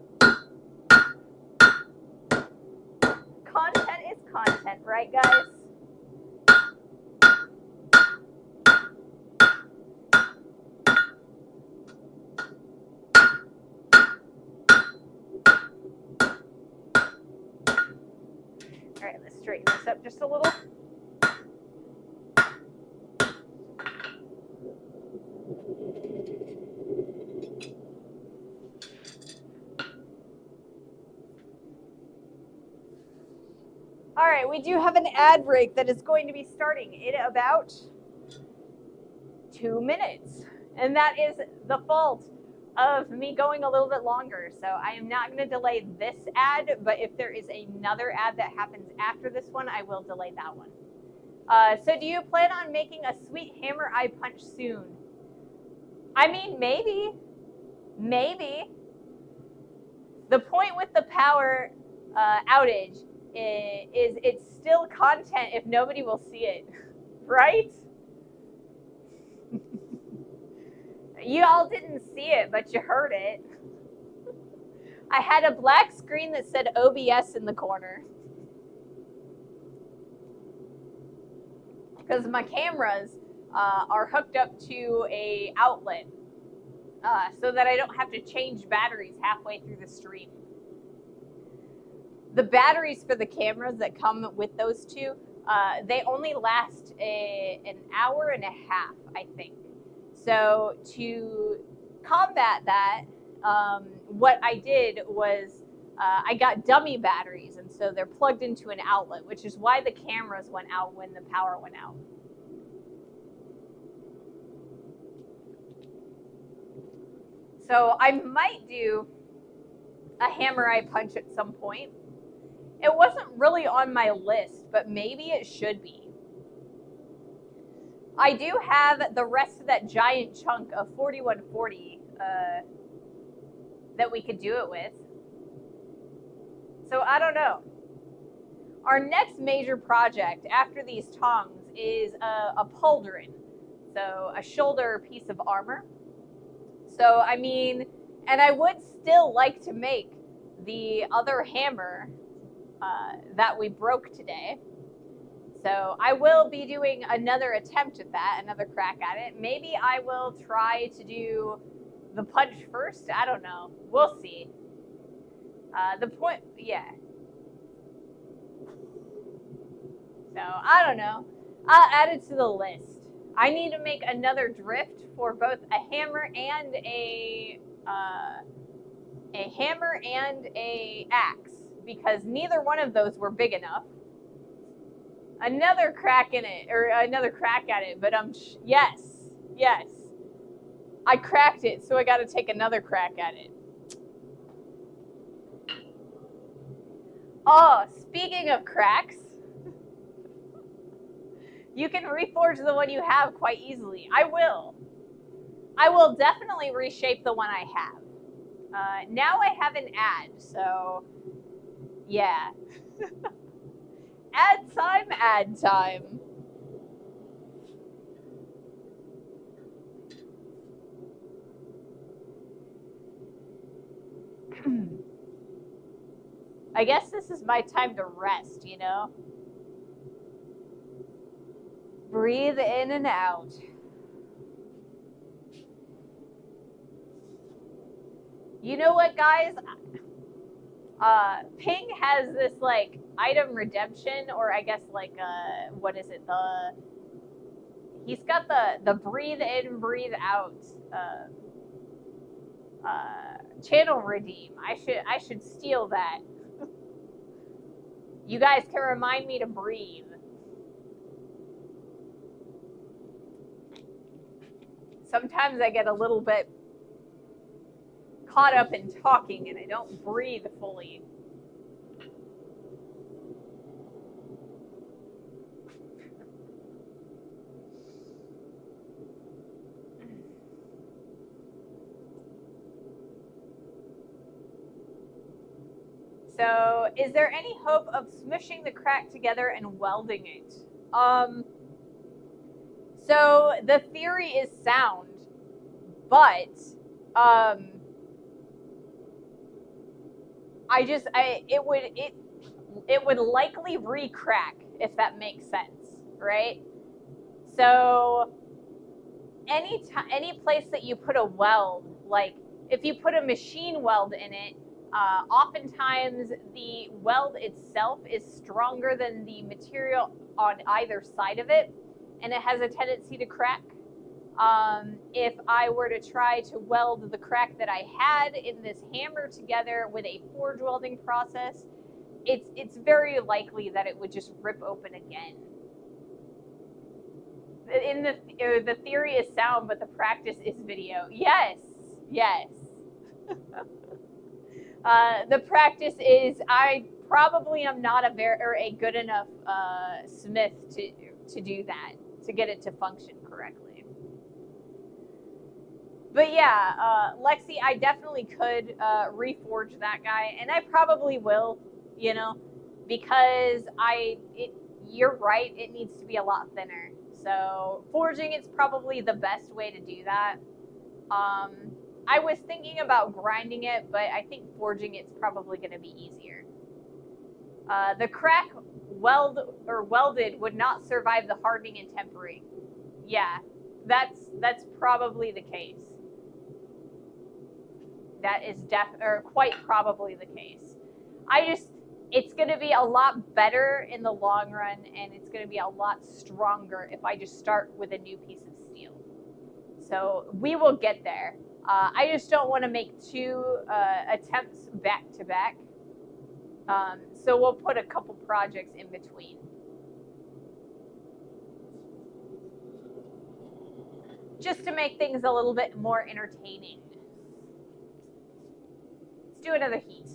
Content is content, right, guys? All right, let's straighten this up just a little. All right, we do have an ad break that is going to be starting in about 2 minutes. And that is the fault of me going a little bit longer. So I am not going to delay this ad, but if there is another ad that happens after this one, I will delay that one. So do you plan on making a sweet hammer eye punch soon? I mean, maybe. Maybe. The point with the power outage is it's still content if nobody will see it, right? You all didn't see it, but you heard it. I had a black screen that said OBS in the corner. Because my cameras are hooked up to a outlet so that I don't have to change batteries halfway through the stream. The batteries for the cameras that come with those two, they only last an hour and a half, I think. So to combat that, what I did was I got dummy batteries, and so they're plugged into an outlet, which is why the cameras went out when the power went out. So I might do a hammer eye punch at some point. It wasn't really on my list, but maybe it should be. I do have the rest of that giant chunk of 4140 that we could do it with. So I don't know. Our next major project after these tongs is a pauldron. So a shoulder piece of armor. So, I mean, and I would still like to make the other hammer that we broke today. So I will be doing another attempt at that, another crack at it. Maybe I will try to do the punch first. I don't know. We'll see. The point, yeah. So I don't know. I'll add it to the list. I need to make another drift for both a hammer and a hammer and a axe, because neither one of those were big enough. Another crack in it, or another crack at it, but yes, I cracked it, so I got to take another crack at it. Oh, speaking of cracks, you can reforge the one you have quite easily. I will definitely reshape the one I have. Now I have an ad, so yeah. Ad time. I guess this is my time to rest, you know? Breathe in and out. You know what, guys? Ping has this, like, item redemption, or I guess, like, what is it? He's got the breathe in, breathe out, channel redeem. I should steal that. You guys can remind me to breathe. Sometimes I get a little bit caught up in talking and I don't breathe fully. So, is there any hope of smushing the crack together and welding it? So the theory is sound, but it would likely re-crack, if that makes sense, right? So any place that you put a weld, like if you put a machine weld in it, oftentimes the weld itself is stronger than the material on either side of it, and it has a tendency to crack. If I were to try to weld the crack that I had in this hammer together with a forge welding process, it's very likely that it would just rip open again. In the theory is sound, but the practice is video. Yes. The practice is, I probably am not a good enough smith to do that, to get it to function correctly. But yeah, Lexi, I definitely could reforge that guy, and I probably will, because you're right, it needs to be a lot thinner. So forging it's probably the best way to do that. I was thinking about grinding it, but I think forging it's probably going to be easier. The crack welded would not survive the hardening and tempering. Yeah, that's probably the case. That is quite probably the case. It's going to be a lot better in the long run, and it's going to be a lot stronger if I just start with a new piece of steel. So we will get there. I just don't want to make two attempts back to back. So we'll put a couple projects in between. Just to make things a little bit more entertaining. Let's do another heat.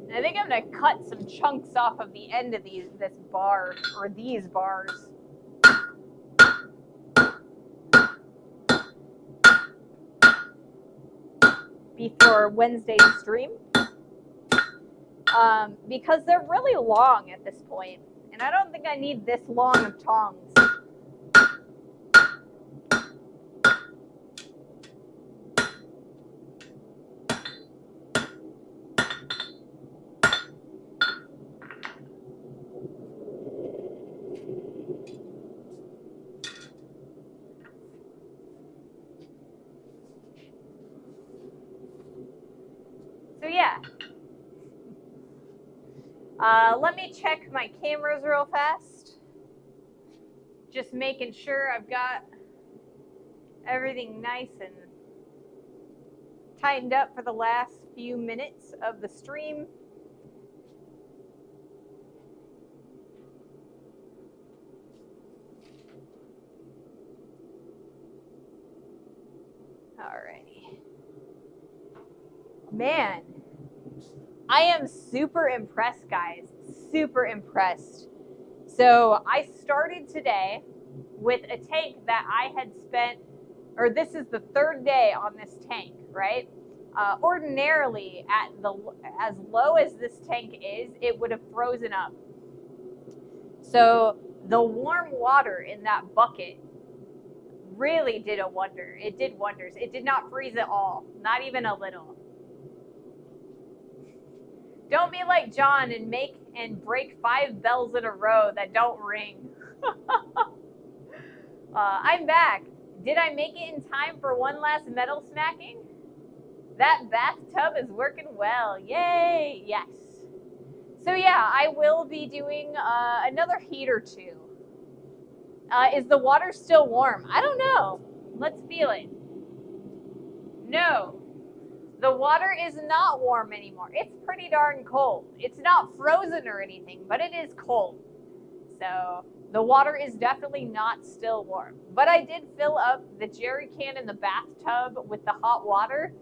I think I'm going to cut some chunks off of the end of these bars. Before Wednesday's stream. Because they're really long at this point, and I don't think I need this long of tongs. So yeah. Let me check my cameras real fast. Just making sure I've got everything nice and tightened up for the last few minutes of the stream. Alrighty. Man, I am super impressed, guys. Super impressed. So I started today with a tank that I had spent, or this is the third day on this tank, right? Ordinarily, as low as this tank is, it would have frozen up. So the warm water in that bucket really did a wonder. It did wonders. It did not freeze at all, not even a little. Don't be like John and make and break 5 bells in a row that don't ring. I'm back. Did I make it in time for one last metal smacking? That bathtub is working well. Yay! Yes. So yeah, I will be doing another heat or two. Is the water still warm? I don't know. Let's feel it. No, the water is not warm anymore. It's pretty darn cold. It's not frozen or anything, but it is cold. So the water is definitely not still warm. But I did fill up the jerry can in the bathtub with the hot water.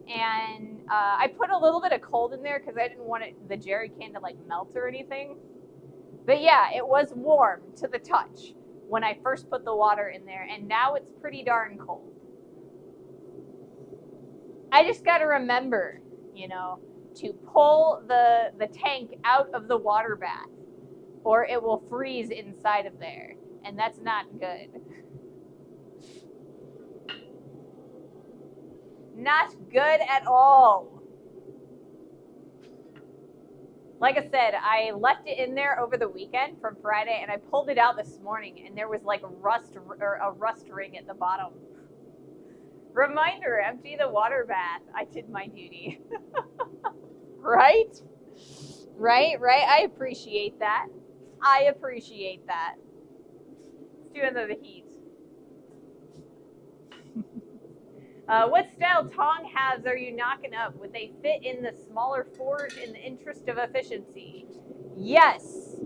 And I put a little bit of cold in there because I didn't want the jerry can to like melt or anything. But yeah, it was warm to the touch when I first put the water in there. And now it's pretty darn cold. I just got to remember, to pull the tank out of the water bath, or it will freeze inside of there, and that's not good. Not good at all. Like I said, I left it in there over the weekend from Friday, and I pulled it out this morning, and there was like a rust ring at the bottom. Reminder, empty the water bath. I did my duty. Right? I appreciate that. Let's do another heat. What style tong halves are you knocking up? Would they fit in the smaller forge in the interest of efficiency? Yes.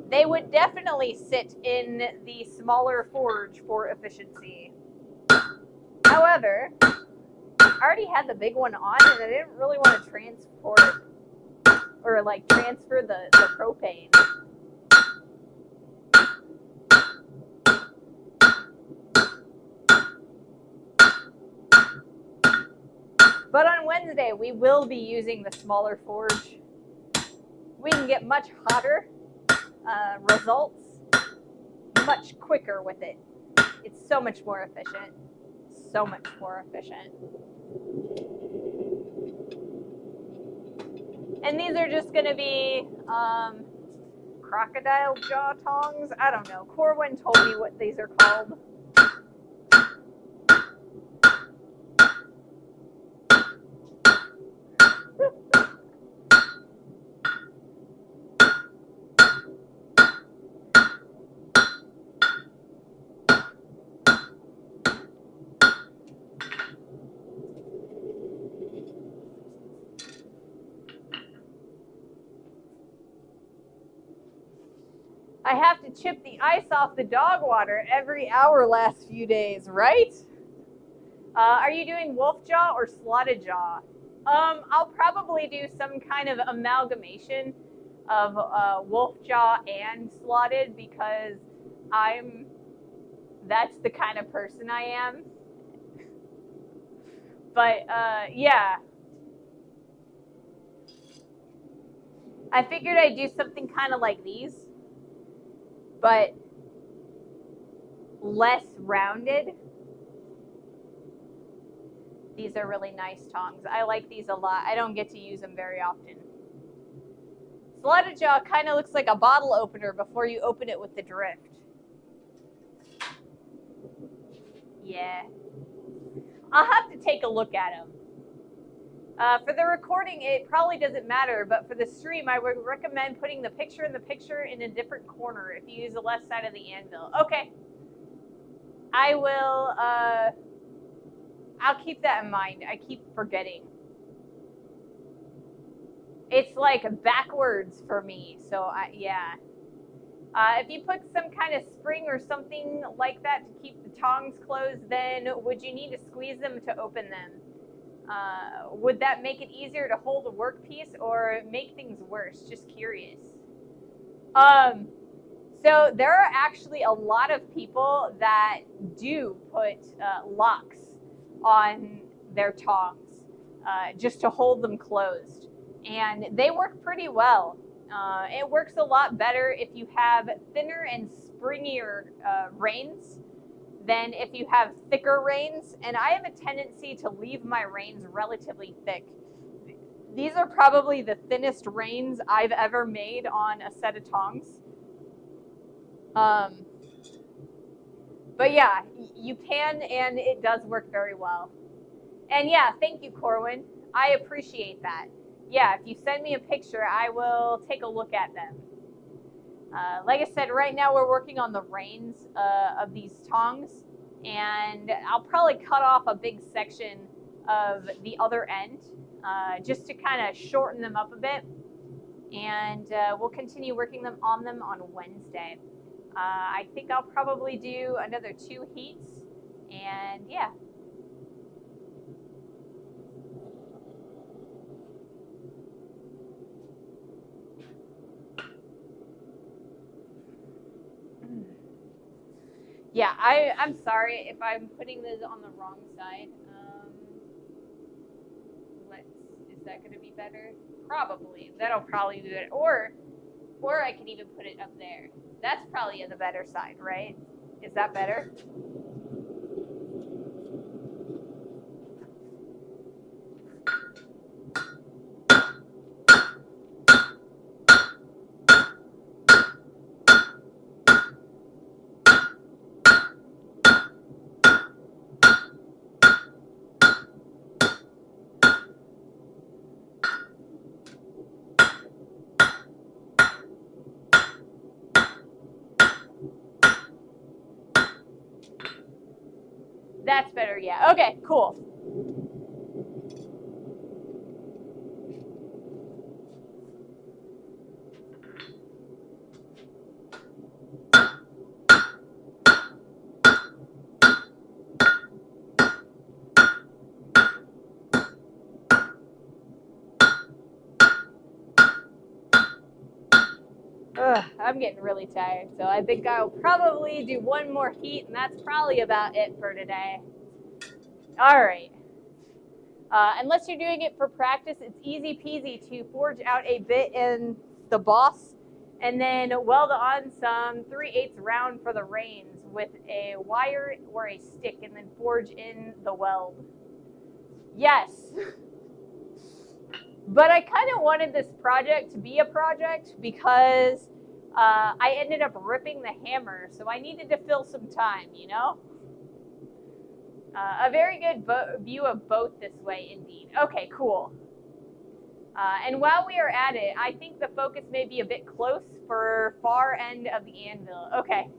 They would definitely sit in the smaller forge for efficiency. However, I already had the big one on and I didn't really want to transport or like transfer the propane. But on Wednesday, we will be using the smaller forge. We can get much hotter results much quicker with it. It's so much more efficient. So much more efficient. And these are just going to be crocodile jaw tongs. I don't know. Corwin told me what these are called. I have to chip the ice off the dog water every hour last few days, right? Are you doing wolf jaw or slotted jaw? I'll probably do some kind of amalgamation of wolf jaw and slotted because that's the kind of person I am. But yeah. I figured I'd do something kind of like these, but less rounded. These are really nice tongs. I like these a lot. I don't get to use them very often. Slotted jaw kind of looks like a bottle opener before you open it with the drift. Yeah. I'll have to take a look at them. For the recording, it probably doesn't matter, but for the stream, I would recommend putting the picture in a different corner if you use the left side of the anvil. Okay. I will, I'll keep that in mind. I keep forgetting. It's like backwards for me, so yeah. If you put some kind of spring or something like that to keep the tongs closed, then would you need to squeeze them to open them? Would that make it easier to hold a workpiece or make things worse? Just curious. So there are actually a lot of people that do put locks on their tongs just to hold them closed. And they work pretty well. It works a lot better if you have thinner and springier reins than if you have thicker reins. And I have a tendency to leave my reins relatively thick. These are probably the thinnest reins I've ever made on a set of tongs. But yeah, you can, and it does work very well. And yeah, thank you, Corwin. I appreciate that. Yeah, if you send me a picture, I will take a look at them. Like I said, right now we're working on the reins of these tongs, and I'll probably cut off a big section of the other end just to kind of shorten them up a bit, and we'll continue working on them on Wednesday. I think I'll probably do another 2 heats, and yeah. Yeah, I'm sorry if I'm putting this on the wrong side. Is that going to be better? Probably. That'll probably do it. Or I can even put it up there. That's probably on the better side, right? Is that better? That's better, yeah. Okay, cool. Ugh, I'm getting really tired, so I think I'll probably do one more heat, and that's probably about it for today. All right. Unless you're doing it for practice, it's easy peasy to forge out a bit in the boss and then weld on some 3/8 round for the reins with a wire or a stick and then forge in the weld. Yes. But I kind of wanted this project to be a project because I ended up ripping the hammer, so I needed to fill some time, you know? A very good view of both this way, indeed. Okay, cool. And while we are at it, I think the focus may be a bit close for far end of the anvil. Okay.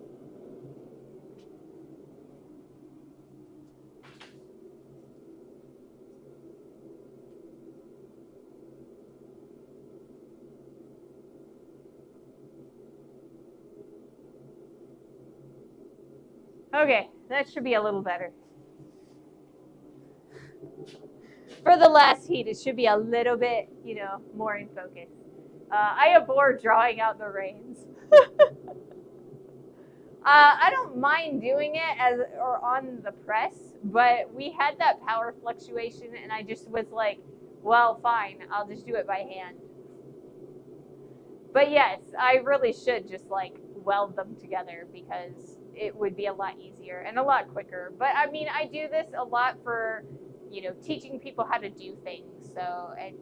Okay, that should be a little better. For the last heat, it should be a little bit, more in focus. I abhor drawing out the reins. I don't mind doing it or on the press, but we had that power fluctuation, and I just was like, well, fine, I'll just do it by hand. But yes, I really should just weld them together because it would be a lot easier and a lot quicker. But I mean, I do this a lot for, teaching people how to do things. So, and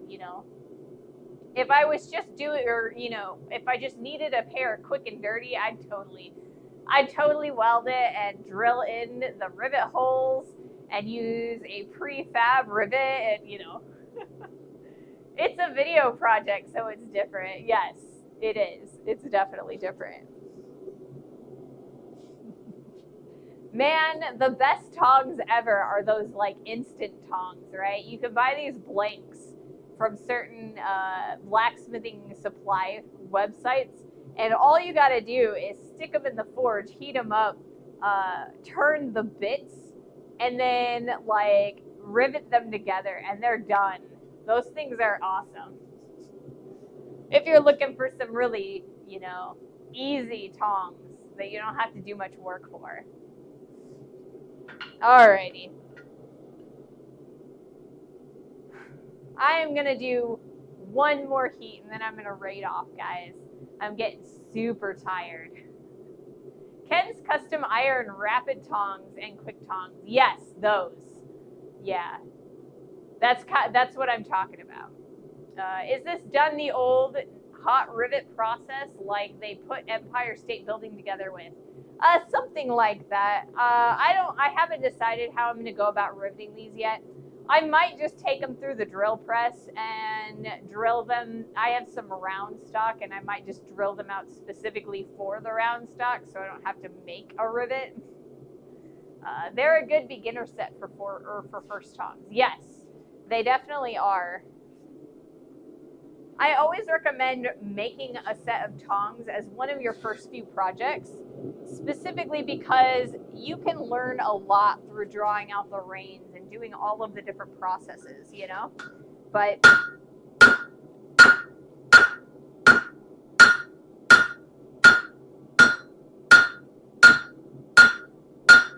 if I was just doing, or if I just needed a pair quick and dirty, I'd totally weld it and drill in the rivet holes and use a prefab rivet and it's a video project, so it's different. Yes, it is. It's definitely different. Man, the best tongs ever are those instant tongs, right? You can buy these blanks from certain blacksmithing supply websites, and all you got to do is stick them in the forge, heat them up, turn the bits, and then rivet them together, and they're done. Those things are awesome. If you're looking for some really, easy tongs that you don't have to do much work for. Alrighty. I am going to do one more heat and then I'm going to raid off, guys. I'm getting super tired. Ken's Custom Iron Rapid Tongs and Quick Tongs. Yes, those. Yeah. That's what I'm talking about. Is this done the old hot rivet process like they put Empire State Building together with? Something like that. I haven't decided how I'm going to go about riveting these yet. I might just take them through the drill press and drill them. I have some round stock, and I might just drill them out specifically for the round stock so I don't have to make a rivet. They're a good beginner set for first tongs. Yes, they definitely are. I always recommend making a set of tongs as one of your first few projects, specifically because you can learn a lot through drawing out the reins and doing all of the different processes, you know? But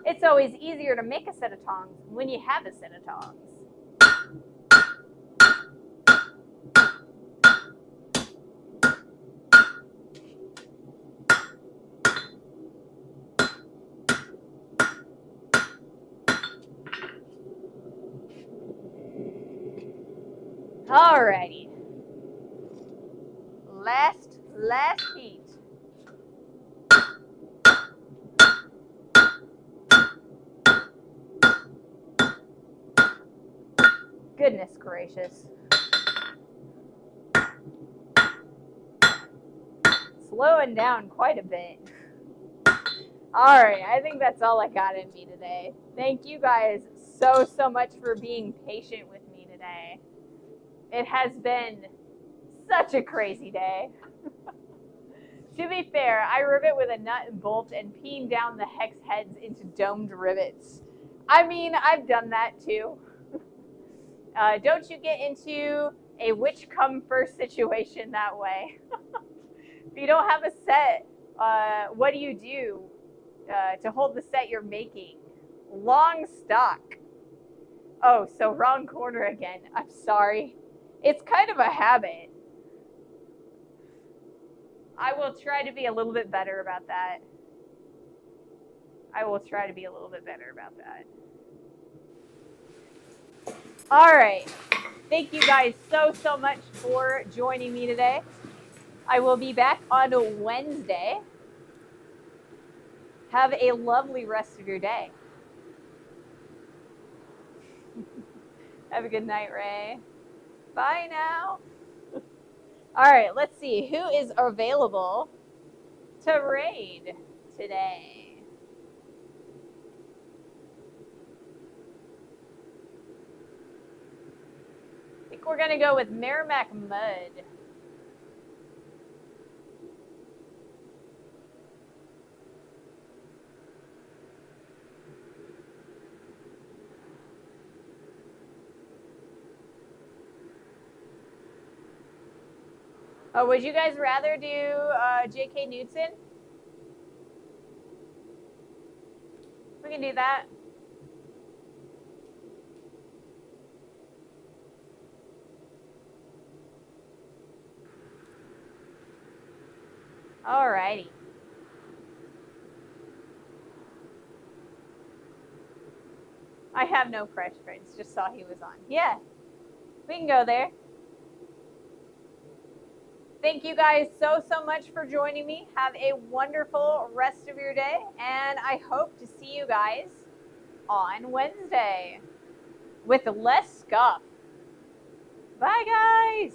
it's always easier to make a set of tongs when you have a set of tongs. Alrighty. Last heat. Goodness gracious. Slowing down quite a bit. Alright, I think that's all I got in me today. Thank you guys so much for being patient with me today. It has been such a crazy day. To be fair, I rivet with a nut and bolt and peen down the hex heads into domed rivets. I mean, I've done that too. Don't you get into a which come first situation that way. If you don't have a set, what do you do to hold the set you're making? Long stock. Oh, so wrong corner again. I'm sorry. It's kind of a habit. I will try to be a little bit better about that. All right. Thank you guys so much for joining me today. I will be back on Wednesday. Have a lovely rest of your day. Have a good night, Ray. Bye now. All right, let's see who is available to raid today. I think we're going to go with Merrimack Mud. Oh, would you guys rather do J.K. Knudsen? We can do that. Alrighty. I have no fresh friends, just saw he was on. Yeah, we can go there. Thank you guys so much for joining me. Have a wonderful rest of your day, and I hope to see you guys on Wednesday with less scuff. Bye, guys.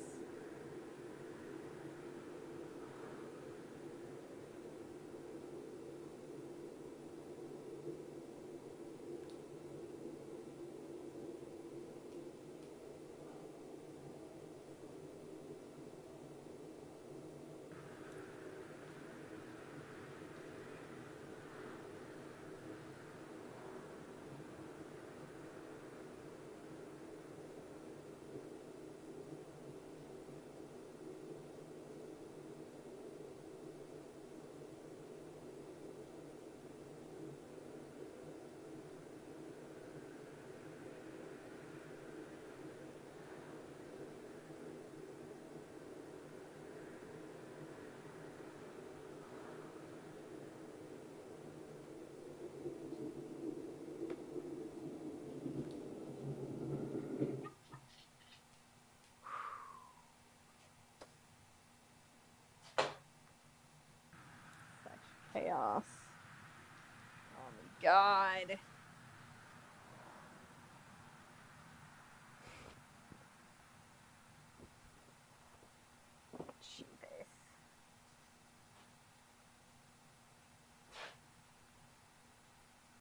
Chaos. Oh my god.